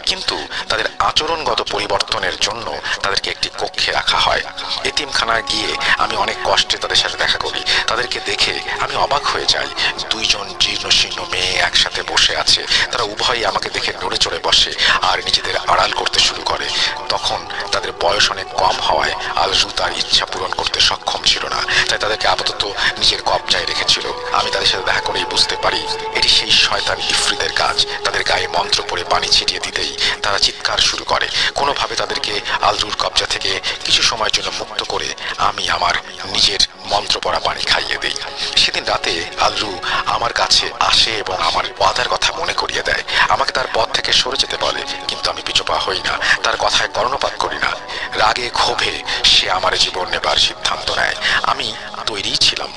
কিন্তু তাদের আচরণগত পরিবর্তনের জন্য তাদেরকে একটি কক্ষে রাখা হয়। এতিমখানায় গিয়ে আমি অনেক কষ্টে তাদের সাথে দেখা করি। তাদেরকে দেখে আমি অবাক হয়ে যাই। 2 জন জীর্ণ শীর্ণ মেয়ে একসাথে বসে আছে। তারা উভয়ই আমাকে দেখে নড়ে চড়ে বসে আর নিজেদের আড়াল করতে শুরু করে। তখন তাদের বয়স অনেক কম হওয়ায় আল রু তার ইচ্ছা পূরণ করতে সক্ষম ছিল না, তাই তাদেরকে আপাতত নিজের কবজায় রেখেছিল। আমি তাদের সাথে দেখা করেই বুঝতে পারি এটি সেই শয়তান ইফরিতের কাজ। তাদের গায়ে মন্ত্র পড়ে পানি ছিটিয়ে দিতেই তারা চিৎকার শুরু করে। কোনোভাবে তাদেরকে আল রুর কবজা থেকে কিছু সময়ের জন্য মুক্ত করে আমি আমার নিজের মন্ত্র পড়া পানি খাইয়ে দেই। সেদিন রাতে আলরু আমার কাছে আসে এবং আমার ওয়াদার কথা মনে করিয়ে দেয়। আমাকে তার পথ থেকে সরে যেতে বলে, কিন্তু আমি পিছপা হই না, তার কথায় কর্ণপাত করি না। রাগে ক্ষোভে সে আমার জীবন নেবার সিদ্ধান্ত নেয়। আমি তৈরিই ছিলাম,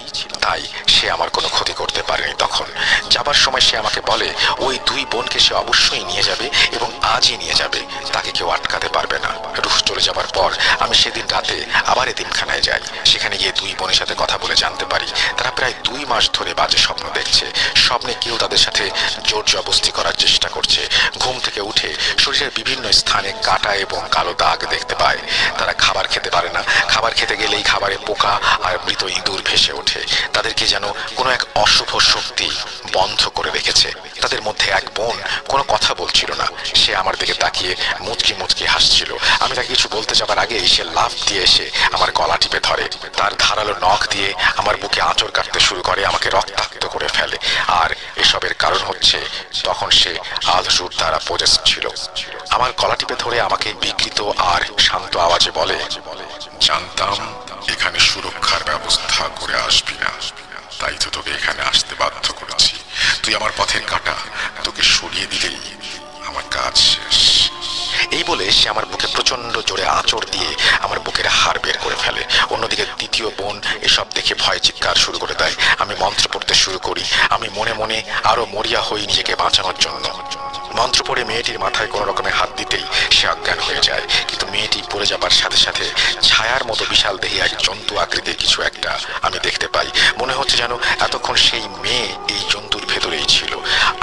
তাই সে আমার কোনো ক্ষতি করতে পারেনি। তখন যাবার সময় সে আমাকে বলে ওই দুই বোনকে সে অবশ্যই নিয়ে যাবে এবং আজই নিয়ে যাবে, তাকে কেউ আটকাতে পারবে না। রুহ চলে যাবার পর আমি সেদিন রাতে আবার এতিমখানায় যাই। সেখানে গিয়ে দুই বোনের সাথে কথা বলে জানতে পারি তারা প্রায় 2 মাস ধরে বাজে স্বপ্ন দেখছে। স্বপ্নে কেউ তাদের সাথে জোর জবরদস্তি করার চেষ্টা করছে। ঘুম থেকে উঠে শরীরের বিভিন্ন স্থানে কাটা এবং কালো দাগ দেখতে পায়। তারা খাবার খেতে পারে না, খাবার খেতে গেলেই খাবারে পোকা আর মৃত ইঁদুর ভেসে ওঠে। তাদেরকে যেন কোনো এক অশুভ শক্তি বন্ধ করে রেখেছে। তাদের মধ্যে এক বোন কোনো কথা বলছিল না, সে আমার দিকে তাকিয়ে মুচকি মুচকি হাসছিল। আমি তাকে কিছু বলতে যাবার আগে সে লাফ দিয়ে এসে আমার গলা টিপে ধরে। তার ধারালো নখ দিয়ে আমার বুকে আঁচড় কাটতে শুরু করে, আমাকে রক্তাক্ত করে ফেলে। আর এসবের কারণ হচ্ছে তখন সে আলরুর দ্বারা পজেসড ছিল। আমার গলা টিপে ধরে আমাকে বিকৃত আর শান্ত আওয়াজে বলে, জানতাম এখানে সুরক্ষার ব্যবস্থা করে আসবি না, তাই তো তোকে এখানে আসতে বাধ্য করেছি। তুই আমার পথের কাঁটা, তোকে সরিয়ে দিলেই আমার কাজ শেষ। এই বলে সে আমার বুকে প্রচন্ড জোরে আঁচড় দিয়ে আমার বুকের হাড় বের করে ফেলে। অন্যদিকে দ্বিতীয় বোন এসব দেখে ভয়ে চিৎকার শুরু করে দেয়। আমি মন্ত্র পড়তে শুরু করি। আমি মনে মনে আরো মরিয়া হই নিজেকে বাঁচানোর জন্য। মন্ত্র পড়ে মেয়েটির মাথায় কোনো রকমের হাত দিতেই সে অজ্ঞান হয়ে যায়। কিন্তু মেয়েটি পড়ে যাবার সাথে সাথে ছায়ার মতো বিশাল দেহি এক জন্তু আকৃতির কিছু একটা আমি দেখতে পাই। মনে হচ্ছে যেন এতক্ষণ সেই মেয়ে এই জন্তুর ভেতরেই ছিল।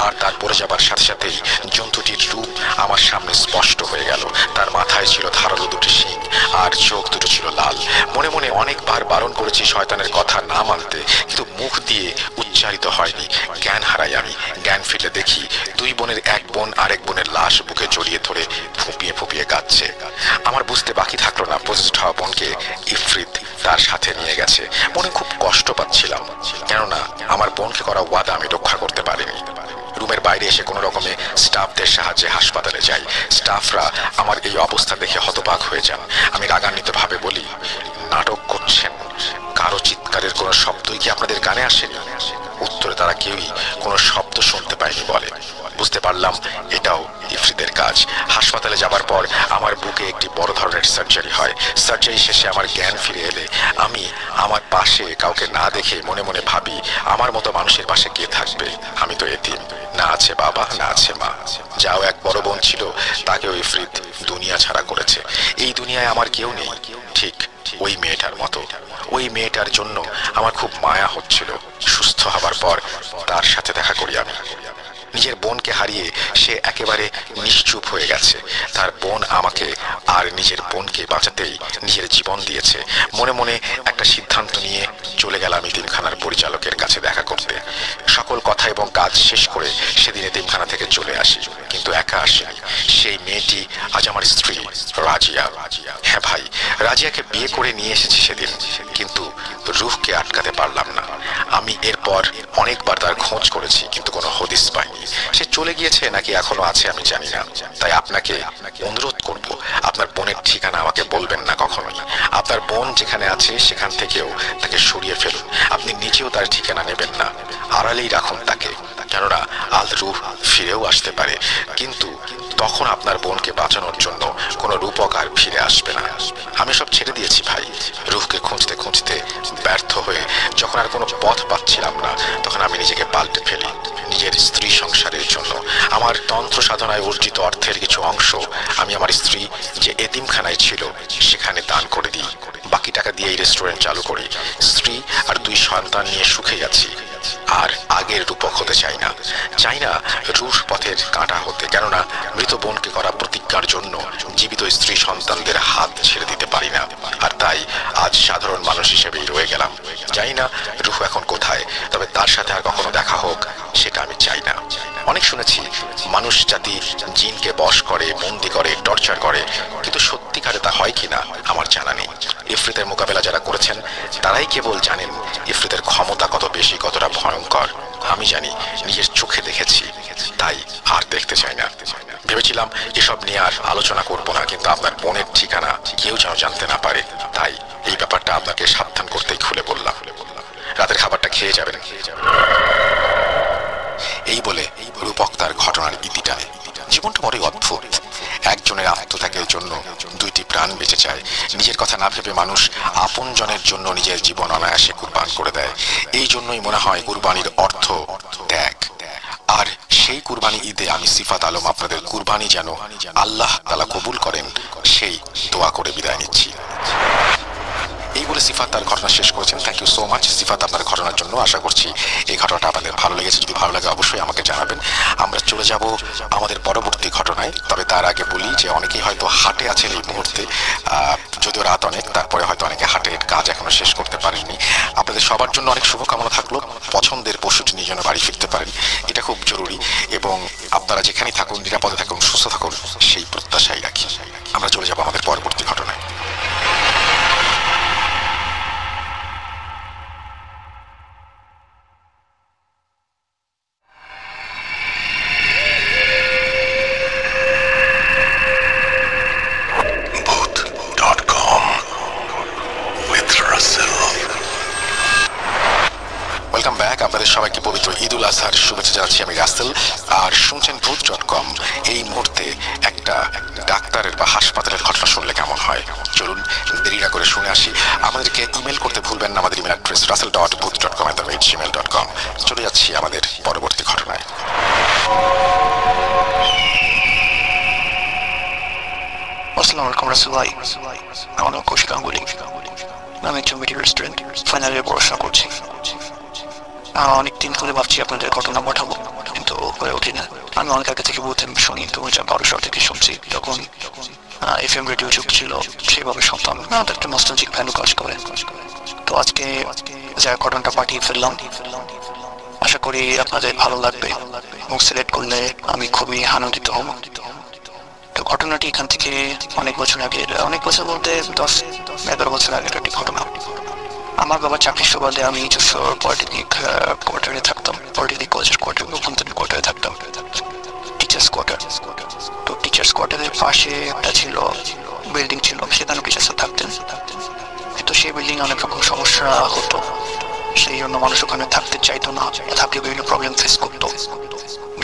আর তার পড়ে যাবার সাথে সাথেই জন্তুটির রূপ আমার সামনে স্পষ্ট হয়ে গেল। তার মাথায় ছিল ধারালো দুটি শিং আর চোখ দুটো ছিল লাল। মনে মনে অনেকবার বারণ করেছি শয়তানের কথা না মানতে, কিন্তু মুখ দিয়ে উচ্চারিত হয়নি। জ্ঞান হারাই আমি। জ্ঞান ফিরলে দেখি দুই বোনের এক বোন আরেক বোনের লাশ বুকে জড়িয়ে ধরে ফুঁপিয়ে ফুঁপিয়ে কাঁদছে। আমার বুঝতে বাকি থাকলো না পজেসড হওয়া বোনকে ইফরিত তার সাথে নিয়ে গেছে। মনে খুব কষ্ট পাচ্ছিলাম, কেননা আমার বোনকে করা ওয়াদা আমি রক্ষা করতে পারিনি। রুমের বাইরে এসে কোনো রকমে স্টাফদের সাহায্যে হাসপাতালে যাই। স্টাফরা আমার এই অবস্থা দেখে হতবাক হয়ে যান। আমি রাগান্বিতভাবে বলি, নাটক করছেন? কারো চিৎকারের কোনো শব্দই কি আপনাদের কানে আসেনি? উত্তরে তারা কেউই কোনো শব্দ শুনতে পায়নি বলে। বুঝতে পারলাম এটাও ইফরিতের কাজ। হাসপাতালে যাবার পর আমার বুকে একটি বড় ধরনের সার্জারি হয়। সার্জারি শেষে আমার জ্ঞান ফিরে এলে আমি আমার পাশে কাউকে না দেখে মনে মনে ভাবি, আমার মতো মানুষের পাশে কে থাকবে? আমি তো এতিম, না আছে বাবা না আছে মা। যাও এক বড় বোন ছিল, তাকেও ইফরিত দুনিয়া ছাড়া করেছে। এই দুনিয়ায় আমার কেউ নেই, ঠিক ওই মেয়েটার মতো। ওই মেয়েটার জন্য আমার খুব মায়া হচ্ছিল। সুস্থ হবার পর তার সাথে দেখা করি আমি। নিজের বোনকে হারিয়ে সে একেবারে নিশ্চুপ হয়ে গেছে। তার বোন আমাকে আর নিজের বোনকে বাঁচাতেই নিজের জীবন দিয়েছে। মনে মনে একটা সিদ্ধান্ত নিয়ে চলে গেলাম এতিমখানার পরিচালকের কাছে দেখা করতে। সকল কথা এবং কাজ শেষ করে সেদিন এতিমখানা থেকে চলে আসি, কিন্তু একা আসিনি। সেই মেয়েটি আজ আমার স্ত্রী রাজিয়া। হ্যাঁ ভাই, রাজিয়াকে বিয়ে করে নিয়ে এসেছি সেদিন, কিন্তু রুহকে আটকাতে পারলাম না। আমি এরপর অনেকবার তার খোঁজ করেছি, কিন্তু কোনো হদিস পাইনি। সে চলে গিয়েছে নাকি এখনো আছে আমি জানি না। তাই আপনাকে অনুরোধ করব, আপনার বোনের ঠিকানা আমাকে বলবেন না কখনোই। আপনার বোন যেখানে আছে সেখান থেকেও তাকে সরিয়ে ফেলুন। আপনি নিজেও তার ঠিকানা নেবেন না, আড়ালেই রাখুন তাকে, কেননা আলরুহ ফিরেও আসতে পারে। কিন্তু তখন আপনার বোনকে বাঁচানোর জন্য কোনো রূপক আর ফিরে আসবে না। আমি সব ছেড়ে দিয়েছি ভাই। রুহকে খুঁজতে খুঁজতে ব্যর্থ হয়ে যখন আর কোনো পথ পাচ্ছিলাম না, তখন আমি নিজেকে পাল্টে ফেলি নিজের স্ত্রী সংসারের জন্য। আমার তন্ত্র সাধনায় অর্জিত অর্থের কিছু অংশ আমি আমার স্ত্রী যে এতিমখানায় ছিল সেখানে দান করে দিই। বাকি টাকা দিয়ে এই রেস্টুরেন্ট চালু করি। স্ত্রী আর 2 সন্তান নিয়ে সুখে আছি। আর আগের রূপক হতে চাই না, চাই না রুহ পথের কাঁটা হতে, কেননা মৃত বোনকে করা প্রতিজ্ঞার জন্য জীবিত স্ত্রী সন্তানদের হাত ছেড়ে দিতে পারি না। আর তাই আজ সাধারণ মানুষ হিসেবেই রয়ে গেলাম। জানি না রুহ এখন কোথায়, তবে তার সাথে আর কখনো দেখা হোক সেটা আমি চাই না। অনেক শুনেছি মানুষ জাতি জিনকে বশ করে, বন্দি করে, টর্চার করে, কিন্তু সত্যিকারে তা হয় কিনা আমার জানা নেই। ইফরিতের মোকাবেলা যারা করেছেন তারাই কেবল জানেন ইফরিতের ক্ষমতা কত বেশি, কতটা ভয়ঙ্কর। আমি জানি, নিজের চোখে দেখেছি, তাই আর দেখতে চাই না। ভেবেছিলাম এসব নিয়ে আর আলোচনা করব না, কিন্তু আপনার বোনের ঠিকানা কেউ যেন জানতে না পারে, তাই এই ব্যাপারটা আপনাকে সাবধান করতেই খুলে বললাম। রাতের খাবারটা খেয়ে যাবেন। এই বলে রূপক তার ঘটনার ইতি টানে। জীবনটা বড়ই অদ্ভুত। একজনের আত্মত্যাগের জন্য দুইটি প্রাণ বেঁচে যায়। নিজের কথা না ভেবে মানুষ আপনজনের জন্য নিজের জীবন অনায়াসে কুরবান করে দেয়। এই জন্যই মনে হয় কুরবানির অর্থ ত্যাগ। আর সেই কুরবানি ঈদে আমি সিফাত আলম আপনাদের কুরবানি যেন আল্লাহ তাআলা কবুল করেন সেই দোয়া করে বিদায় নিচ্ছি। এই বলে সিফাত তার ঘটনা শেষ করেছেন। থ্যাংক ইউ সো মাচ সিফাত আপনার ঘটনার জন্য। আশা করছি এই ঘটনাটা আপনাদের ভালো লেগেছে। যদি ভালো লাগে অবশ্যই আমাকে জানাবেন। আমরা চলে যাব আমাদের পরবর্তী ঘটনায়। তবে তার আগে বলি যে অনেকেই হয়তো হাটে আছেন এই মুহূর্তে, যদিও রাত অনেক, তারপরে হয়তো অনেকে হাটের কাজ এখনো শেষ করতে পারেননি। আপনাদের সবার জন্য অনেক শুভকামনা থাকলো। পছন্দের পশুটি নিয়ে যেন বাড়ি ফিরতে পারেন, এটা খুব জরুরি। এবং আপনারা যেখানেই থাকুন নিরাপদে থাকুন, সুস্থ থাকুন, সেই প্রত্যাশাই রাখি। আমরা চলে যাব আমাদের পরবর্তী ঘটনায়। Welcome back. আপনাদের সবাইকে পবিত্র ঈদ উল আজহার শুভেচ্ছা জানাচ্ছি আমি রাসেল। আর শুনছেন ভূত.com। এই মুহূর্তে একটা ডাক্তারের বা হাসপাতালের ঘটনা শুনলে কেমন হয়? চলুন দেরি না করে শুনে আসি। আমাদেরকে ইমেল করতে ভুলবেন না। আমাদের ইমেল অ্যাড্রেস russell.booth.com@gmail.com। চলে যাচ্ছি আমাদের পরবর্তী ঘটনায়। আসসালামু আলাইকুম রাসেল ভাই। আমার নাম কৌশিক গাঙ্গুলি। আমি একজন মেডিকেল স্টুডেন্ট, ফাইনাল ইয়ারে পড়াশোনা করছি। অনেকদিন ধরে ভাবছি আপনাদের ঘটনা পাঠাবো, কিন্তু হয়ে ওঠে না। আমি অনেক আগে থেকে বলতে শুনি, 2012 সাল থেকে শুনছি। তখন FM রেডিও যুগ ছিল, সেভাবে শুনতাম। একটা নস্টালজিক ভ্যালু কাজ করে। তো আজকে যা ঘটনাটা পাঠিয়ে ফেললাম, আশা করি আপনাদের ভালো লাগবে এবং সিলেক্ট করলে আমি খুবই আনন্দিত হব। তো ঘটনাটি এখান থেকে অনেক বছর আগের, অনেক বছর বলতে 10-11 বছর আগের একটি ঘটনা। আমার বাবার চাকরির সুবাদে আমি যশোর পলিটেকনিক কোয়ার্টারে থাকতাম। পলিটেকনিক কলেজের কোয়ার্টার, অভ্যন্তরীণ কোয়ার্টারে থাকতাম, টিচার্স কোয়ার্টার। তো টিচার্স কোয়ার্টারের পাশে একটা ছিল বিল্ডিং ছিল, সেখানে টিচার্সরা থাকতেন। কিন্তু সেই বিল্ডিং অনেক রকম সমস্যা হতো, সেই জন্য মানুষ ওখানে থাকতে চাইতো না। থাকলে বিভিন্ন প্রবলেম ফেস করতো।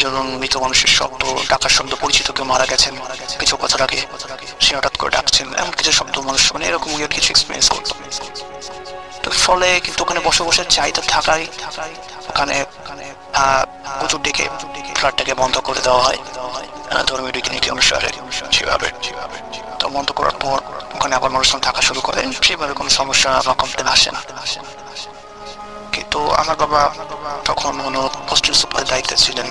যেমন মৃত মানুষের শব্দ, ডাকার শব্দ, পরিচিত কেউ মারা গেছেন কিছু বছর আগে, সে হঠাৎ করে ডাকছেন, এমন কিছু শব্দ মানুষ মানে এরকম কিছু এক্সপিরিয়েন্স করতো। তো ফলে কিন্তু ওখানে বসে বসে চাইতে থাকাই, ওখানে হুজুর ডেকে ফ্ল্যাটটাকে বন্ধ করে দেওয়া হয় ধর্মীয় রীতিনীতি অনুসারে। সেভাবে তো বন্ধ করার পর ওখানে আবার মানুষজন থাকা শুরু করে। সেভাবে কোনো সমস্যা বা কমপ্লেন আসে না। কিন্তু আমার বাবা তখন হোস্টেল সুপারের দায়িত্বে ছিলেন।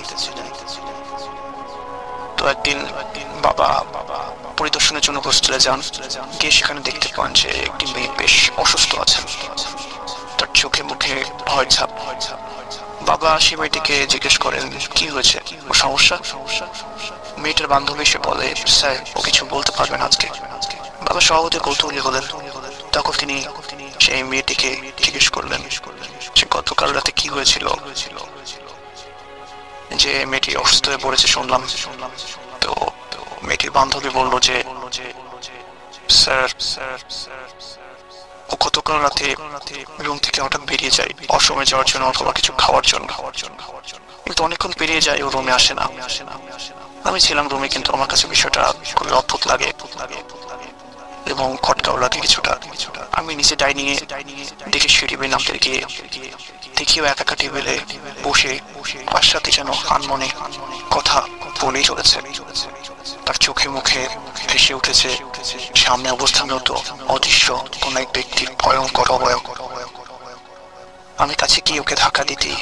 তো একদিন বাবা পরিদর্শনের জন্য হোস্টেলে যান। গিয়ে সেখানে দেখতে পান যে একটি মেয়ে বেশ অসুস্থ আছে, তার চোখে মুখে ভয় ছাপ। বাবা সে মেয়েটিকে জিজ্ঞেস করেন কি হয়েছে, ও সমস্যা? মেয়েটার বান্ধবী এসে বলে, স্যার ও কিছু বলতে পারবেন আজকে। বাবা সহজে কৌতূহলী হলেন। তখন তিনি সেই মেয়েটিকে জিজ্ঞেস করলেন যে গতকাল রাতে কি হয়েছিল, যে মেয়েটি অসুস্থ হয়ে পড়েছে শুনলাম। তো মেয়েটির বান্ধবী বলল যে স্যার ও গতকাল রাতে রুম থেকে হঠাৎ বেরিয়ে যায় অসময়ে যাওয়ার জন্য অথবা কিছু খাওয়ার জন্য, কিন্তু অনেকক্ষণ বেরিয়ে যায়, ও রুমে আসে না। আমি ছিলাম রুমে, কিন্তু আমার কাছে বিষয়টা খুবই অদ্ভুত লাগে এবং খটকাও লাগে কিছুটা। আমি নিচে ডাইনিং এ দেখে সিঁড়ি বেয়ে নামতে গিয়ে দেখিও একা টেবিলে বসে তার সাথে যেন আনমনে কথা বলেই চলেছে। তার চোখে মুখে ভেসে উঠেছে সামনে অবস্থানরত অদৃশ্য কোন এক ব্যক্তির ভয়ঙ্কর অবয়ব। আমি কাছে গিয়ে ওকে ধাক্কা দিতেই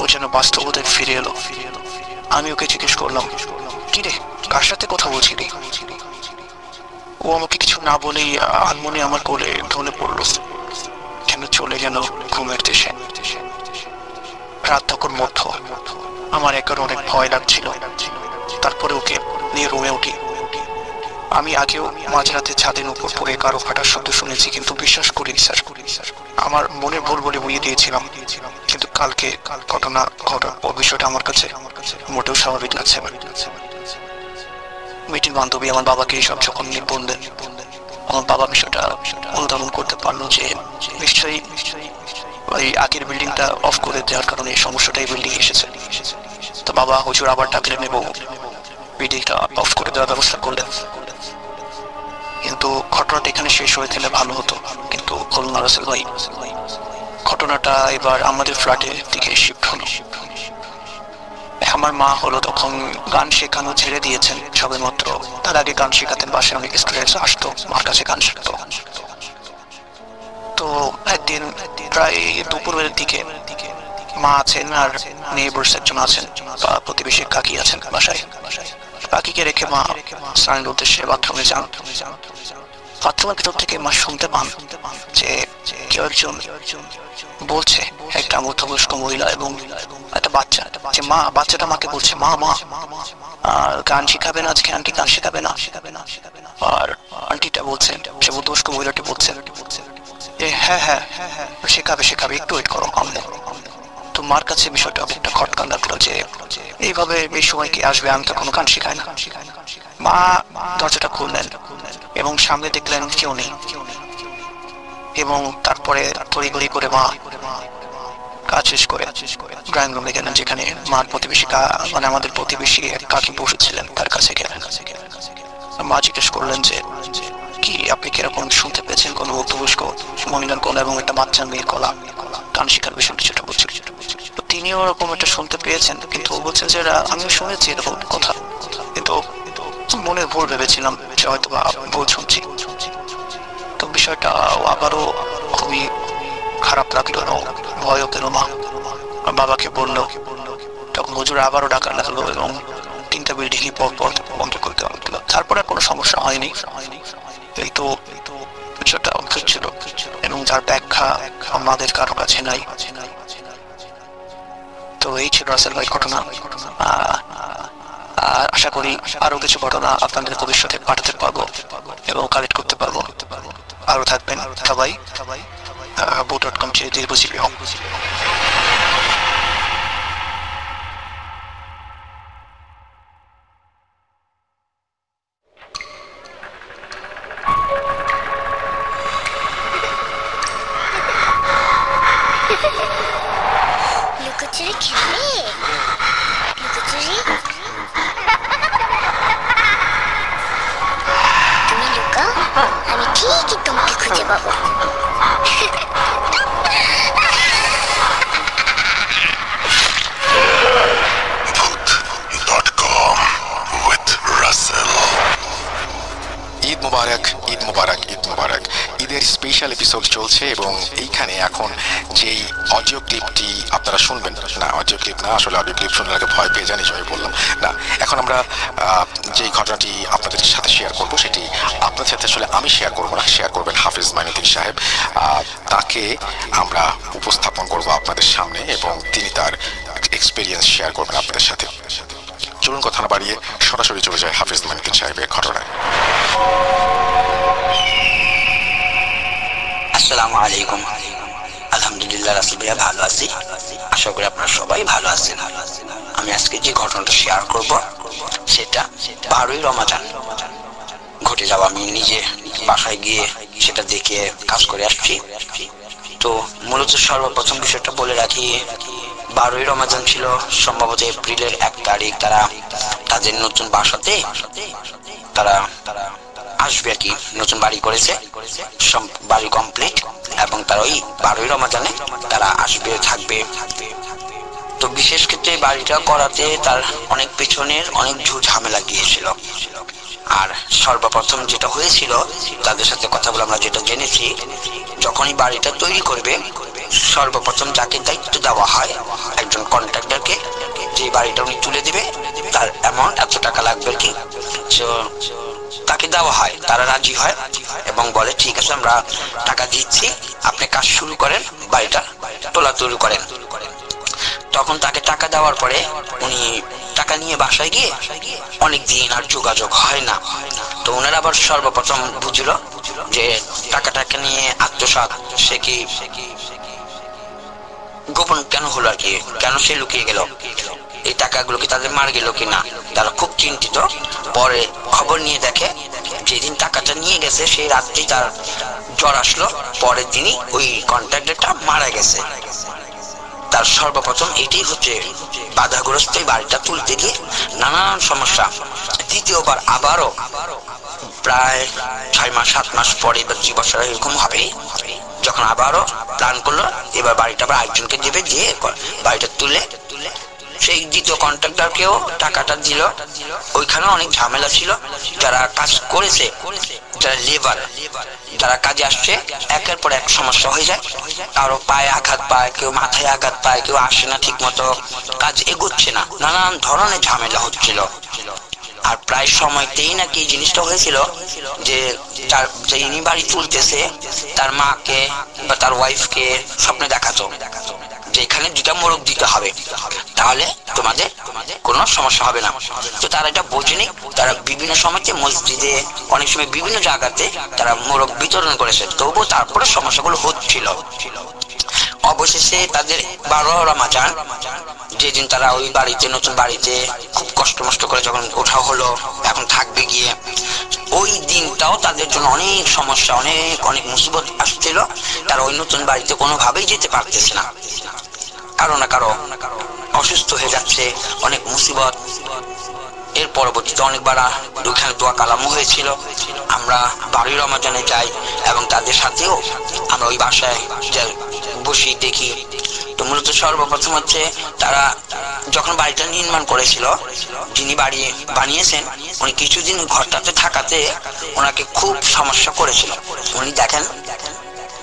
ও যেন বাস্তবতায় ফিরে এলো। আমি ওকে জিজ্ঞেস করলাম, কি রে, কার সাথে কথা বলছিলি? ও আমাকে কিছু না বলেই আনমনে আমার কোলে ঢলে পড়লো, যেন চলে গেল ঘুমের দেশে। রাত তখন মধ্য। আমার একার অনেক ভয় লাগছিল। তারপরে ওকে নিয়ে রুমে উঠি। আমি আগেও মাঝরাতে ছাদের উপর পড়ে কারো ফাটার শব্দ শুনেছি, কিন্তু বিশ্বাস করিনি স্যার। আমার মনে ভুল বলে বুঝিয়ে দিয়েছিলাম, কিন্তু কালকে ঘটনা ঘটার বিষয়টা আমার কাছে মোটেও স্বাভাবিক লাগছে না। মেয়েটির বান্ধবী আমার বাবাকে এইসব যখন বললেন, আমার বাবা বিষয়টা অনুধাবন করতে পারলো যে নিশ্চয়ই ওই আগের বিল্ডিংটা অফ করে দেওয়ার কারণে এই সমস্যাটা এই বিল্ডিং এসেছে। তো বাবা হুজুর আবার ডাকলেন এবং বিল্ডিংটা অফ করে দেওয়ার ব্যবস্থা করলেন। কিন্তু ঘটনাটা এখানে শেষ হয়ে গেলে ভালো হতো, কিন্তু হলো না রাসেল ভাই। ঘটনাটা এবার আমাদের ফ্ল্যাটের দিকে শিফট হলো। আমার মা হলো তখন গান শেখানো ছেড়ে দিয়েছেন সবে মাত্র। তার আগে গান শেখাতেন, বাসায় অনেক স্টুডেন্টস আসতো মার কাছে গান শিখতো। তো একদিন প্রায় দুপুরের দিকে মা আছেন আর নেইবার্স একজন আছেন, প্রতিবেশী কাকি আছেন বাসায়। কাকিকে রেখে মা স্নানের উদ্দেশ্যে বাথরুমে যান। বাথরুমের ভিতর থেকে মা শুনতে পান যে কেউ একজন বলছে, একটা মধ্যবয়স্ক মহিলা এবং একটা বাচ্চা, যে মা, বাচ্চাটা মাকে বলছে মা মা গান শিখাবে না আজকে, আন্টি গান শিখাবে না। আর আন্টিটা বলছেন, সে মধ্যবয়স্ক মহিলাটি বলছেন যে হ্যাঁ হ্যাঁ শেখাবে শেখাবে, একটু ওয়েট করো আম্মু। তো মার কাছে বিষয়টা একটা খটকা লাগলো যে এইভাবে এই সময় কি আসবে, আমি তো কোনো গান শিখাই না। মা দরজাটা খুললেন এবং সামনে দেখলেন কেউ নেই। এবং তারপরে তড়িঘড়ি করে মা কাজ শেষ করে ড্রয়িং রুমে গেলেন, যেখানে মার প্রতিবেশী মানে আমাদের প্রতিবেশী কাকি বসেছিলেন, তার কাছে গেলেন। মা জিজ্ঞেস করলেন যে কি আপনি কিরকম শুনতে পেয়েছেন কোনো মধ্যবয়স্ক মহিলার গলা এবং একটা বাচ্চা মেয়ের গলা গান শেখার বিষয়টা যেটা বলছিল। তো তিনিও ওরকম একটা শুনতে পেয়েছেন, কিন্তু বলছেন যে আমিও শুনেছি এরকম কথা, কিন্তু মনে ভুল ভেবেছিলাম যে হয়তো বা ভুল শুনছি। তো বিষয়টা আবারও খুবই খারাপ লাগলো এবং ভয়ও পেল মা। বাবাকে বললো, তখন হুজুর আবারও ডাকা লাগলো এবং 3টা বিল্ডিংই পর পর বন্ধ করতে হলো। তারপরে কোনো সমস্যা হয়নি। এই তো বিষয়টা অদ্ভুত ছিল এবং যার ব্যাখ্যা আমাদের কারো কাছে নাই। তো এই ছিল রাসেল ভাই ঘটনা। আর আশা করি আরো কিছু ঘটনা আপনাদের ভবিষ্যতে পাঠাতে পারবো এবং কালেক্ট করতে পারবো। আরো থাকবেন সবাই boo.com দীর্ঘজীবী হোক। লুকোচুরি খেলে, লুকোচুরি তুমি লুকাও, আমি ঠিকই তোমাকে খুঁজে পাবো। ঈদ মুবারক, ঈদ মুবারক, ঈদ মুবারক। ঈদের স্পেশাল এপিসোড চলছে এবং এইখানে এখন যেই অডিও ক্লিপটি আপনারা শুনবেন, না অডিও ক্লিপ না, আসলে অডিও ক্লিপ শুনলে আগে ভয় পেয়ে জানি, আমি বললাম না। এখন আমরা যেই ঘটনাটি আপনাদের সাথে শেয়ার করব সেটি আপনাদের সাথে আসলে আমি শেয়ার করবো না, শেয়ার করবেন হাফিজ মাইনুদ্দিন সাহেব। তাকে আমরা উপস্থাপন করব আপনাদের সামনে এবং তিনি তার এক্সপিরিয়েন্স শেয়ার করবেন আপনাদের সাথে। চলুন কথা না বাড়িয়ে সরাসরি চলে যায় হাফিজ মাইনুদ্দিন সাহেবের ঘটনায়। আসসালামু আলাইকুম। আলহামদুলিল্লাহ রাসূল ভাইয়া ভালো আছি, আশা করি আপনারা সবাই ভালো আছেন। আমি আজকে যে ঘটনাটা শেয়ার করব সেটা 12ই রমজান ঘটে যাওয়া। আমি নিজে বাসায় গিয়ে সেটা দেখে কাজ করে আসছি। তো মূলত সর্বপ্রথম বিষয়টা বলে রাখি, 12ই রমজান ছিল সম্ভবত এপ্রিলের 1 তারিখ। তারা তাদের নতুন বাসাতে তারা আসবে আর কি, নতুন বাড়ি করেছে, বাড়ি কমপ্লিট, এবং তারা ওই 12ই রমজানে তারা আসবে, থাকবে। তো বিশেষ ক্ষেত্রে বাড়িটা করাতে তার অনেক পেছনের অনেক ঝামেলা গিয়েছিল। আর সর্বপ্রথম যেটা হয়েছিল, তাদের সাথে কথা বলে আমরা যেটা জেনেছি, যখনই বাড়িটা তৈরি করবে সর্বপ্রথম যাকে দায়িত্ব দেওয়া হয় একজন কন্ট্রাক্টরকে, যে বাড়িটা উনি তুলে দিবে, তার অ্যামাউন্ট এত টাকা লাগবে কি, তাকে দেওয়া হয়। তারা রাজি হয় এবং বলে ঠিক আছে আমরা টাকা দিচ্ছি, আপনি কাজ শুরু করেন, বাড়িটা তোলা তৈরি করেন। তখন তাকে টাকা দেওয়ার পরে উনি টাকা নিয়ে বাসায় গিয়ে অনেক দিন আর যোগাযোগ হয় না। তো ওনারা আবার সর্বপ্রথম বুঝলো যে টাকাটাকে নিয়ে আত্মসাৎ, সে কি গোপন কেন হলো আর কি, কেন সে লুকিয়ে গেল। এই টাকাগুলোকে তাদের মার গেল কিনা, তারা খুব চিন্তিত। পরে খবর নিয়ে দেখে যেদিন টাকাটা নিয়ে গেছে সেই রাত্রি তার জ্বর আসলো, পরের দিনই ওই কন্ট্রাক্টরটা মারা গেছে। তার সর্বপ্রথম এটাই হচ্ছে বাধাগ্রস্ত বাড়িটা তুলতে গিয়ে নানান সমস্যা। দ্বিতীয়বার আবারও প্রায় 6 মাস 7 মাস পরে বা 2 বছর এরকম হবে, যখন আবারও প্ল্যান করলো এবার বাড়িটা আবার আরেকজনকে দেবে, দিয়ে বাড়িটা তুলে সেই দ্বিতীয় কন্ট্রাক্টরকেও টাকাটা দিল। ওইখানে অনেক ঝামেলা ছিল। যারা কাজ করেছে, যারা লেবার, যারা কাজে আসছে, একের পর এক সমস্যা হয়ে যায়। কারো পায়ে আঘাত পায়, কেউ মাথায় আঘাত পায়, কেউ আসে না ঠিক মতো, কাজ এগোচ্ছে না, নানান ধরনের ঝামেলা হচ্ছিল। আর প্রায় সময়তেই নাকি জিনিসটা হয়েছিল যে যিনি বাড়ি তুলতেছে তার মাকে বা তার ওয়াইফকে স্বপ্নে দেখাতো যে এখানে 2টা মোরগ দিতে হবে, তাহলে তোমাদের কোনো সমস্যা হবে না। তো তারা এটা বোঝেনি। তারা বিভিন্ন সময়তে মসজিদে, অনেক সময় বিভিন্ন জায়গাতে তারা মোরগ বিতরণ করেছে, তবুও তারপরে সমস্যাগুলো হচ্ছিল। অবশেষে তাদের 12 রমজান, যেদিন তারা ওই বাড়িতে, নতুন বাড়িতে খুব কষ্ট মষ্ট করে যখন ওঠা হলো, এখন থাকবে গিয়ে, ওই দিনটাও তাদের জন্য অনেক সমস্যা, অনেক অনেক মুসিবত আসছিল। তারা ওই নতুন বাড়িতে কোনোভাবেই যেতে পারতেছে না, কারো না কারো অসুস্থ হয়ে যাচ্ছে, অনেক মুসিবত। এর পরবর্তীতে অনেকবার ওইখানে দোয়া কালামও হয়েছিল। আমরা 12 রমজানে যাই এবং তাদের সাথেও আমরা ওই বাসায় বসি, দেখি। তো মূলত সর্বপ্রথম হচ্ছে তারা যখন বাড়িটা নির্মাণ করেছিল, যিনি বাড়ি বানিয়েছেন উনি কিছুদিন ঘরটাতে থাকাতে ওনাকে খুব সমস্যা করেছিল। উনি দেখেন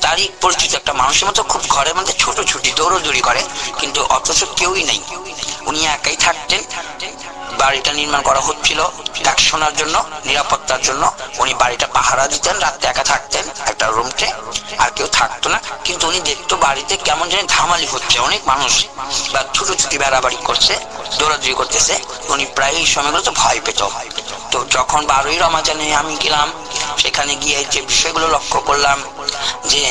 তারই পরিচিত একটা মানুষের মতো খুব ঘরের মধ্যে ছুটোছুটি দৌড়দৌড়ি করে, কিন্তু অথচ কেউই নেই, উনি একাই থাকতেন। বাড়িটা নির্মাণ করা হচ্ছিল দেখাশোনার জন্য, নিরাপত্তার জন্য। উনি বাড়িটা পাহারা দিতেন, রাত্রে একা থাকতেন একটা রুমতে, আর কেউ থাকতো না। কিন্তু উনি দেখতো বাড়িতে কেমন যেন ধামালি হচ্ছে, অনেক মানুষ বা ছুটোছুটি বেড়াবাড়ি করছে, দৌড়াদৌড়ি করতেছে। উনি প্রায় এই সময়গুলো তো ভয় পেত। তো যখন 12 রমজানে আমি গেলাম, সেখানে গিয়ে যে বিষয়গুলো লক্ষ্য করলাম, যে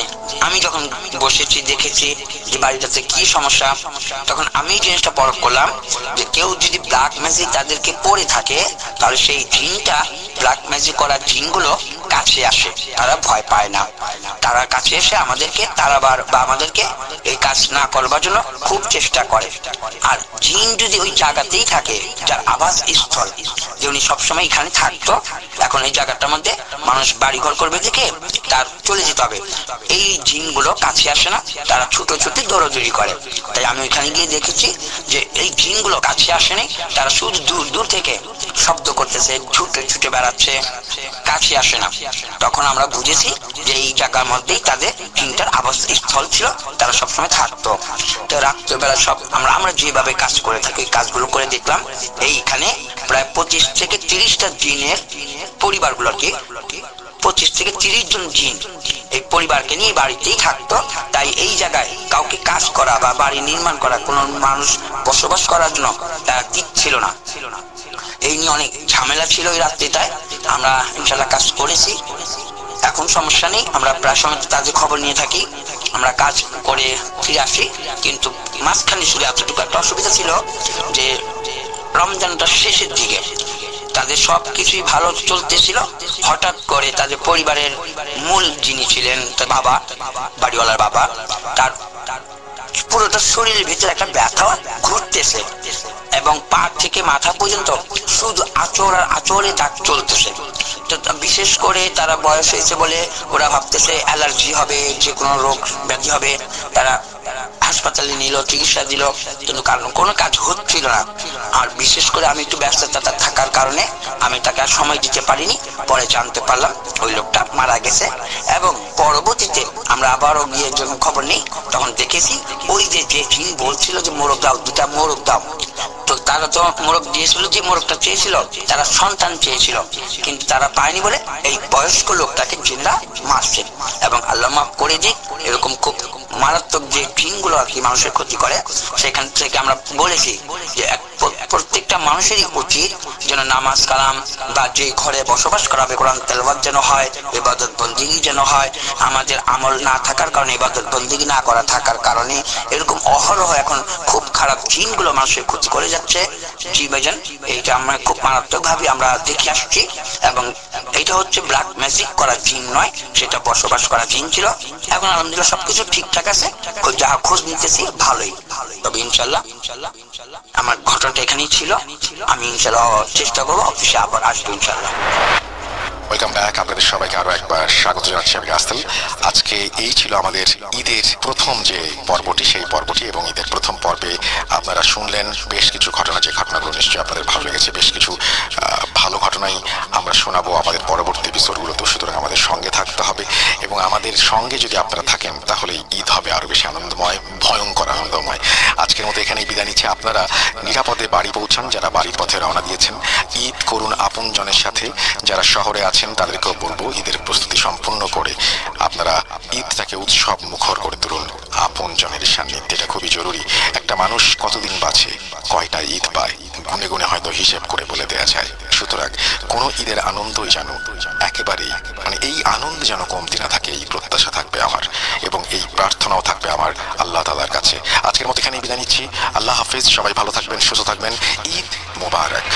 আমি যখন বসেছি দেখেছি যে বাড়িটাতে কি সমস্যা, তখন আমি জিনিসটা পরখ করলাম যে কেউ যদি ব্ল্যাক ম্যাজিক তাদেরকে পড়ে থাকে, তাহলে সেই জিনটা, ব্ল্যাক ম্যাজিক করা জিনগুলো কাছে আসে, তারা ভয় পায় না। তারা কাছে এসে আমাদেরকে তাড়াবার বা আমাদেরকে এই কাজ না করবার জন্য খুব চেষ্টা করে। আর জিন যদি ওই জায়গাতেই থাকে, যার আবাস স্থল, যে উনি সবসময় এখানে থাকতো, এখন এই জায়গাটার মধ্যে মানুষ বাড়িঘর করবে দেখে তার চলে যেতে হবে, এই জিনগুলো কাছে আসে না, তারা ছুটোছুটি দৌড়াদৌড়ি করে। তাই আমি ওইখানে গিয়ে দেখেছি যে এই জিনগুলো কাছে আসেনি, তারা শুধু দূর দূর থেকে শব্দ করতেছে, ছুটে ছুটে বেড়াচ্ছে, কাছে আসে না। তখন আমরা বুঝেছি যে এই জায়গার মধ্যেই তাদের জিনটার আবাস স্থল ছিল, তারা সবসময় থাকতো। তো রাত্রেবেলা সব আমরা যেভাবে কাজ করে থাকি, কাজগুলো করে দেখলাম এইখানে প্রায় 25 থেকে 30টা জিনের পরিবারগুলো, আর কি 25 থেকে 30 জন জিন এই পরিবারকে নিয়ে বাড়িতেই থাকতো। তাই এই জায়গায় কাউকে কাজ করা বা বাড়ি নির্মাণ করা, কোনো মানুষ বসবাস করার জন্য তারা দিচ্ছিল না। এই নিয়ে অনেক ঝামেলা ছিল ওই রাত্রিটায়। আমরা ইনশাল্লাহ কাজ করেছি, এখন সমস্যা নেই। আমরা প্রায় সময় তাদের খবর নিয়ে থাকি, আমরা কাজ করে ফিরে আসি। কিন্তু মাঝখানে শুধু এতটুকু একটা অসুবিধা ছিল যে রমজানটা শেষের দিকে তাদের সবকিছুই ভালো চলতেছিল, হঠাৎ করে তাদের পরিবারের মূল যিনি ছিলেন তার বাবা, বাড়িওয়ালার বাবা, তার পুরোটা শরীরের ভিতরে একটা ব্যথা ঘুরতেছে এবং পা থেকে মাথা পর্যন্ত শুধু আঁচড় আর আঁচড়ে দাগ চলতেছে। তো বিশেষ করে তারা বয়স হয়েছে বলে ওরা ভাবতেছে অ্যালার্জি হবে, যে কোনো রোগ ব্যাধি হবে। তারা হাসপাতালে নিল, চিকিৎসা দিল, কিন্তু কারণ কোনো কাজ হচ্ছিল না। আর বিশেষ করে আমি একটু ব্যস্ততা থাকার কারণে আমি তাকে আর সময় দিতে পারিনি। পরে জানতে পারলাম ওই লোকটা মারা গেছে। এবং পরবর্তীতে আমরা আবারও গিয়ে যখন খবর নেই, তখন দেখেছি ওই যে জিন বলছিল যে মোরগ দাও, 2টা মোরগ দাও, তো তারা তো মোরগ দিয়েছিল, যে মোরগটা চেয়েছিল তারা সন্তান চেয়েছিল, কিন্তু তারা পায়নি বলে এই বয়স্ক লোকটাকে জিনরা মারছে। এবং আল্লাহ মাফ করে দিক, এরকম খুব মারাত্মক যে জিনগুলো আর কি মানুষের ক্ষতি করে, সেখান থেকে আমরা বলেছি যে প্রত্যেকটা মানুষেরই উচিত যেন নামাজ কালাম বা যে ঘরে বসবাস করা হবে কোরআন তেলাওয়াত যেন হয়, ইবাদত বন্দিগি যেন হয়। আমাদের আমল না থাকার কারণে, ইবাদত বন্দিগি না করা থাকার কারণে এরকম অহরহ এখন খুব খারাপ জিনগুলো মানুষের ক্ষতি করে যাচ্ছে। জি ভাইজান, এইটা আমরা খুব মারাত্মক ভাবে আমরা দেখে আসছি। এবং এটা হচ্ছে ব্ল্যাক ম্যাজিক করা জিন নয়, সেটা বসবাস করা জিন ছিল। এখন আলহামদুলিল্লাহ সবকিছু ঠিকঠাক আছে, যা খোঁজ নিতেছি ভালোই। তবে ইনশাল্লাহ আমার ঘটনাটা এখানেই ছিল। আমি ইনশাল্লাহ চেষ্টা করবো অফিসে আবার আসবো ইনশাল্লাহ। ওয়েলকাম ব্যাক, আপনাদের সবাইকে আরো একবার স্বাগত জানাচ্ছি আমি রাসেল। আজকে এই ছিল আমাদের ঈদের প্রথম যে পর্বটি, সেই পর্বটি। এবং ঈদের প্রথম পর্বে আপনারা শুনলেন বেশ কিছু ঘটনা, যে ঘটনাগুলো নিশ্চয়ই আপনাদের ভালো লেগেছে। বেশ কিছু ভালো ঘটনাই আমরা শোনাবো আমাদের পরবর্তী এপিসোডগুলোতে, সুতরাং আমাদের সঙ্গে থাকতে হবে। এবং আমাদের সঙ্গে যদি আপনারা থাকেন তাহলে ঈদ হবে আরো বেশি আনন্দময়, ভয়ঙ্কর আনন্দময়। আজকের মতো এখানেই বিদায় নিচ্ছে। আপনারা নিরাপদে বাড়ি পৌঁছান, যারা বাড়ির পথে রওনা দিয়েছেন। ঈদ করুন আপনজনের সাথে। যারা শহরে আছেন তাদেরকেও বলবো ঈদের প্রস্তুতি সম্পূর্ণ করে আপনারা ঈদটাকে উৎসব মুখর করে তুলুন আপনজনের সান্নিধ্যে। এটা খুবই জরুরি। একটা মানুষ কতদিন বাঁচে, কয়টা ঈদ পায়, গুনে গুনে হয়তো হিসেব করে বলে দেওয়া যায়। সুতরাং কোনো ঈদের আনন্দই যেন একেবারেই এই আনন্দ যেন কমতি না থাকে, এই প্রত্যাশা থাকবে আমার, এবং এই প্রার্থনাও থাকবে আমার আল্লাহ তাআলার কাছে। আজকের মতো এখানেই বিদায় নিচ্ছি। আল্লাহ হাফেজ। সবাই ভালো থাকবেন, সুস্থ থাকবেন। ঈদ মোবারক।